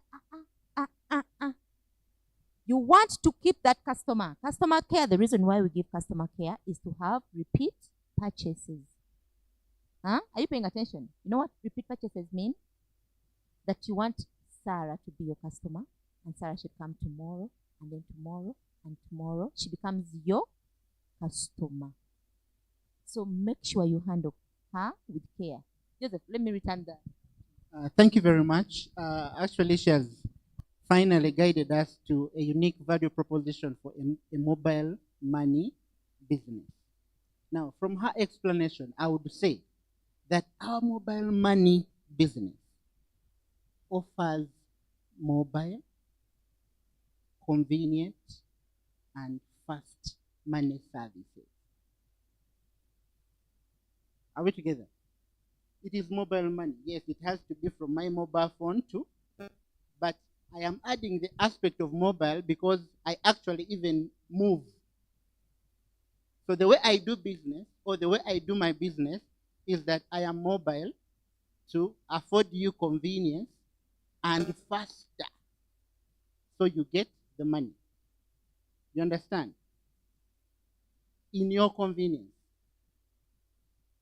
You want to keep that customer. Customer care, the reason why we give customer care is to have repeat purchases. Are you paying attention? You know what repeat purchases mean? That you want Sarah to be your customer, and Sarah should come tomorrow, and then tomorrow, and tomorrow. She becomes your customer. So make sure you handle her with care. Joseph, let me return that. Thank you very much. Actually, she has finally guided us to a unique value proposition for a mobile money business. Now, from her explanation, I would say that our mobile money business offers mobile, convenient, and fast money services. Are we together? It is mobile money. Yes, it has to be from my mobile phone too, but I am adding the aspect of mobile because I actually even move. So the way I do business, or the way I do my business, is that I am mobile, to afford you convenience and faster. So you get the money. You understand? In your convenience.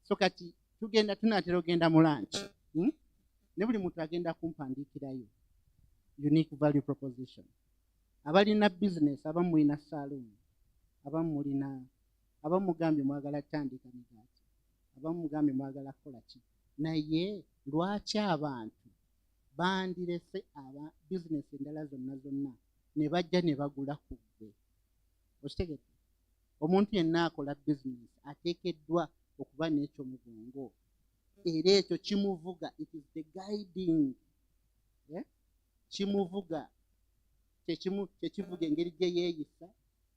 So kati tugenda tunatera ogenda mu lunch. Ne buli muntu agenda kumpandiikirayo. Unique value proposition. Abalina business, abamu mulina saloon, abamu mugambye mwagala tandika migaati, abamu mugambye mwagala kukola ki. Naye lwaki abantu bandirese business endala zonna ne bajja ne bagula ku ggwe? Okitegedde? Omuntu yenna akola business ateekeddwa okuba n'ekyo mugongo. Era ekyo kimuvuga, it is the guiding. Kimuvuga. Kyekivuga engeri gye yeeyisa,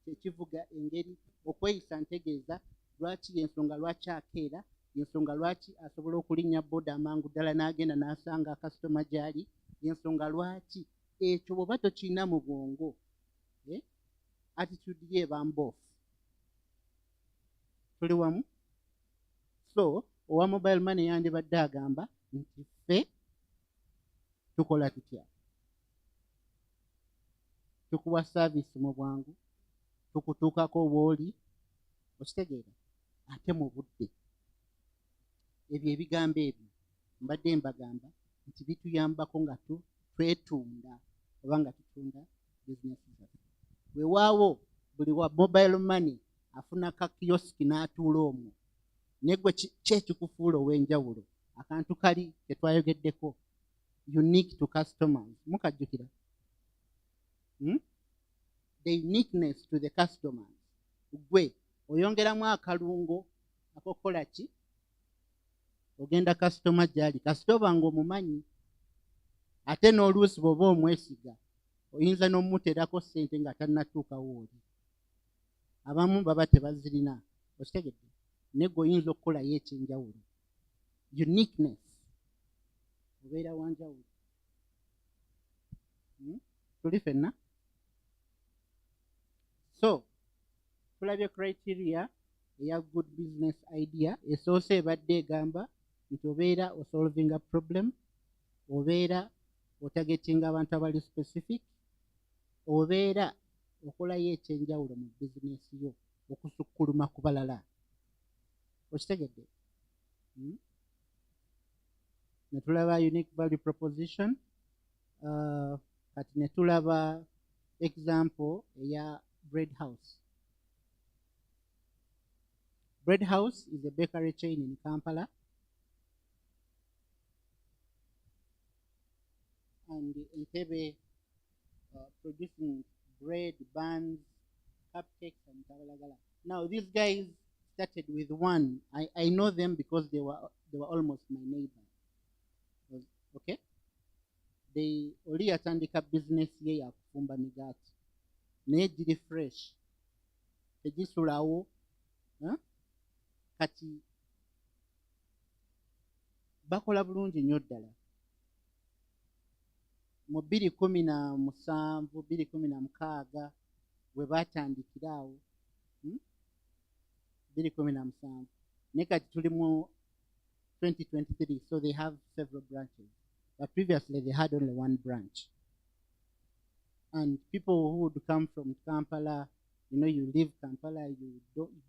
kyekivuga engeri okweyisa ntegeeza lwaki y'ensonga lwaki akeera, y'ensonga lwaki asobola okulinnya boda amangu ddala n'agenda n'asanga akasitoma gy'ali, y'ensonga lwaki ekyo bw'oba tokirina mu bwongo, attitude ye eba mboofu. Tuli wamu? So owa mobile money yandibadde agamba nti ffe tukola tutya? Tukuwa service mu bwangu, tukutuukako bw'oli, okitegeera, ate mu budde. Ebyo ebigambo ebyo mbadde mbagamba nti bituyambako nga twetunda oba nga tutunda bizinesi zaffe. Weewaawo buli wa mobile money afuna ka kioski n'atuula omwo. Negwe kyekikufuula ow'enjawulo. Akantu kali ketwayogeddeko, unique to customers. Mukajjukira? The uniqueness to the customers. Gwe oyongeramu akalungo akokola ki? Ogenda customer gyali. Customer ng'omumanyi. Ate n'oluusi bw'oba omwesiga oyinza n'omuteerako ssente nga tannatuukawo oli. Abamu baba tebazirina. Okitegedde? Ne gwe oyinza okukolayo ekyenjawulo. Uniqueness. Obeera wanjawulo. Tuli ffenna? So, tulabye criteria eya good business idea. Esoose ebadde egamba nti obeera osolving a problem, obeera otargetinga abantu abali specific, obeera okolayo ekyenjawulo mu bizinesi yo okusukkuluma ku balala. Okitegedde? Ne tulaba unique value proposition. Kati ne tulaba example eya Bread House. Bread House is a bakery chain in Kampala. And Entebbe producing bread, buns, cupcakes, and tabalagala. Now these guys started with one. I know them because they were almost my neighbor. Okay? They oli yatandika business ye ya kufumba migaati. Naye giri fresh. Tegisulawo. Kati bakola bulungi nnyo ddala. Mu 2017, 2016 we baatandikira awo. 2017. Ne kati tuli mu 2023, so they have several branches. But previously they had only one branch. And people who would come from Kampala, you leave Kampala, you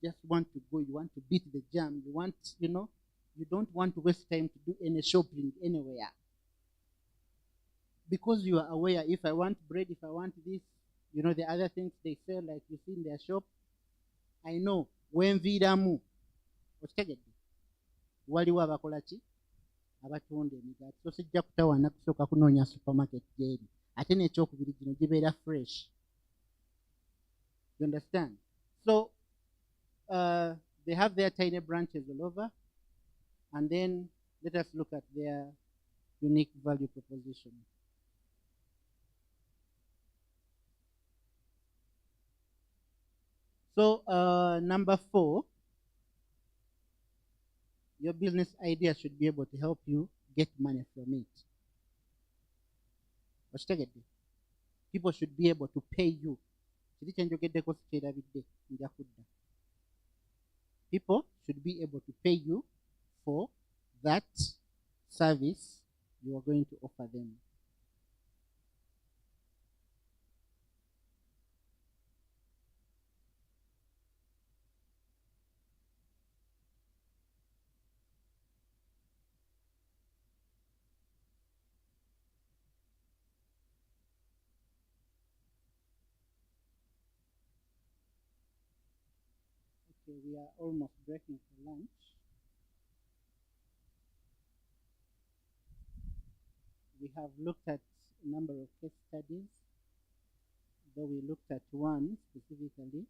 just want to go, you want to beat the jam, you don't want to waste time to do any shopping anywhere. Because you are aware, if I want bread, if I want this, the other things they sell, like you see in their shop, I know, when vidamu, okitegedde, waliwo abakola ki? Abatunda emigaati. So sijja kutawaana kusooka kunoonya supermarket gyeri. Ate n'ekyokubiri gino gibeera fresh. You understand? So they have their tiny branches all over. And then let us look at their unique value proposition. So number 4, your business idea should be able to help you get money from it. People should be able to pay you. People should be able to pay you for that service you are going to offer them. Okay, we are almost breaking for lunch. We have looked at a number of case studies, though we looked at one specifically.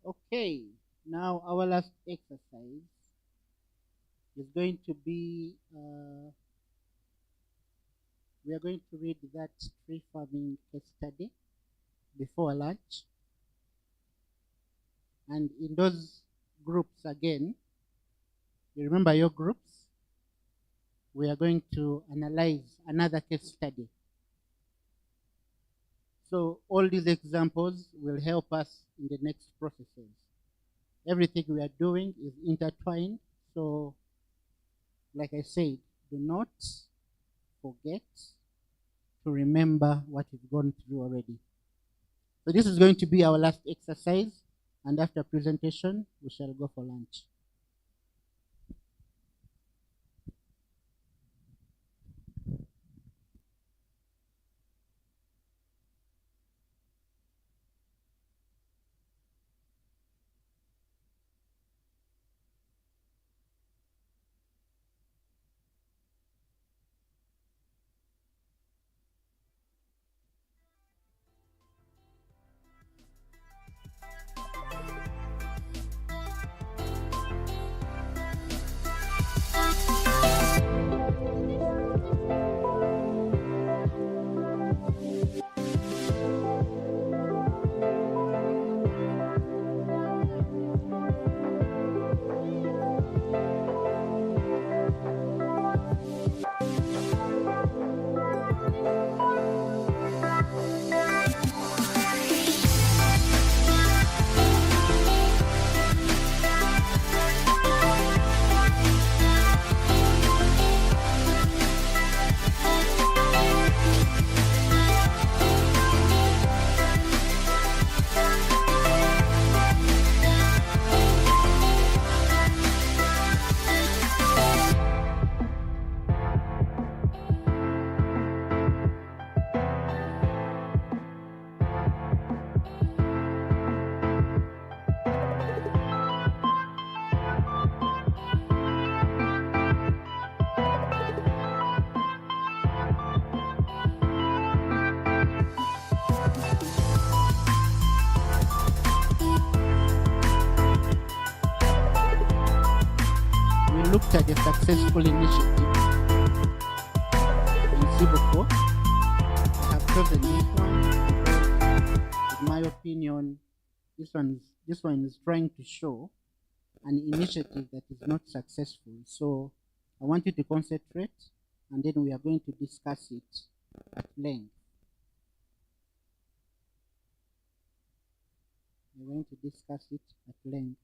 Okay, now our last exercise is going to be, we are going to read that tree farming case study before lunch. And in those groups again, you remember your groups? We are going to analyze another case study. So all these examples will help us in the next processes. Everything we are doing is intertwined. So like I said, do not forget to remember what you've gone through already. So this is going to be our last exercise, and after presentation, we shall go for lunch. Looked at a successful initiative in Siboko. I have chosen this one because, in my opinion, this one is trying to show an initiative that is not successful. So I want you to concentrate, and then we are going to discuss it at length. We're going to discuss it at length.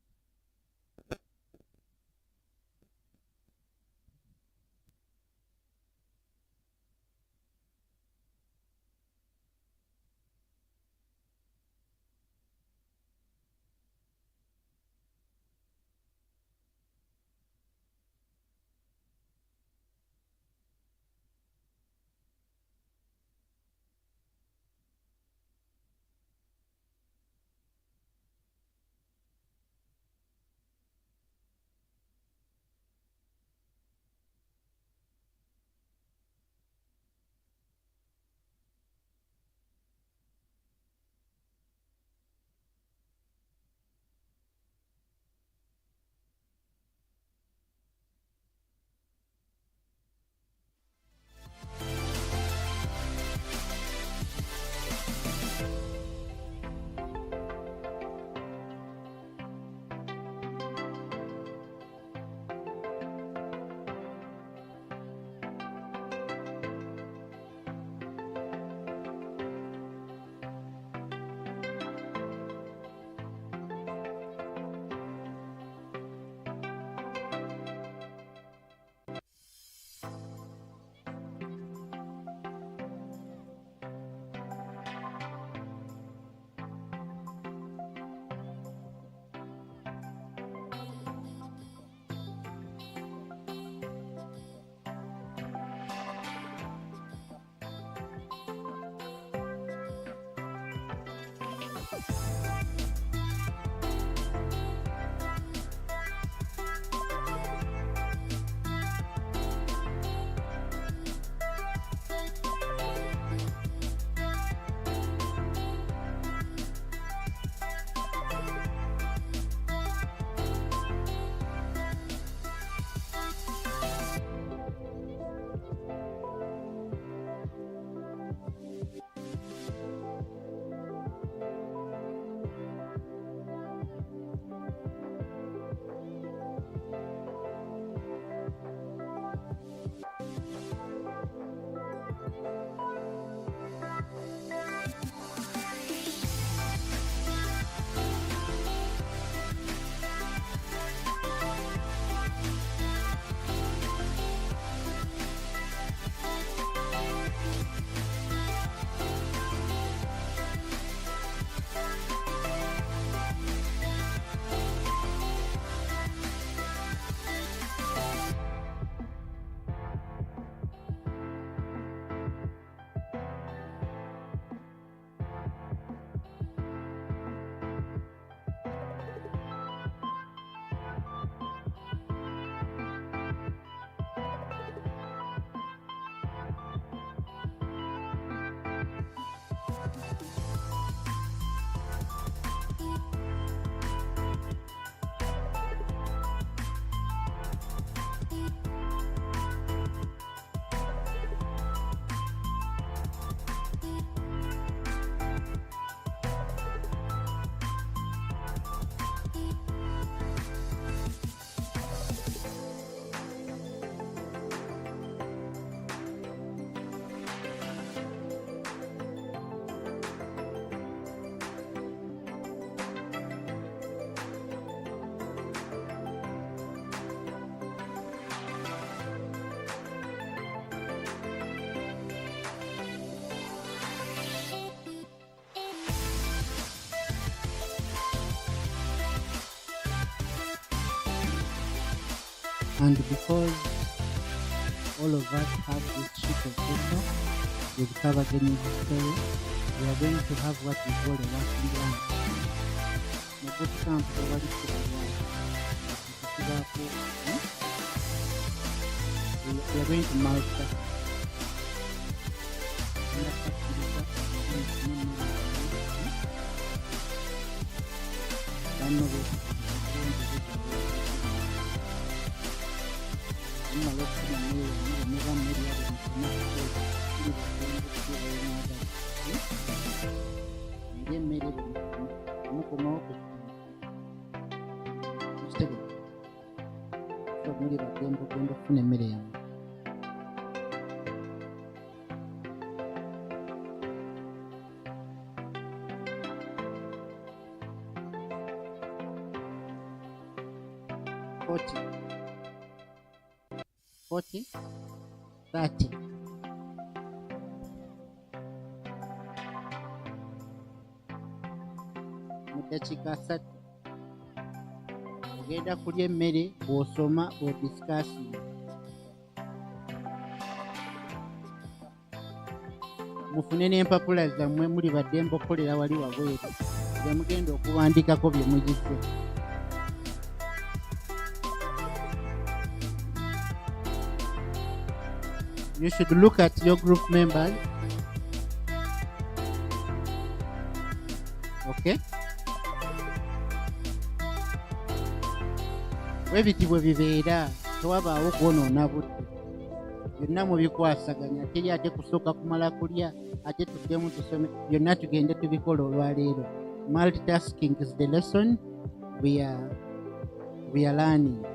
And because all of us have this sheet of paper with covered any story, we are going to have what we call a working lunch. The bootcamp is already we are going to multitask. Forty, 30. Mu ddakiika 3 ogenda kulya emmere bw'osoma odisikasinga. Mufune n'empapula zammwe muli badde mbokolera wali wabweru bye mugenda okuwandiikako bye mugize. You should look at your group members. Okay? Webiti bwe bibeera tewabaawo kwonoona budde. Byonna mubikwasaganya ate kusooka kumala kulya ate tuddemu tusome byonna tugende tubikola olwaleero. Multitasking is the lesson we are learning.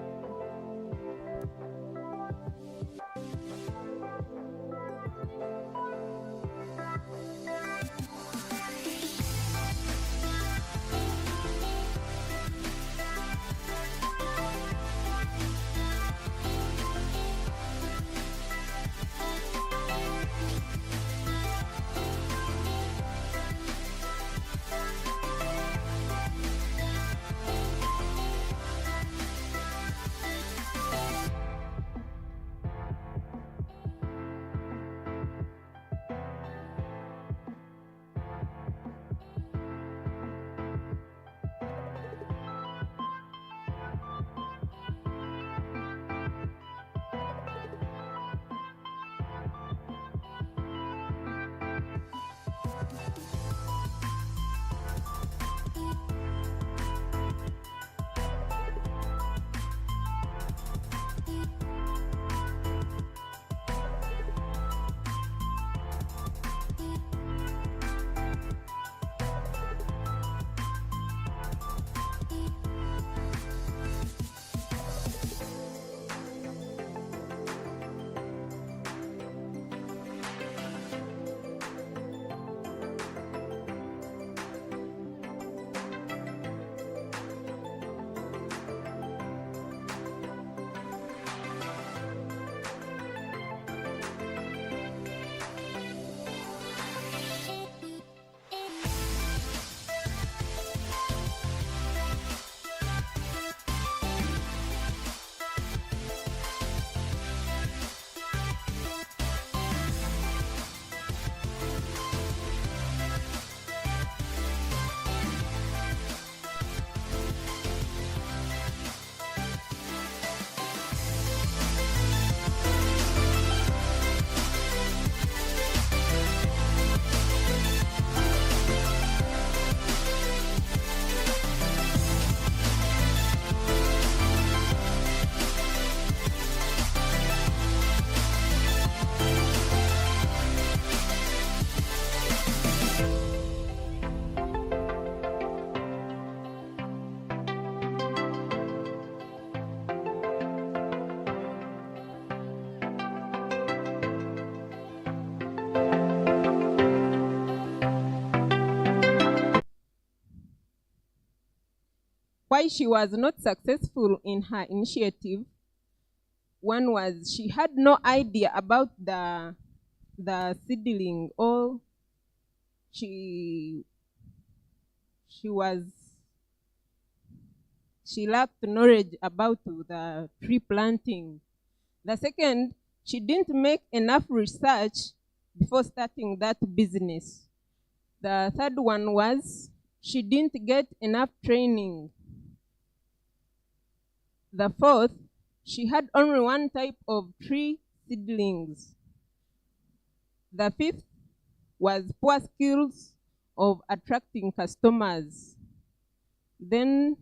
Why she was not successful in her initiative, one was she had no idea about the seedling, or she was she lacked knowledge about the tree planting. The second, she didn't make enough research before starting that business. The third one was she didn't get enough training. The fourth, she had only one type of tree seedlings. The fifth was poor skills of attracting customers. Then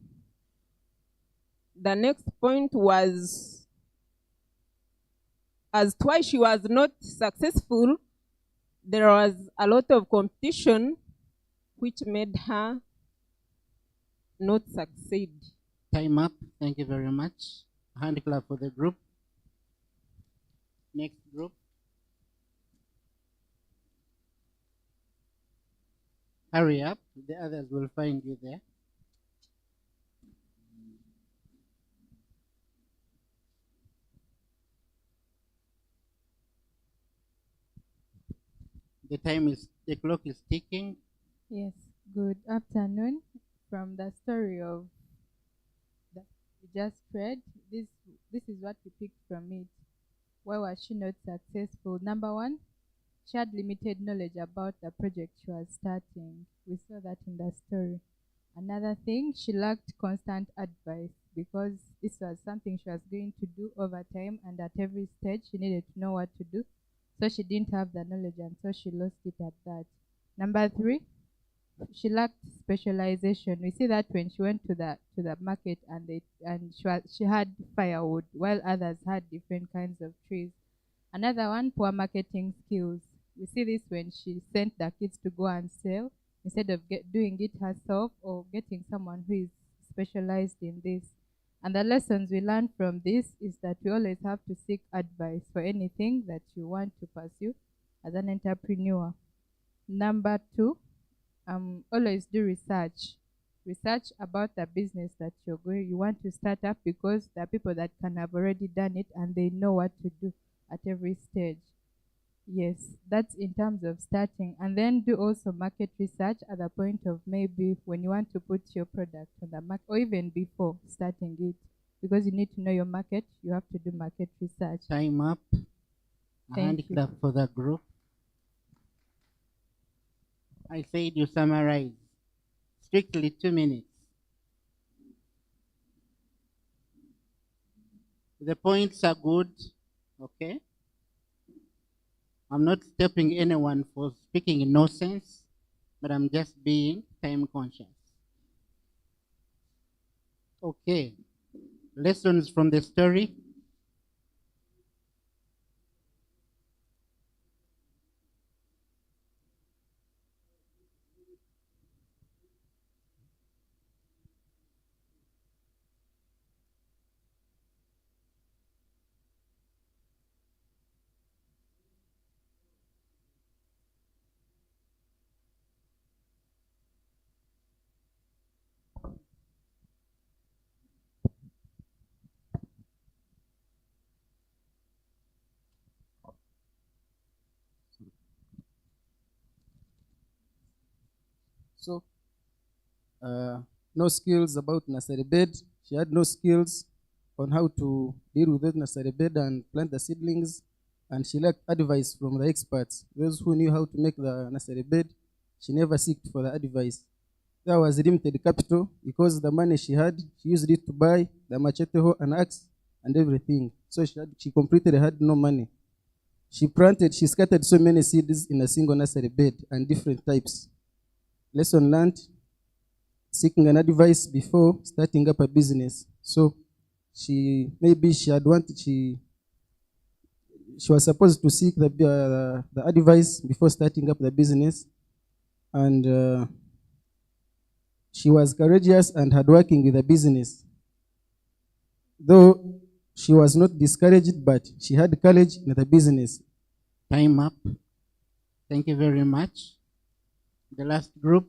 the next point was, as to why she was not successful, there was a lot of competition which made her not succeed. Time up. Thank you very much. Hand clap for the group. Next group. Hurry up. The others will find you there. The clock is ticking. Yes, good afternoon. From the story of that we just read, this is what we picked from it. Why was she not successful? Number one, she had limited knowledge about the project she was starting. We saw that in the story. Another thing, she lacked constant advice because this was something she was going to do over time, and at every stage she needed to know what to do. So she didn't have the knowledge, and so she lost it at that. Number three, she lacked specialization. We see that when she went to the market and she had firewood while others had different kinds of trees. Another one, poor marketing skills. We see this when she sent the kids to go and sell instead of doing it herself or getting someone who is specialized in this. And the lessons we learn from this is that we always have to seek advice for anything that you want to pursue as an entrepreneur. Number two, always do research. Research about the business that you want to start up, because there are people that can have already done it and they know what to do at every stage. Yes, that's in terms of starting. And then do also market research at the point of maybe when you want to put your product on the market, or even before starting it, because you need to know your market. You have to do market research. Time up. Hand clap for the group. I said you summarize. Strictly 2 minutes. The points are good, okay? I'm not stopping anyone for speaking nonsense, but I'm just being time conscious. Okay. Lessons from the story. So, no skills about nursery bed. She had no skills on how to deal with the nursery bed and plant the seedlings, and she lacked advice from the experts, those who knew how to make the nursery bed. She never sought for the advice. There was limited capital because the money she had, she used it to buy the machete, hoe, and axe, and everything. So she completely had no money. She scattered so many seeds in a single nursery bed and different types. Lesson learned, seeking an advice before starting up a business. So she was supposed to seek the advice before starting up the business, and she was courageous and hardworking with the business. Though she was not discouraged, but she had courage in the business. Time up. Thank you very much. The last group.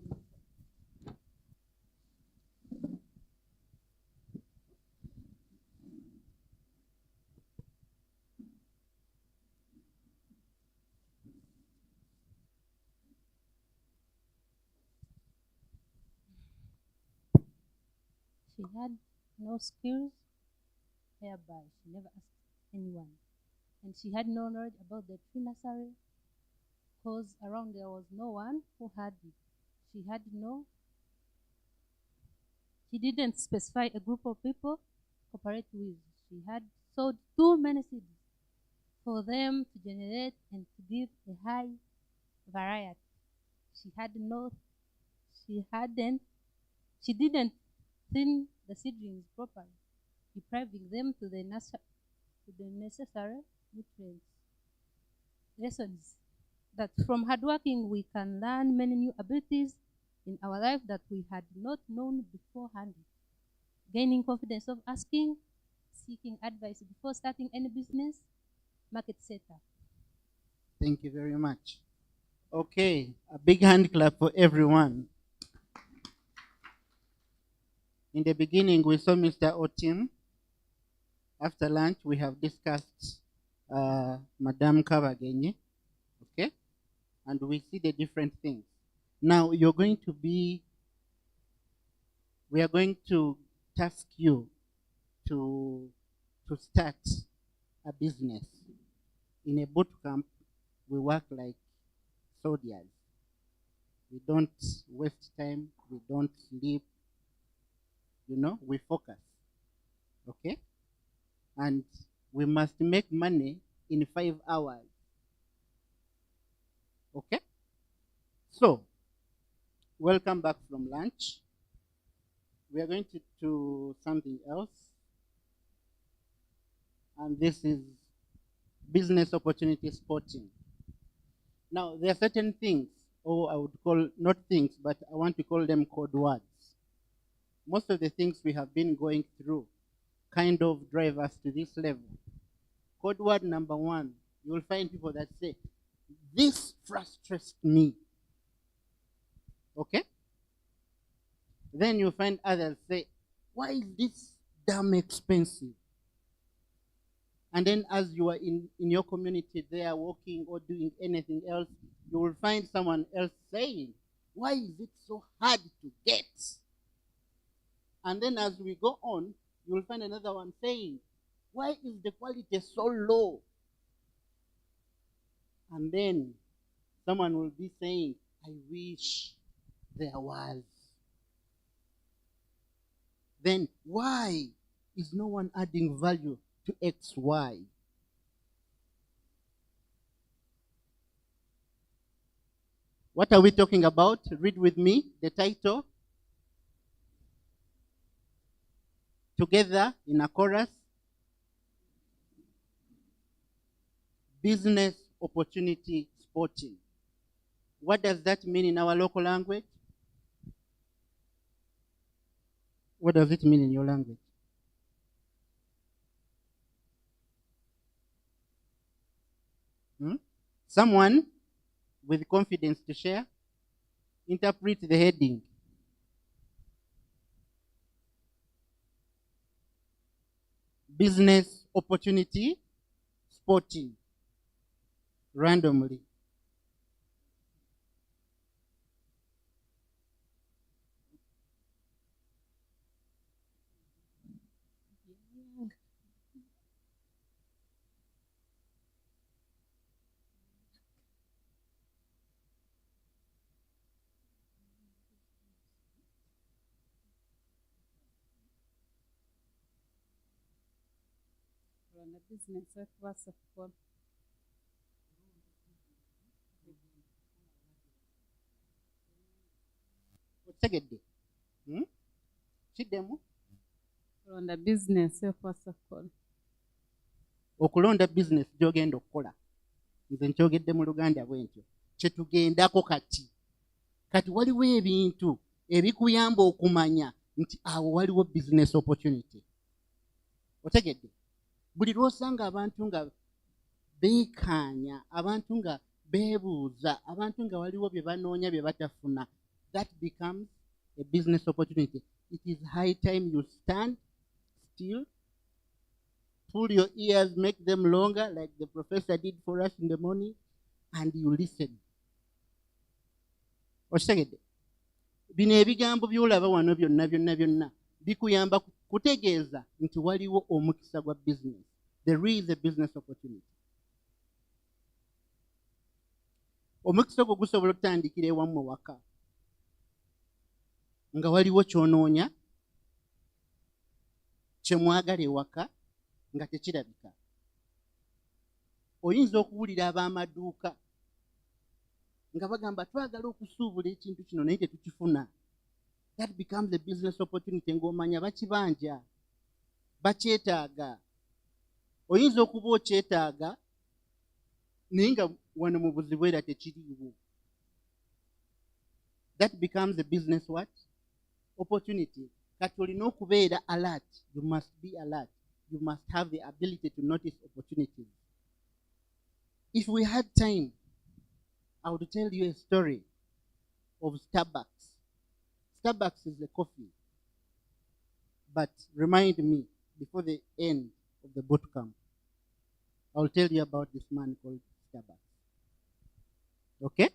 She had no skills, whereby she never asked anyone. And she had no knowledge about the tree nursery, because around there was no one who had it. She didn't specify a group of people to cooperate with. She had sowed too many seeds for them to generate and to give a high variety. She didn't thin the seedlings properly, depriving them to the necessary nutrients. Lessons that from hard working we can learn many new abilities in our life that we had not known beforehand. Gaining confidence of asking, seeking advice before starting any business, market setup. Thank you very much. Okay, a big hand clap for everyone. In the beginning, we saw Mr. Otim. After lunch, we have discussed Madame Kavagenye, okay? And we see the different things. Now, we are going to task you to start a business. In a boot camp, we work like soldiers. We don't waste time, we don't sleep, we focus, okay? And we must make money in 5 hours, okay? So, welcome back from lunch. We are going to do something else. And this is business opportunity spotting. Now, there are certain things, or I would call, not things, but I want to call them code words. Most of the things we have been going through kind of drive us to this level. Code word number 1, you will find people that say, this frustrates me. Okay? Then you find others say, why is this damn expensive? And then as you are in your community there working or doing anything else, you will find someone else saying, why is it so hard to get? And then as we go on, you will find another one saying, why is the quality so low? And then someone will be saying, I wish there was. Then why is no one adding value to XY? What are we talking about? Read with me the title. Together in a chorus. Business opportunity spotting. What does that mean in our local language? What does it mean in your language? Someone with confidence to share? Interpret the heading. Business opportunity spotting. Randomly. Run a business with what's of course. Otegedde. Kiddemu? Okulonda business what's of course. Okulonda business gy'ogenda okukola. Nze nkyogedde mu Luganda bwentyo. Kyetugendako kati. Kati waliwo ebintu ebikuyamba okumanya nti awo waliwo business opportunity. Otegedde? Buli lw'osanga abantu nga beekaanya, abantu nga beebuuza, abantu nga waliwo bye banoonya bye batafuna, that becomes a business opportunity. It is high time you stand still, pull your ears, make them longer like the professor did for us in the morning, and you listen. Okitegedde? Bino ebigambo by'olaba wano byonna bikuyamba kutegeeza nti waliwo omukisa gwa business. There is a business opportunity. Omukisa ogwo gusobola okutandikira ewammwe waka nga waliwo kyonoonya kyemwagala ewaka nga tekirabika. Oyinza okuwulira ab'amaduuka nga bagamba twagala okusuubula ekintu kino naye tetukifuna. That becomes a business opportunity ng'omanya bakibanja bakyetaaga. Oyinza okuba okyetaaga naye nga wano mu Bwizibwera tekiriiwo. That becomes a business what? Opportunity. Kati olina okubeera alert. You must be alert. You must have the ability to notice opportunities. If we had time, I would tell you a story of Starbucks. Starbucks is a coffee. But remind me, before the end of the bootcamp, I will tell you about this man called Starbucks. Okay?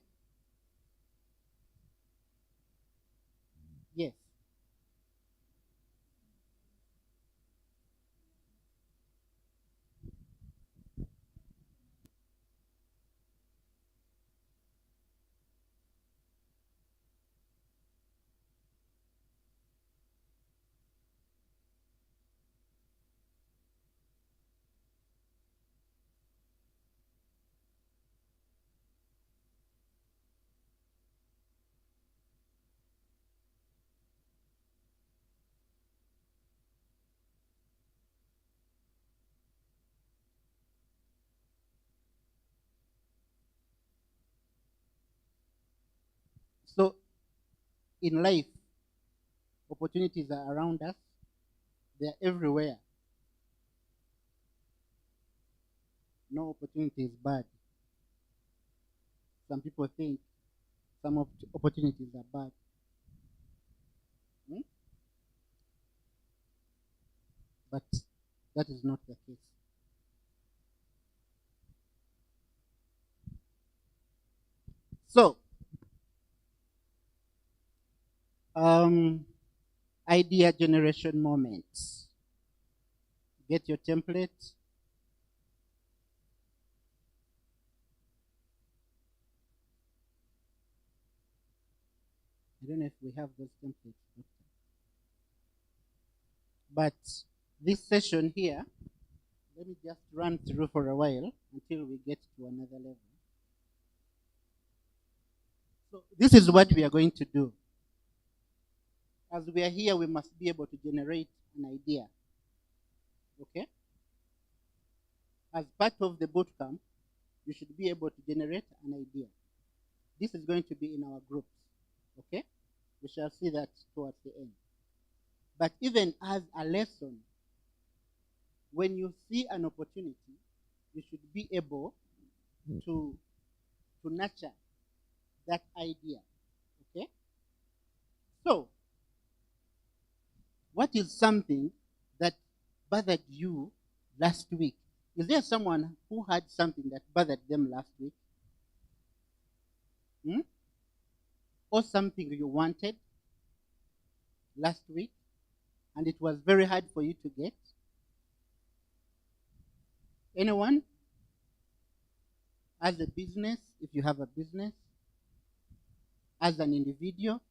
Yes. So, in life, opportunities are around us. They are everywhere. No opportunity is bad. Some people think some opportunities are bad. But that is not the case. So, idea generation moments. Get your template. I don't know if we have those templates. But this session here, let me just run through for a while until we get to another level. So this is what we are going to do. As we are here, we must be able to generate an idea. Okay? As part of the bootcamp, you should be able to generate an idea. This is going to be in our groups. Okay? We shall see that towards the end. But even as a lesson, when you see an opportunity, you should be able to nurture that idea. Okay? So, what is something that bothered you last week? Is there someone who had something that bothered them last week? Or something you wanted last week and it was very hard for you to get? Anyone? As a business, if you have a business, as an individual,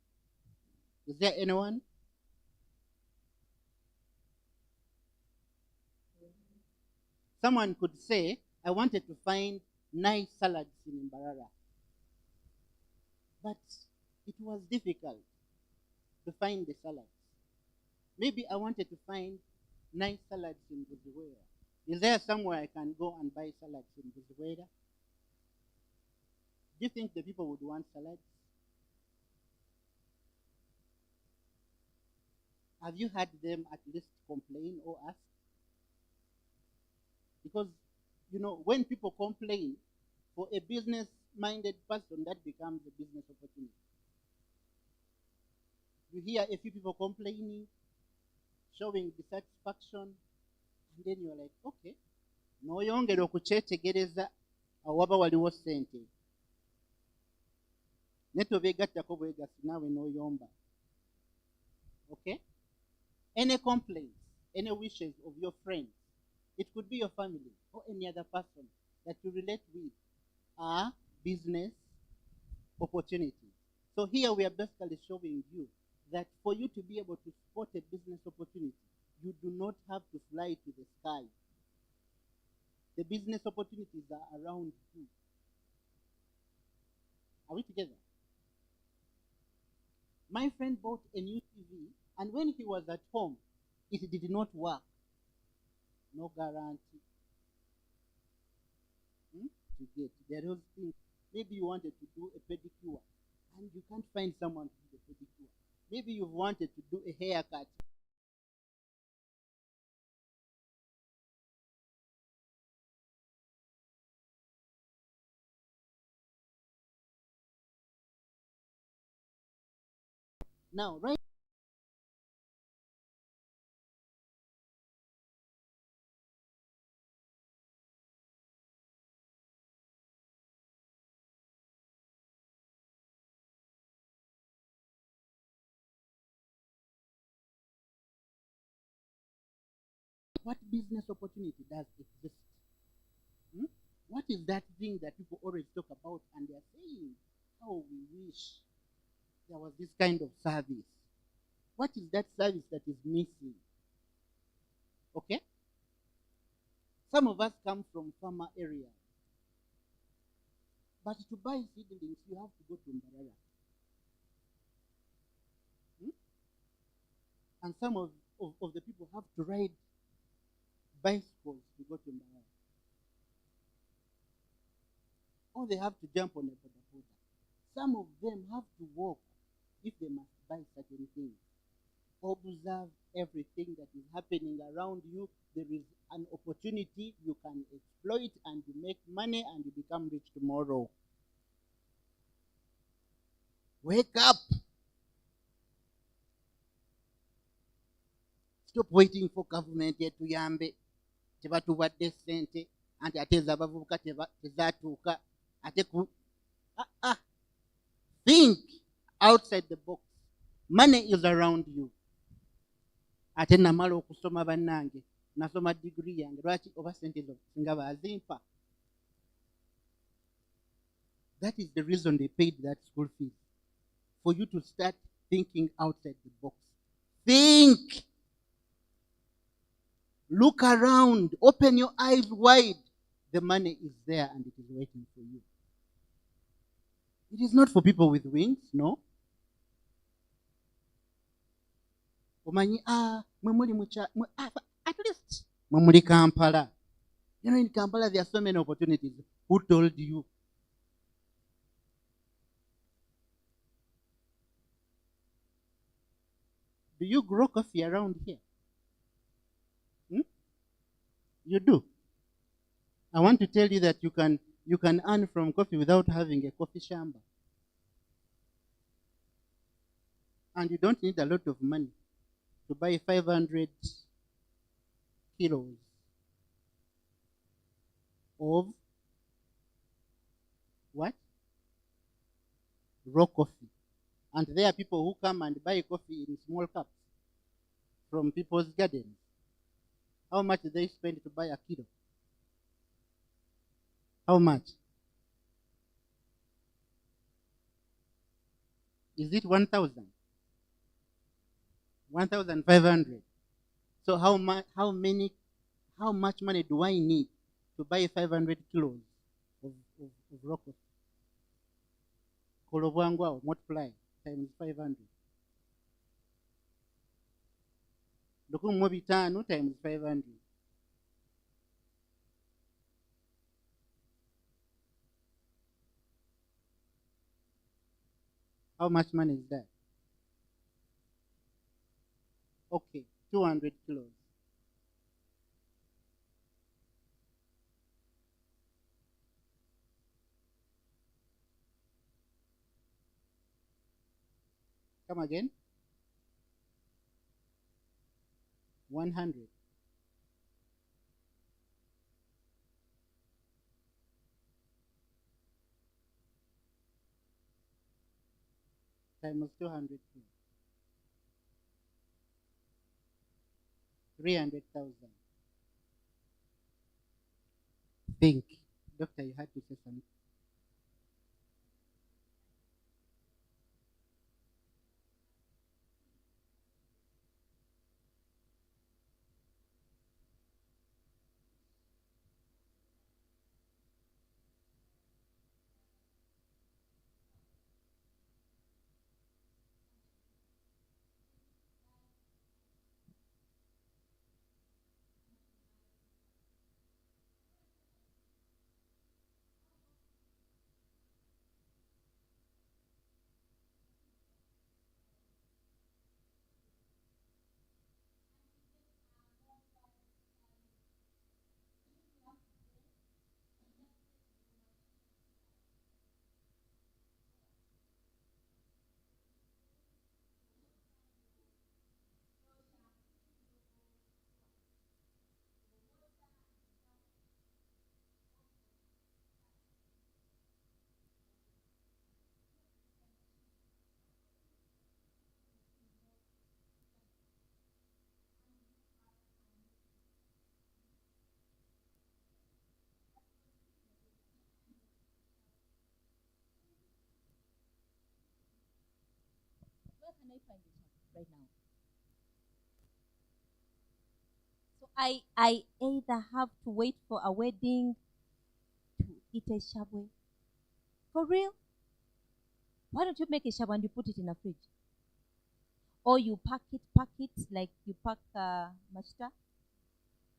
is there anyone? Someone could say, I wanted to find nice salads in Mbarara, but it was difficult to find the salads. Maybe I wanted to find nice salads in Bwizibwera. Is there somewhere I can go and buy salads in Bwizibwera? Do you think the people would want salads? Have you had them at least complain or ask? Because, you know, when people complain, for a business-minded person, that becomes a business opportunity. You hear a few people complaining, showing dissatisfaction, and then you're like, okay, n'oyongera okukyetegereza awaba waliwo ssente. Ne tobeegattako bwegasi naawe n'oyomba. Okay? Any complaints? any wishes of your friends, it could be your family or any other person that you relate with, are business opportunities. So here we are basically showing you that for you to be able to spot a business opportunity, you do not have to fly to the sky. The business opportunities are around you. Are we together? My friend bought a new TV, and when he was at home, it did not work. No guarantee. To get there are those things. Maybe you wanted to do a pedicure, and you can't find someone to do the pedicure. Maybe you wanted to do a haircut. Now, right. What business opportunity does exist? What is that thing that people always talk about and they're saying, oh, we wish there was this kind of service? What is that service that is missing? Okay? Some of us come from farmer areas. But to buy seedlings, you have to go to Mbarara. And some of the people have to ride bicycles to go to Mbarara. Or they have to jump on a boda. Some of them have to walk if they must buy certain things. Observe everything that is happening around you. There is an opportunity, you can exploit and you make money and you become rich tomorrow. Wake up. Stop waiting for government etuyambe tebatuwadde ssente anti ate ez'abavubuka tezaatuuka ate think outside the box. Money is around you. Ate namala okusoma bannange nasoma degree yange lwaki oba ssente zo singa bazimpa. That is the reason they paid that school fees, for you to start thinking outside the box. Think. Look around. Open your eyes wide. The money is there and it is waiting for you. It is not for people with wings, no. Omanyi, at least mwe Kampala. You know, in Kampala there are so many opportunities. Who told you? Do you grow coffee around here? You do. I want to tell you that you can earn from coffee without having a coffee shamba. And you don't need a lot of money to buy 500 kilos of what? Raw coffee. And there are people who come and buy coffee in small cups from people's gardens. How much do they spend to buy a kilo? How much? Is it 1,000? 1,500. So how much money do I need to buy 500 kilos of raw coffee? Kolobwangwa, multiply times 500. Lukumi bitano times 500. How much money is that? Okay, 200 kilos. Come again. 100. Times 200. 300,000. Think. Doctor, you had to say something. Where can I find the shop right now? So I either have to wait for a wedding to eat a shabwe. For real? Why don't you make a shabwe and you put it in a fridge? Or you pack it like you pack mashta,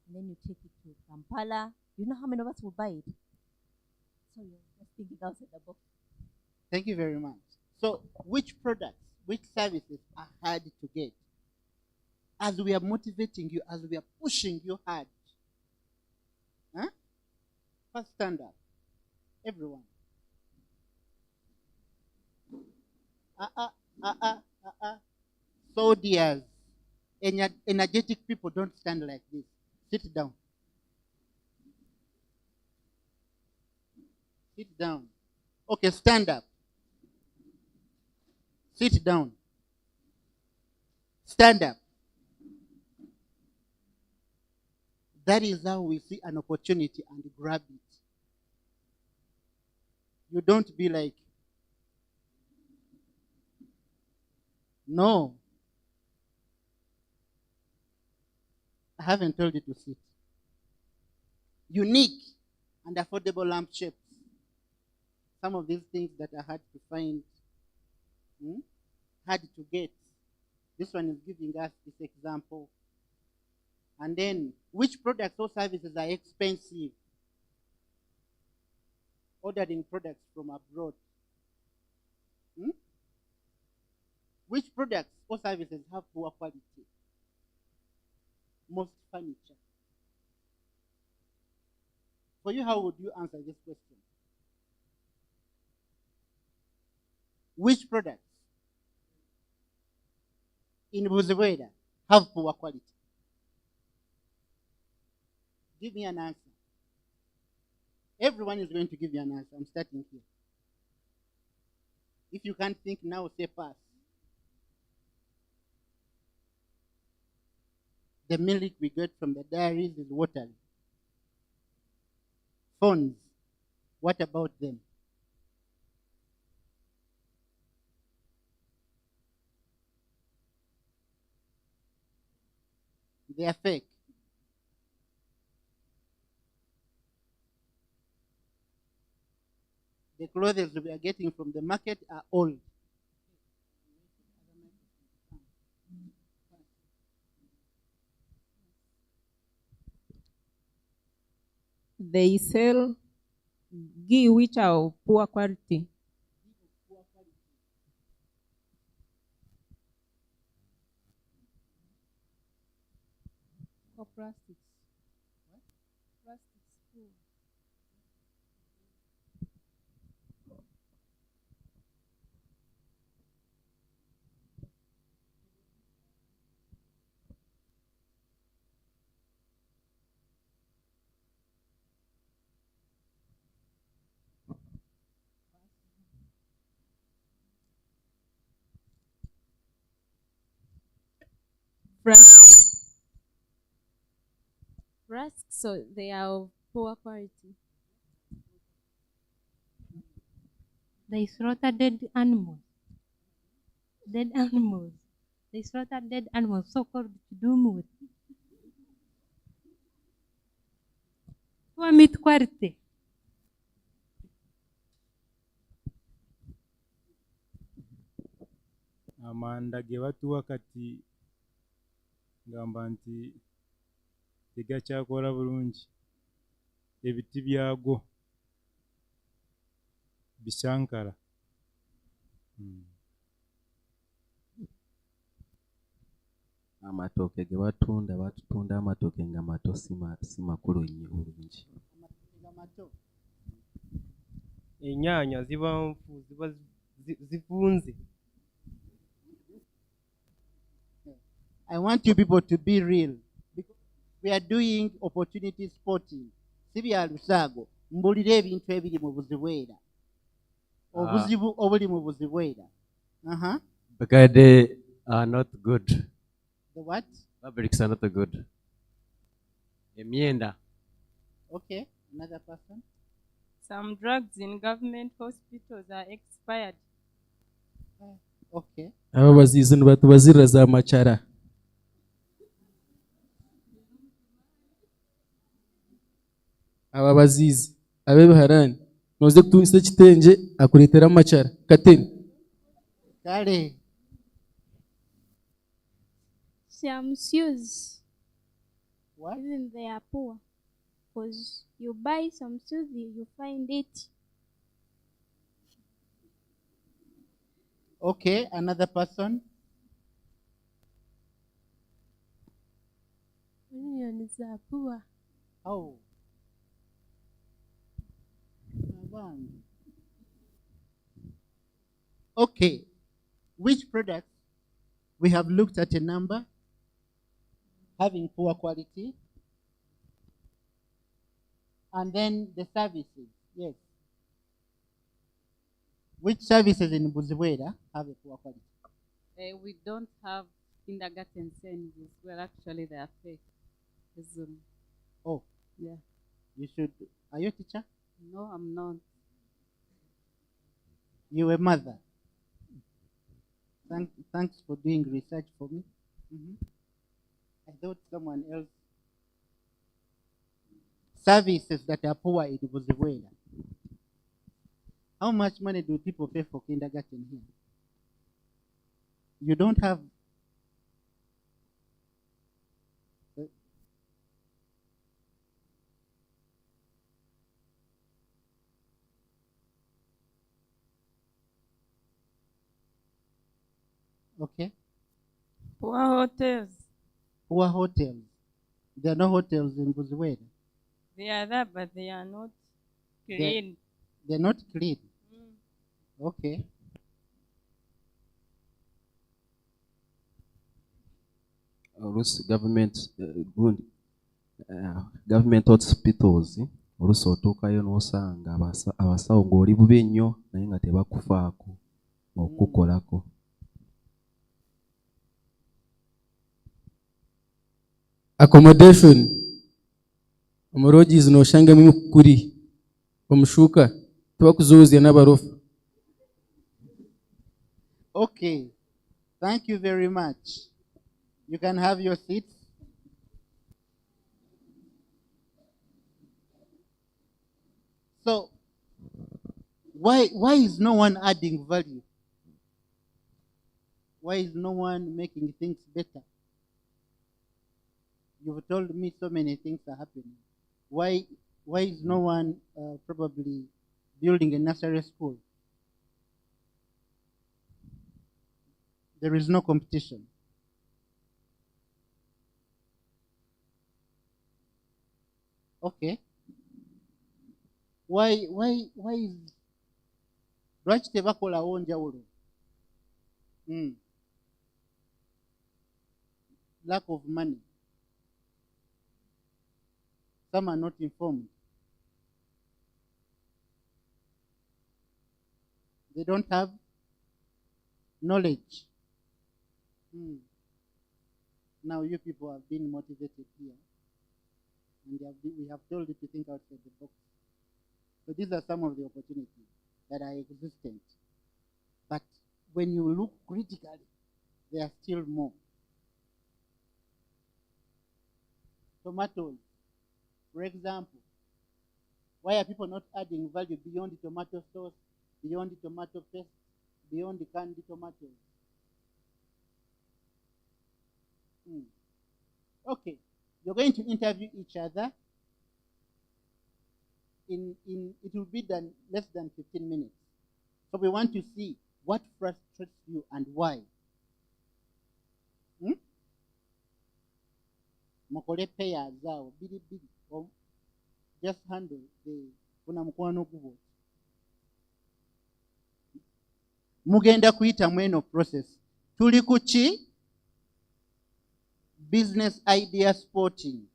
and then you take it to Kampala. You know how many of us will buy it? So you're just thinking outside the box. Thank you very much. So, which products, which services are hard to get? As we are motivating you, as we are pushing you hard. Huh? First stand up. Everyone. So dears, energetic people don't stand like this. Sit down. Sit down. Okay, stand up. Sit down. Stand up. That is how we see an opportunity and grab it. You don't be like, no. I haven't told you to sit. Unique and affordable lamp shapes. Some of these things that are hard to find, hard to get. This one is giving us this example. And then, which products or services are expensive? Ordering products from abroad. Which products or services have poor quality? Most furniture. For you, how would you answer this question? Which products in Bwizibwera have poor quality? Give me an answer. Everyone is going to give you an answer. I'm starting here. If you can't think now, say pass. The milk we get from the dairies is watery. Phones, what about them? They are fake. The clothes we are getting from the market are old. They sell ghee which are of poor quality. Or plastics. What? Plastics. Too. Fresh. rusk, so they are of poor quality. They slaughter dead animals. Dead animals. They slaughter dead animals, so-called doom. Poor meat quality. Amanda ge batuwa kati ngamba nti tegakyakola bulungi, ebiti byago bisankala. Amatooke ge batutunda amatooke nga mato si makulu nnyo bulungi. Ennyaanya ziba nfu, ziba zifunze. I want you people to be real. Because we are doing opportunity spotting. Si bya Lusaago, mbulira ebintu ebiri mu Bwizibwera. Obuzibu obuli mu Bwizibwera. Because they are not good. The what? Fabrics are not good. Emyenda. Okay, another person. Some drugs in government hospitals are expired. Okay. Aba bazizi nibatubazirira za machara. Aba bazizi abebiharani noze kutunisa ekitenje akuletera amachara kateni. Kale. Some shoes. What? Even they are poor. Because you buy some shoes, you find it. Okay, another person. Onions are poor. Oh. Okay, which products? We have looked at a number having poor quality, and then the services. Yes. Which services in Bwizibwera have a poor quality? We don't have kindergarten services. Well, actually, they are fake. Oh. Yeah. You should. Are you a teacher? No, I'm not. You a mother. Thanks for doing research for me. I thought someone else. Services that are poor in Bwizibwera. How much money do people pay for kindergarten here? You don't have. Okay. Poor hotels. Poor hotels. There are no hotels in Bwizibwera. They are there, but they are not clean. They're not clean. Okay. Government hospitals oluusi otuukayo n'osanga abasawo ng'oli bubi nnyo naye nga tebakufaako okukolako. Accommodation. Omorogies noshanga mu kuri omushuka tubakuzuzya n'abarofa. Okay. Thank you very much. You can have your seats. So, why is no one adding value? Why is no one making things better? You've told me so many things are happening. Why is no one probably building a nursery school? There is no competition. Okay. Why is lwaki tebakolawo njawulo? Lack of money. Some are not informed. They don't have knowledge. Now you people have been motivated here. and we have told you to think outside the box. So these are some of the opportunities that are existent. But when you look critically, there are still more. Tomatoes, for example. Why are people not adding value beyond the tomato sauce, beyond the tomato paste, beyond the candy tomatoes? Okay, you're going to interview each other. It will be done less than 15 minutes. So we want to see what frustrates you and why. Mukole payers zaawo biri just handle the kuna mukwano gubo. Mugenda kuyita mweno process. Tuli kuki business idea spotting.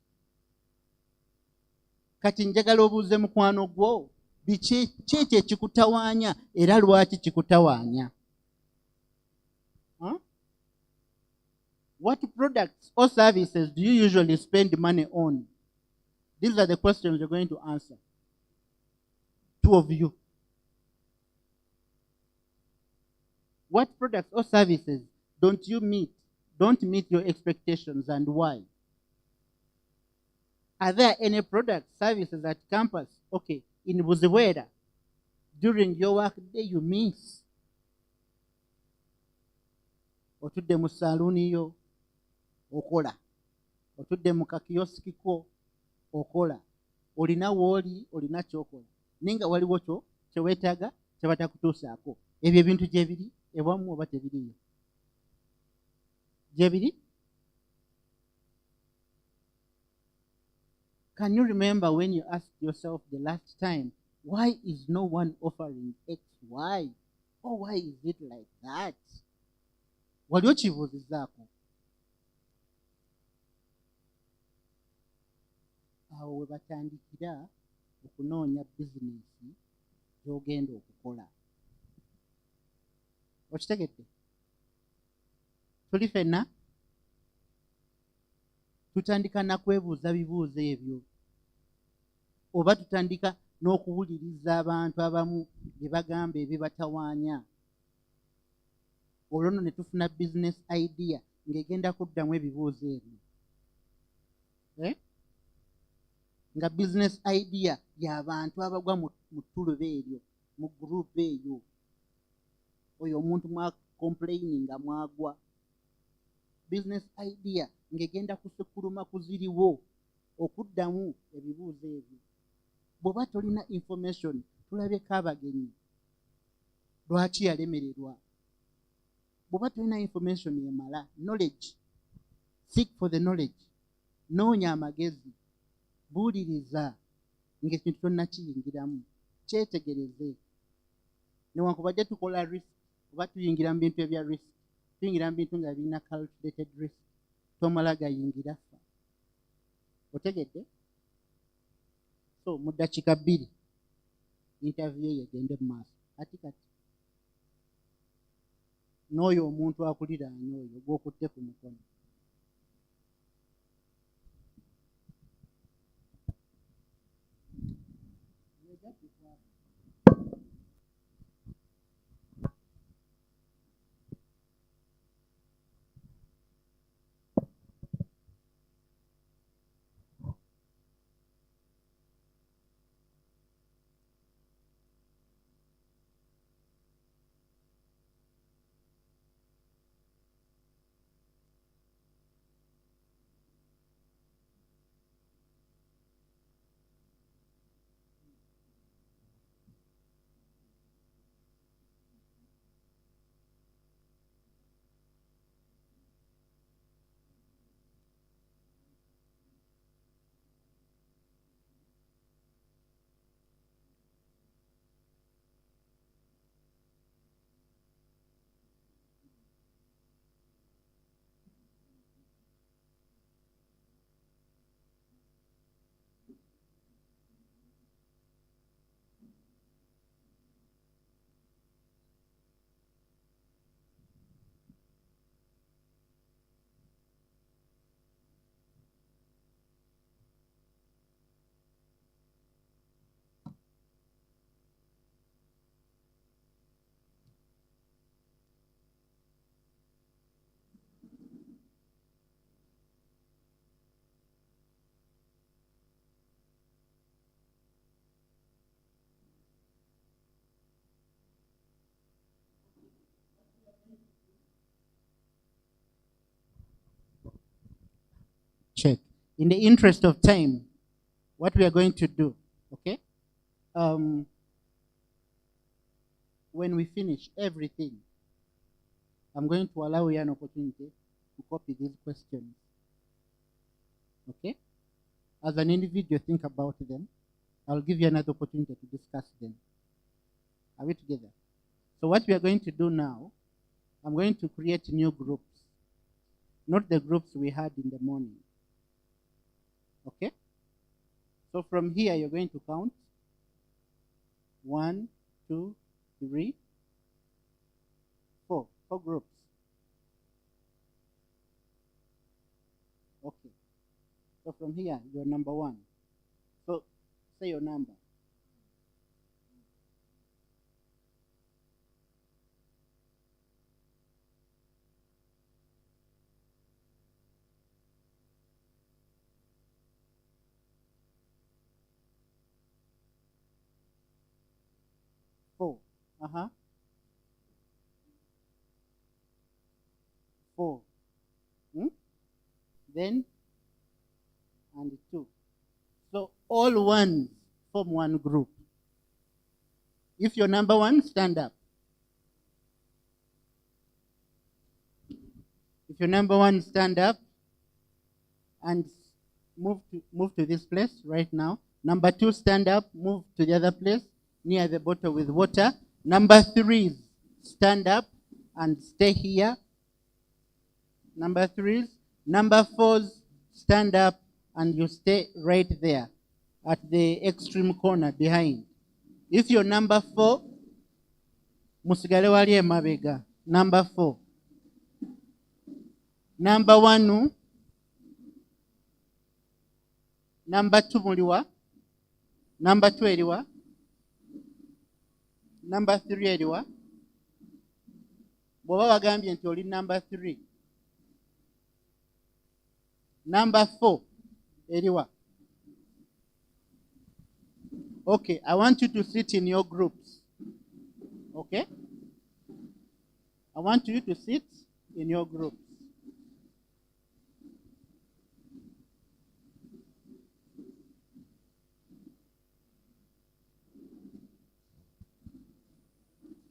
Kati njagala obuuze mukwano gwo biki ekikutawaanya era lwaki kikutawaanya? What products or services do you usually spend money on? These are the questions you're going to answer. Two of you. What products or services don't meet your expectations, and why? Are there any products, services at campus, okay, in Bwizibwera, during your work day you miss? Otudde mu salooni yo okola, otudde mu kakiyosiki ko okola, olina wooli, olina kyokola, ninga waliwo kyo kyeweetaaga kyebatakutuusaako. Ebyo ebintu gye biri ewammwe oba tebiriyo? Gye biri? Can you remember when you asked yourself the last time, why is no one offering X, Y? Or why is it like that? Wali okibuuzizaako? Awo we batandikira okunoonya bizinesi gy'ogenda okukola. Okitegedde? Tuli ffenna tutandika na kwebuuza bibuuzo ebyo, oba tutandika n'okuwuliriza abantu abamu bye bagamba ebibatawaanya. Olwo nno ne tufuna business idea ng'egenda kuddamu ebibuuzo ebyo. Nga business idea y'abantu abagwa mu ttuluba eryo, mu gurupu eyo. Oyo omuntu mwa complaininga mwagwa. Business idea ng'egenda kusekuluma kuziriwo okuddamu ebibuuzo ebyo. Bw'oba tolina information, tulabyeko abagenyi. Lwaki yalemererwa? Bw'oba tolina information emala, knowledge, seek for the knowledge. Noonya amagezi, buuliriza ng'ekintu tonnakiyingiramu, kyetegereze. Newankubadde tukola risk, oba tuyingira mu bintu ebya risk, tuyingira mu bintu nga birina calculated risk, tomala gayingira ffa. Otegedde? So mu ddakiika 2 interview eyo egende mu maaso. Kati n'oyo omuntu akuliraanye oyo gw'okutte ku mukono. check. In the interest of time, what we are going to do, okay? When we finish everything, I'm going to allow you an opportunity to copy these questions. Okay? As an individual, think about them. I'll give you another opportunity to discuss them. Are we together? So what we are going to do now, I'm going to create new groups. Not the groups we had in the morning. Okay? So from here, you're going to count 1, 2, 3, 4. 4 groups. Okay. So from here, you're number 1. So say your number. Four. 4. Then and 2. So all ones form one group. If you're number 1, stand up. If you're number 1, stand up and move to this place right now. Number 2, stand up, move to the other place near the bottle with water. Number 3, stand up and stay here. Number 3. Number 4, stand up and you stay right there at the extreme corner behind. If you're number 4, musigale wali emabega. Number 4. Number 1, number 2 muliwa, number 2 eriwa, number 3 eriwa. Bw'oba wagambye nti oli number 3. Number 4 eriwa. Okay, I want you to sit in your groups. Okay? I want you to sit in your groups.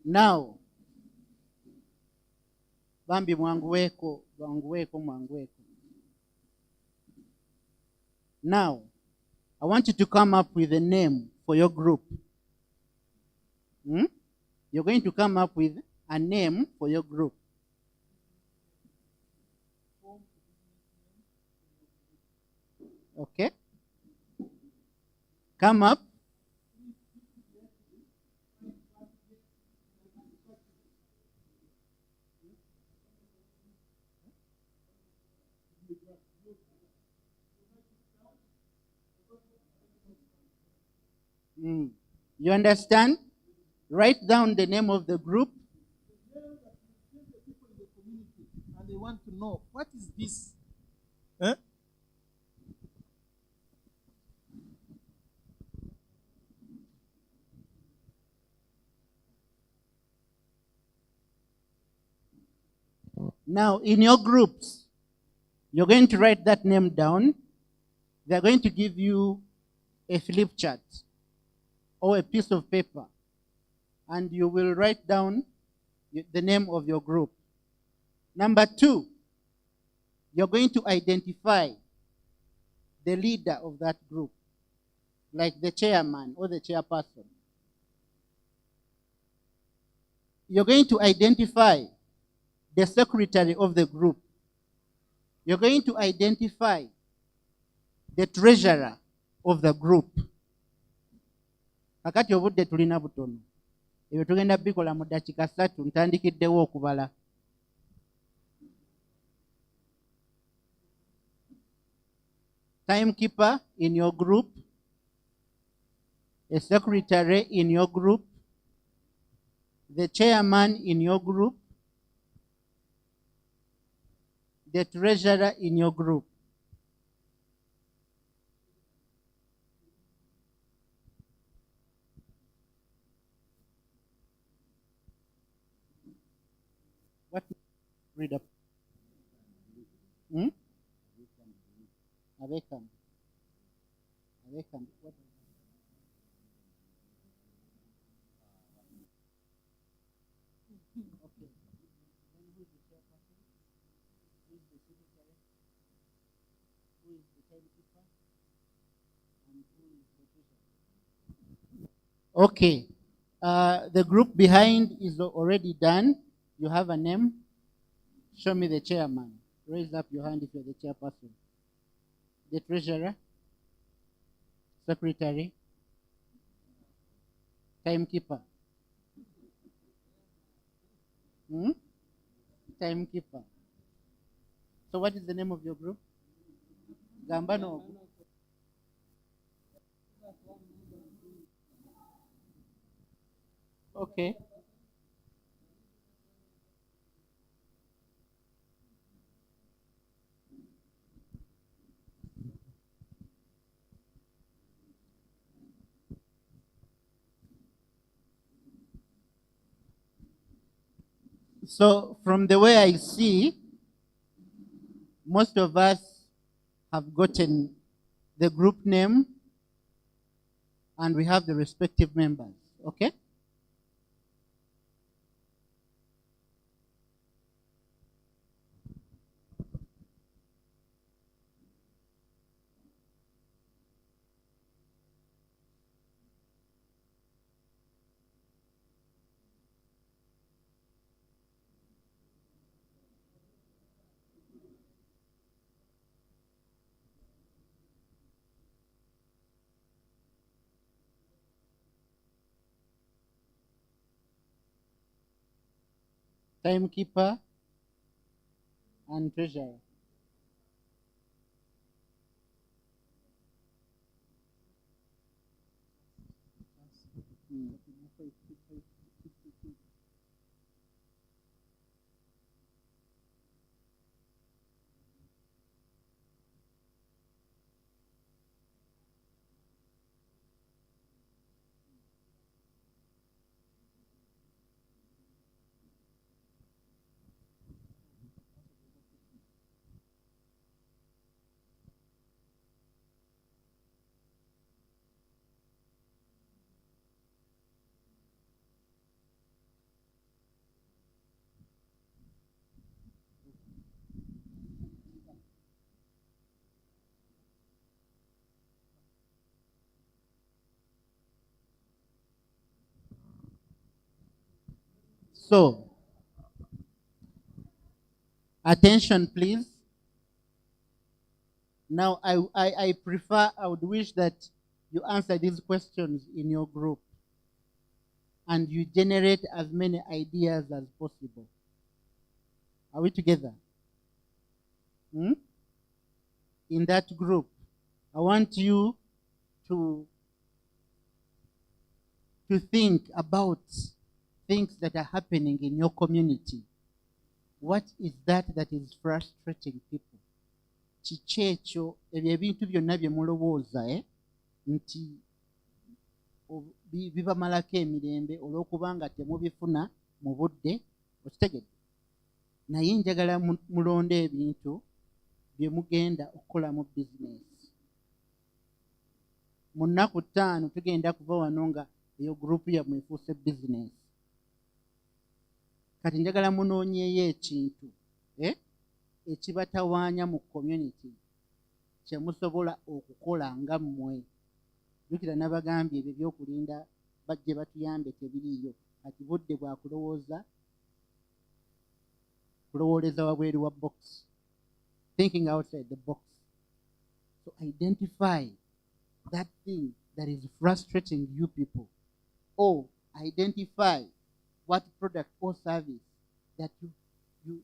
Now, Bambi mwanguweko. Now, I want you to come up with a name for your group. You're going to come up with a name for your group. Okay? Come up. You understand? Write down the name of the group. And they want to know, what is this? Huh? Now, in your groups, you're going to write that name down. They're going to give you a flip chart or a piece of paper, and you will write down the name of your group. Number 2, you're going to identify the leader of that group, like the chairman or the chairperson. You're going to identify the secretary of the group. You're going to identify the treasurer of the group. Kakati obudde tulina butono. Ebyo tugenda bikola mu dakiika 3, ntandikiddewo okubala. Timekeeper in your group, a secretary in your group, the chairman in your group, the treasurer in your group. What? Read up. Abekam. Abekam. What? Okay. Then who is the chairperson? Who is the secretary? Who is the timekeeper? And who is the treasurer? Okay. The group behind is already done. You have a name. Show me the chairman. Raise up your hand if you're the chairperson. The treasurer, secretary, timekeeper. Timekeeper. So what is the name of your group? Gambano. Okay. So from the way I see, most of us have gotten the group name and we have the respective members. Okay? Timekeeper and treasurer. So, attention please. Now, I would wish that you answer these questions in your group and you generate as many ideas as possible. Are we together? In that group, I want you to think about things that are happening in your community. What is that is frustrating people? Kiki ekyo ebyo ebintu byonna bye mulowooza nti bibamalako emirembe olw'okuba nga temubifuna mu budde okitegedde. Naye njagala mulonde ebintu bye mugenda okukola mu bizinesi. Mu nnaku 5 tugenda kuva wano nga eyo gurupu yammwe efuuse bizinesi. Kati njagala munoonyeeyo ekintu ekibatawaanya mu community kye musobola okukola nga mmwe. Jjukira nabagambye ebyo ebyokulinda bajje batuyambe tebiriiyo. Kati budde bwa kulowooleza wabweru wa box. Thinking outside the box. So identify that thing that is frustrating you people. Or identify what product or service that you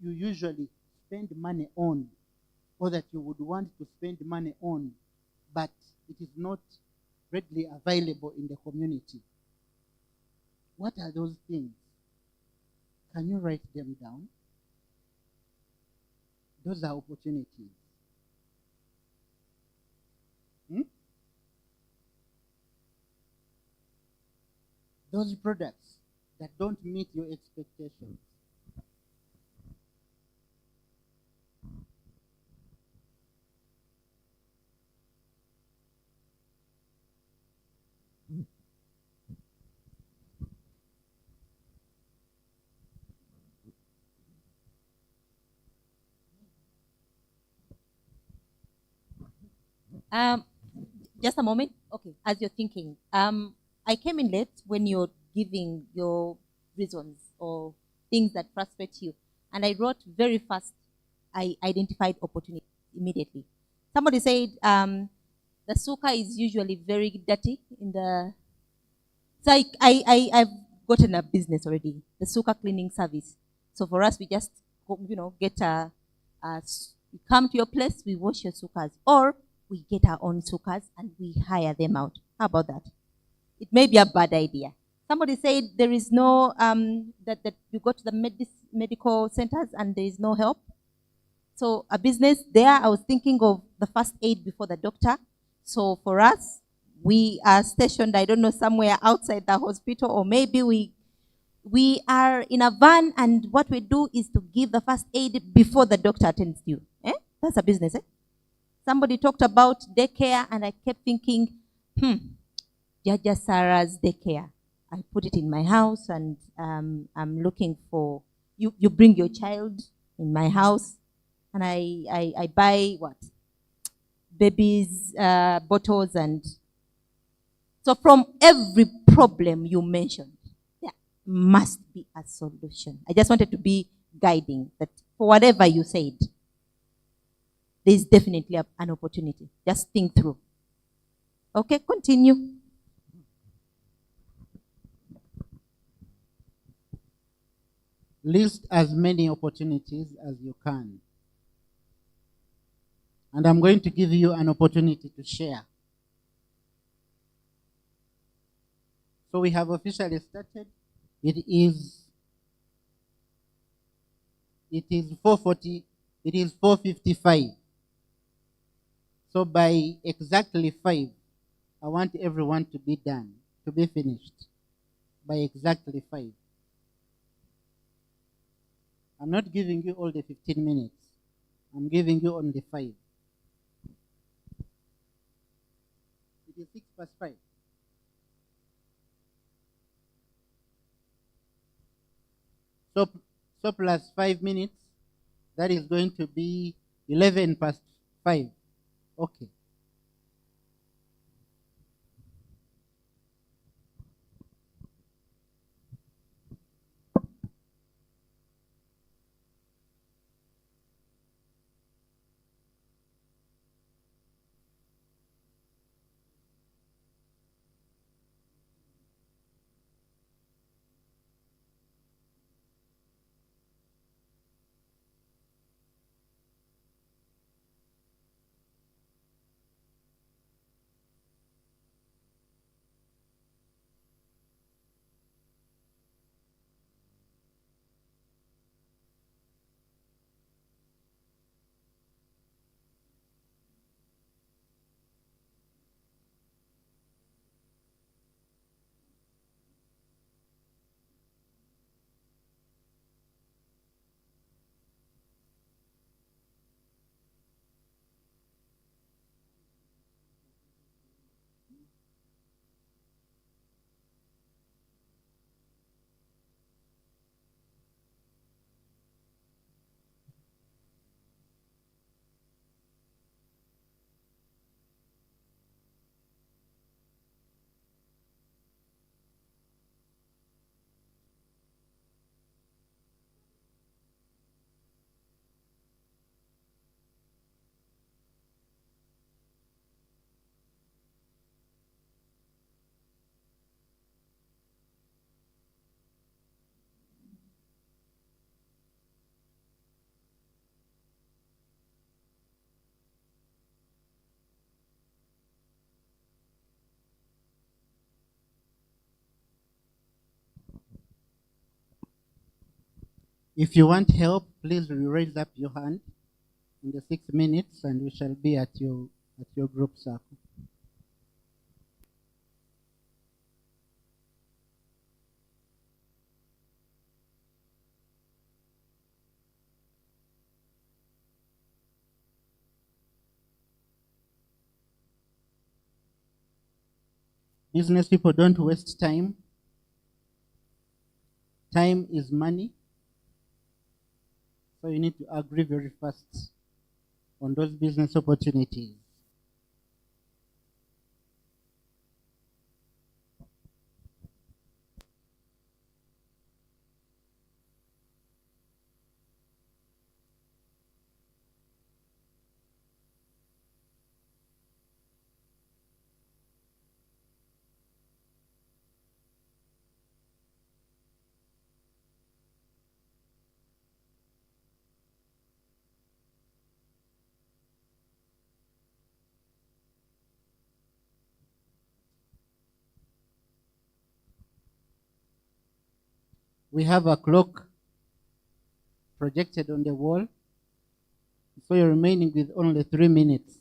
usually spend money on, or that you would want to spend money on, but it is not readily available in the community. What are those things? Can you write them down? Those are opportunities. Those products that don't meet your expectations. Just a moment. Okay, as you're thinking, I came in late when you're giving your reasons or things that frustrate you, and I wrote very fast. I identified opportunity immediately. Somebody said the suka is usually very dirty in the. So I've gotten a business already, the suka cleaning service. So for us, we just get we come to your place, we wash your sukas, or we get our own sukas and we hire them out. How about that? It may be a bad idea. Somebody said there is no that you go to the medical centers and there is no help. So a business there, I was thinking of the first aid before the doctor. So for us, we are stationed, I don't know, somewhere outside the hospital, or maybe we are in a van, and what we do is to give the first aid before the doctor attends you. That's a business. Somebody talked about daycare, and I kept thinking, Jaja Sarah's daycare. I put it in my house, and I'm looking for, you bring your child in my house, and I buy what? Babies, bottles, and so from every problem you mentioned, there must be a solution. I just wanted to be guiding that for whatever you said, there's definitely an opportunity. Just think through. Okay, continue. List as many opportunities as you can. And I'm going to give you an opportunity to share. So we have officially started. It is 4:40. It is 4:55. So by exactly 5, I want everyone to be done, to be finished. By exactly 5. I'm not giving you all the 15 minutes. I'm giving you only 5. It is 6:05. So plus 5 minutes, that is going to be 11:05. Okay. If you want help, please raise up your hand in the 6 minutes, and we shall be at your group circle. Business people, don't waste time. Time is money. So you need to agree very fast on those business opportunities. We have a clock projected on the wall. So you're remaining with only 3 minutes.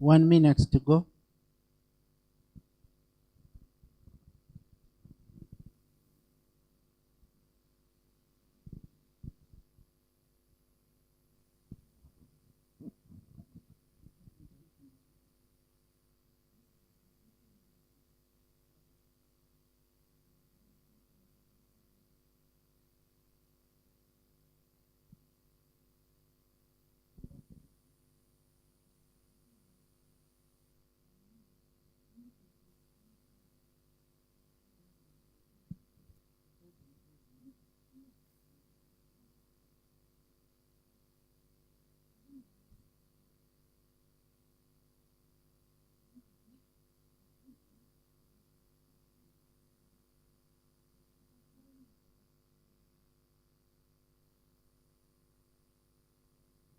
One minute to go.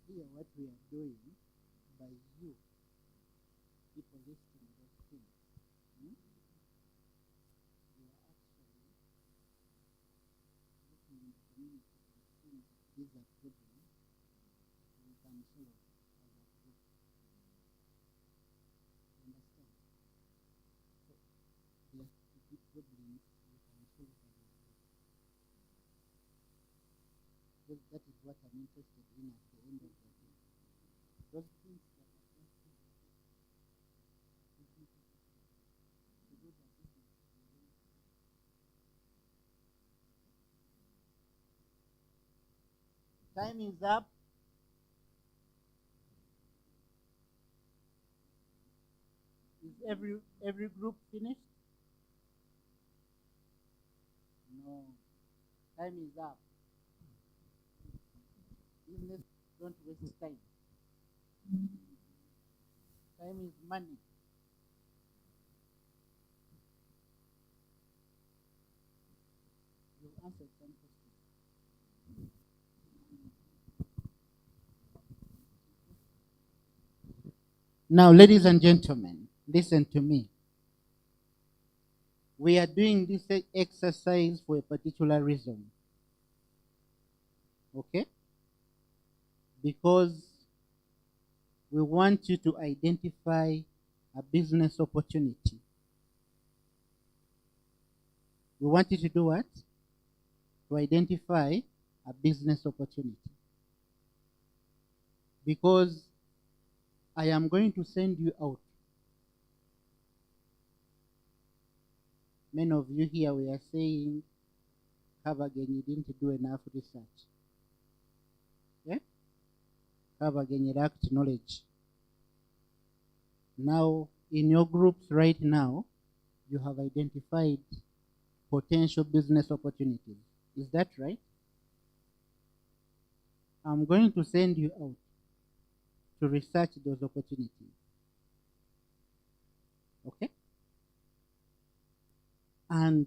Here, what we are doing by you, people listening to those things, we are actually looking in the community and seeing that these are problems we can solve as a group. Understand? So, there are big problems we can solve as a group. Because that is what I'm interested in at the end of the day. Those things that are just time is up. Is every group finished? No. Time is up. Business, don't waste time. Time is money. You answered some questions. Now, ladies and gentlemen, listen to me. We are doing this exercise for a particular reason. Okay? Because we want you to identify a business opportunity. We want you to do what? To identify a business opportunity. Because I am going to send you out. Many of you here we are saying, have again, you didn't do enough research. Yeah? Have again, you lacked knowledge. Now, in your groups right now, you have identified potential business opportunities. Is that right? I'm going to send you out to research those opportunities. Okay? And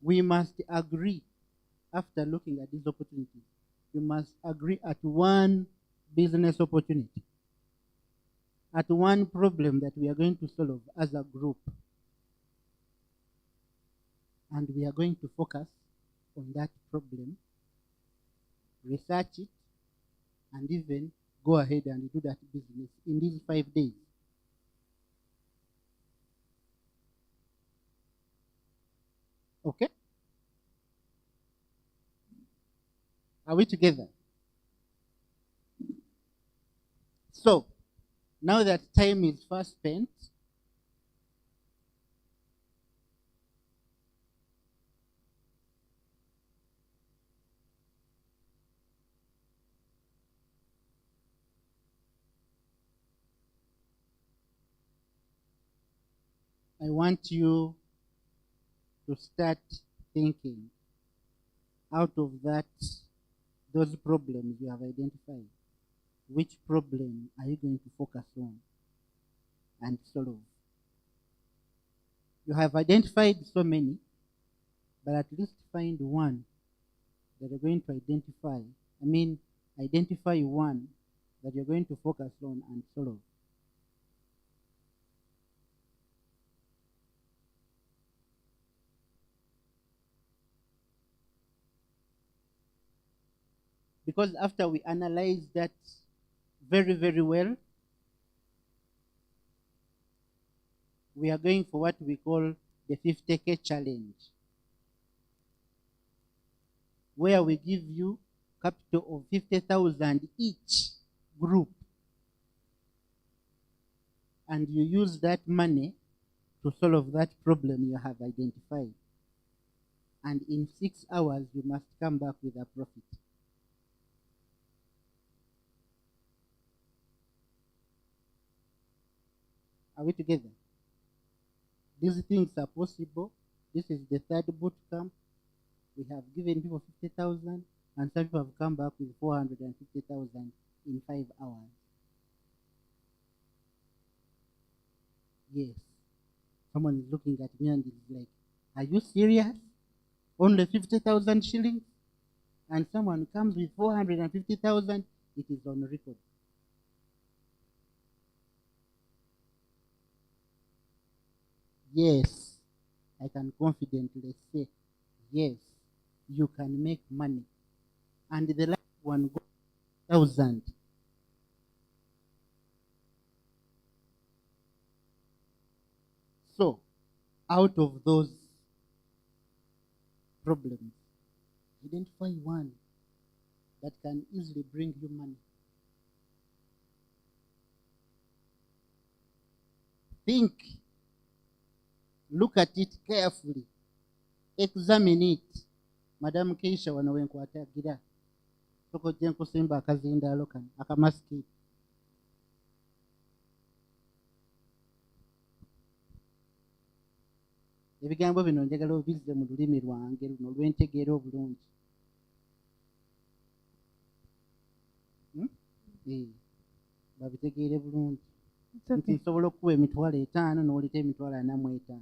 we must agree, after looking at these opportunities, we must agree at one business opportunity, at one problem that we are going to solve as a group. And we are going to focus on that problem, research it, and even go ahead and do that business in these 5 days. Okay? Are we together? So, now that time is fast spent, I want you to start thinking out of those problems you have identified. Which problem are you going to focus on and solve? You have identified so many, but at least find one that you're going to identify. Identify one that you're going to focus on and solve. Because after we analyze that very, very well, we are going for what we call the 50K challenge, where we give you capital of 50,000 each group, and you use that money to solve that problem you have identified. And in 6 hours, you must come back with a profit. Are we together? These things are possible. This is the third boot camp. We have given people 50,000, and some people have come back with 450,000 in 5 hours. Yes. Someone is looking at me and is like, are you serious? Only 50,000 shillings? And someone comes with 450,000, it is on record. Yes, I can confidently say, yes, you can make money. And the last one got 1,000. So, out of those problems, identify one that can easily bring you money. Think. Look at it carefully. Examine it. Madam Keisha wanawenkwata gira. Soko jenko simba akazinda alokan. Akamaski. Ebigambo bino njagala obizze mu lulimi lwange luno lwentegeera obulungi. Babitegeere bulungi. Nti nsobola okukuwa emitwalo 5 n'olita emitwalo 45.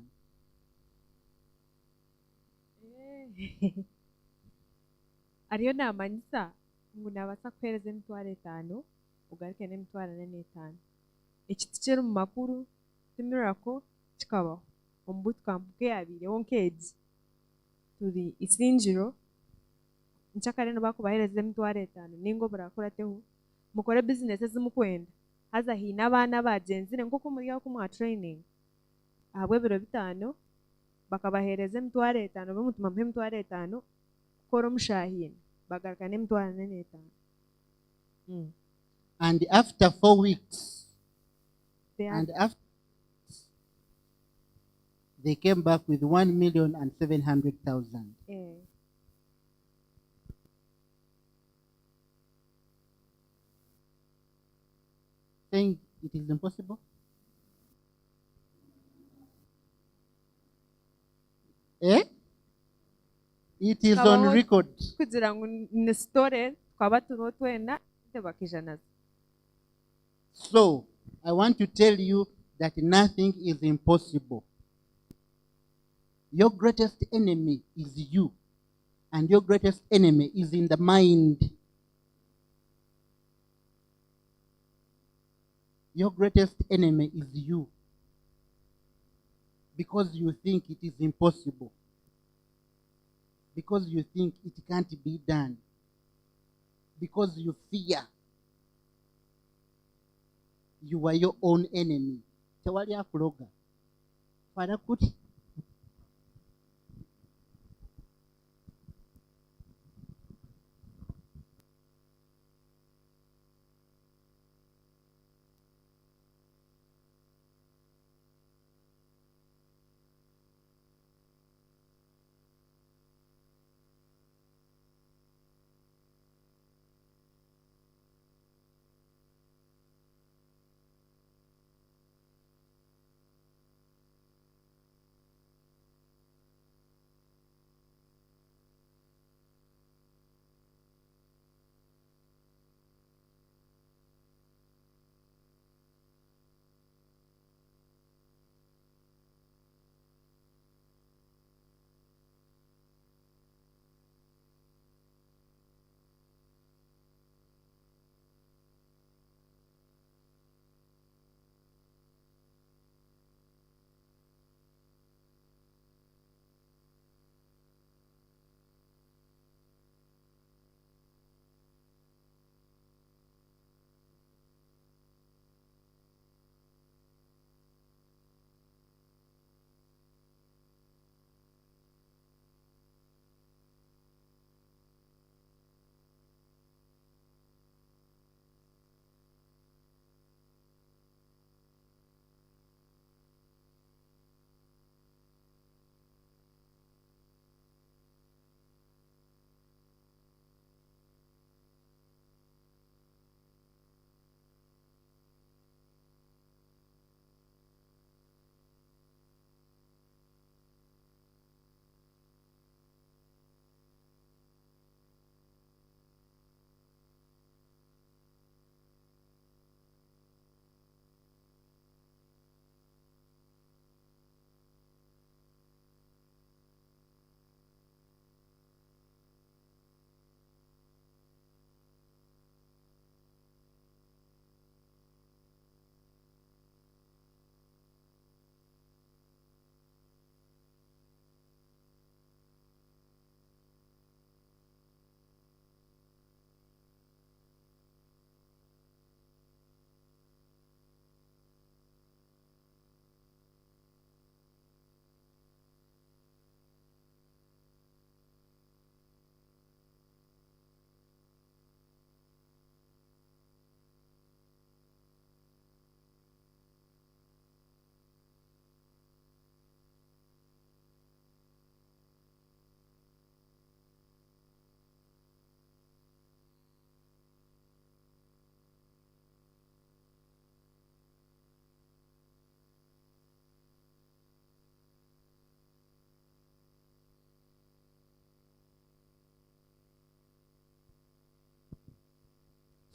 Ariyo namanyisa ngu nabasa kuhereza emitwalo 5 ugaruke n'emitwalo 45. Ekiti kiri mu makuru timirako kikabaho omu bootcamp keyabireho nk'egi turi isingiro nkyakare nibakubahereza emitwalo 5 ningo burakurateho mukore business ezimukwenda haza hiine abaana bagenzire nk'uko muri aho kumwa training ahabwe biro 5 bakabahereza emitwalo 5 bamutuma mu emitwalo 5 kukora omushahini bagaruka n'emitwalo 45. And after 4 weeks, they came back with 1,700,000. Saying it is impossible? It is on record. Kugira ngu ni story twaba turiho twena tebakijanaza. So, I want to tell you that nothing is impossible. Your greatest enemy is you, and your greatest enemy is in the mind. Your greatest enemy is you, because you think it is impossible, because you think it can't be done, because you fear. You are your own enemy. Tewali akuloga. Fara kuti.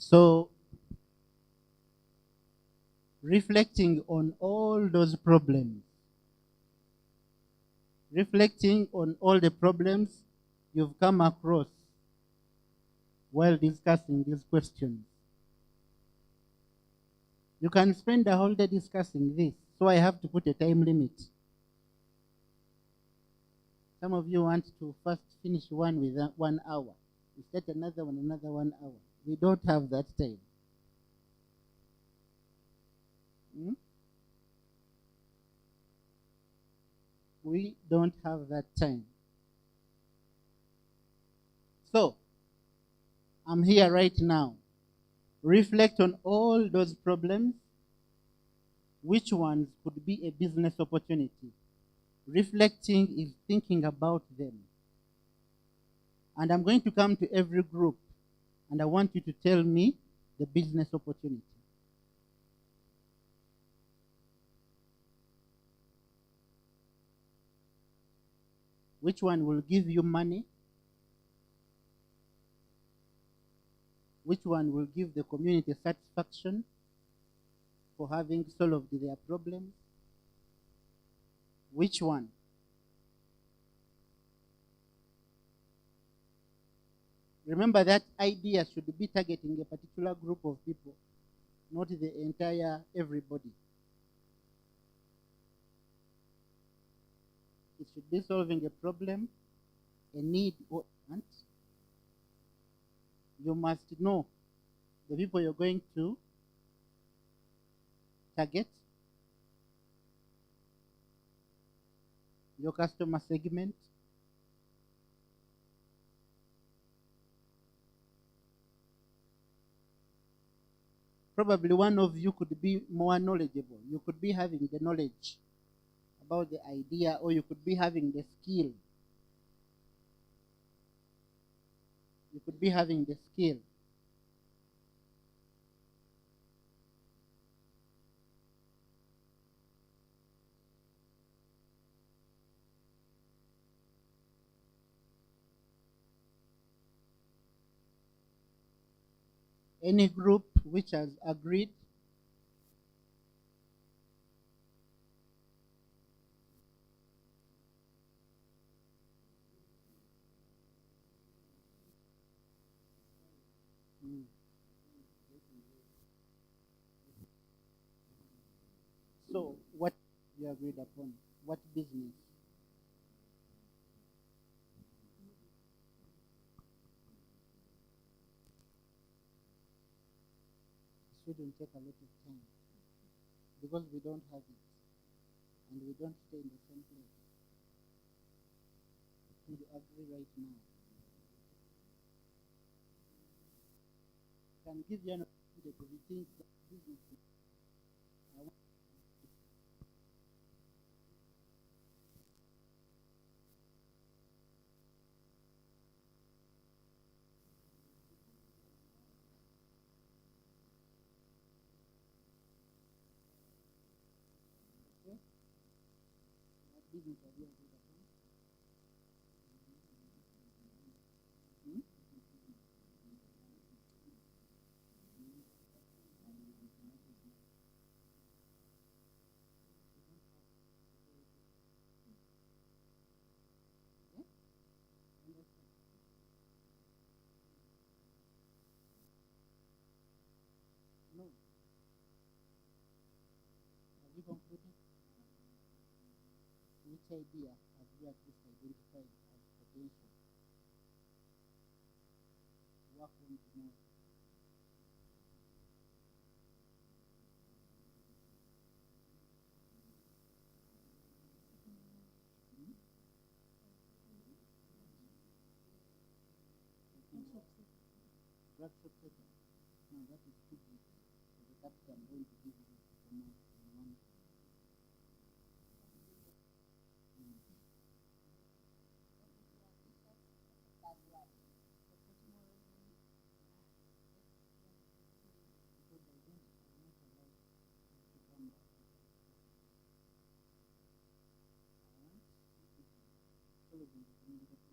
So, reflecting on all those problems, reflecting on all the problems you've come across while discussing these questions. You can spend the whole day discussing this, so I have to put a time limit. Some of you want to first finish one with 1 hour. You start another 1 hour. We don't have that time. We don't have that time. So, I'm here right now. Reflect on all those problems. Which ones could be a business opportunity? Reflecting is thinking about them. And I'm going to come to every group, and I want you to tell me the business opportunity. Which one will give you money? Which one will give the community satisfaction for having solved their problems? Which one? Remember that idea should be targeting a particular group of people, not the entire everybody. It should be solving a problem, a need, or want. You must know the people you're going to target, your customer segment, probably one of you could be more knowledgeable. You could be having the knowledge about the idea, or you could be having the skill. You could be having the skill. Any group which has agreed? So, what you agreed upon? What business? It shouldn't take a lot of time because we don't have it and we don't stay in the same place. Do you agree right now? Can give you an opportunity to rethink the business. I want what business have you agreed upon? No. Have you concluded? Which idea have you at least identified as potential? Work on tomorrow. Workshop paper. No, that is too big. So the capital I'm going to give you tomorrow in one. Because by then I'm not allowed to come back.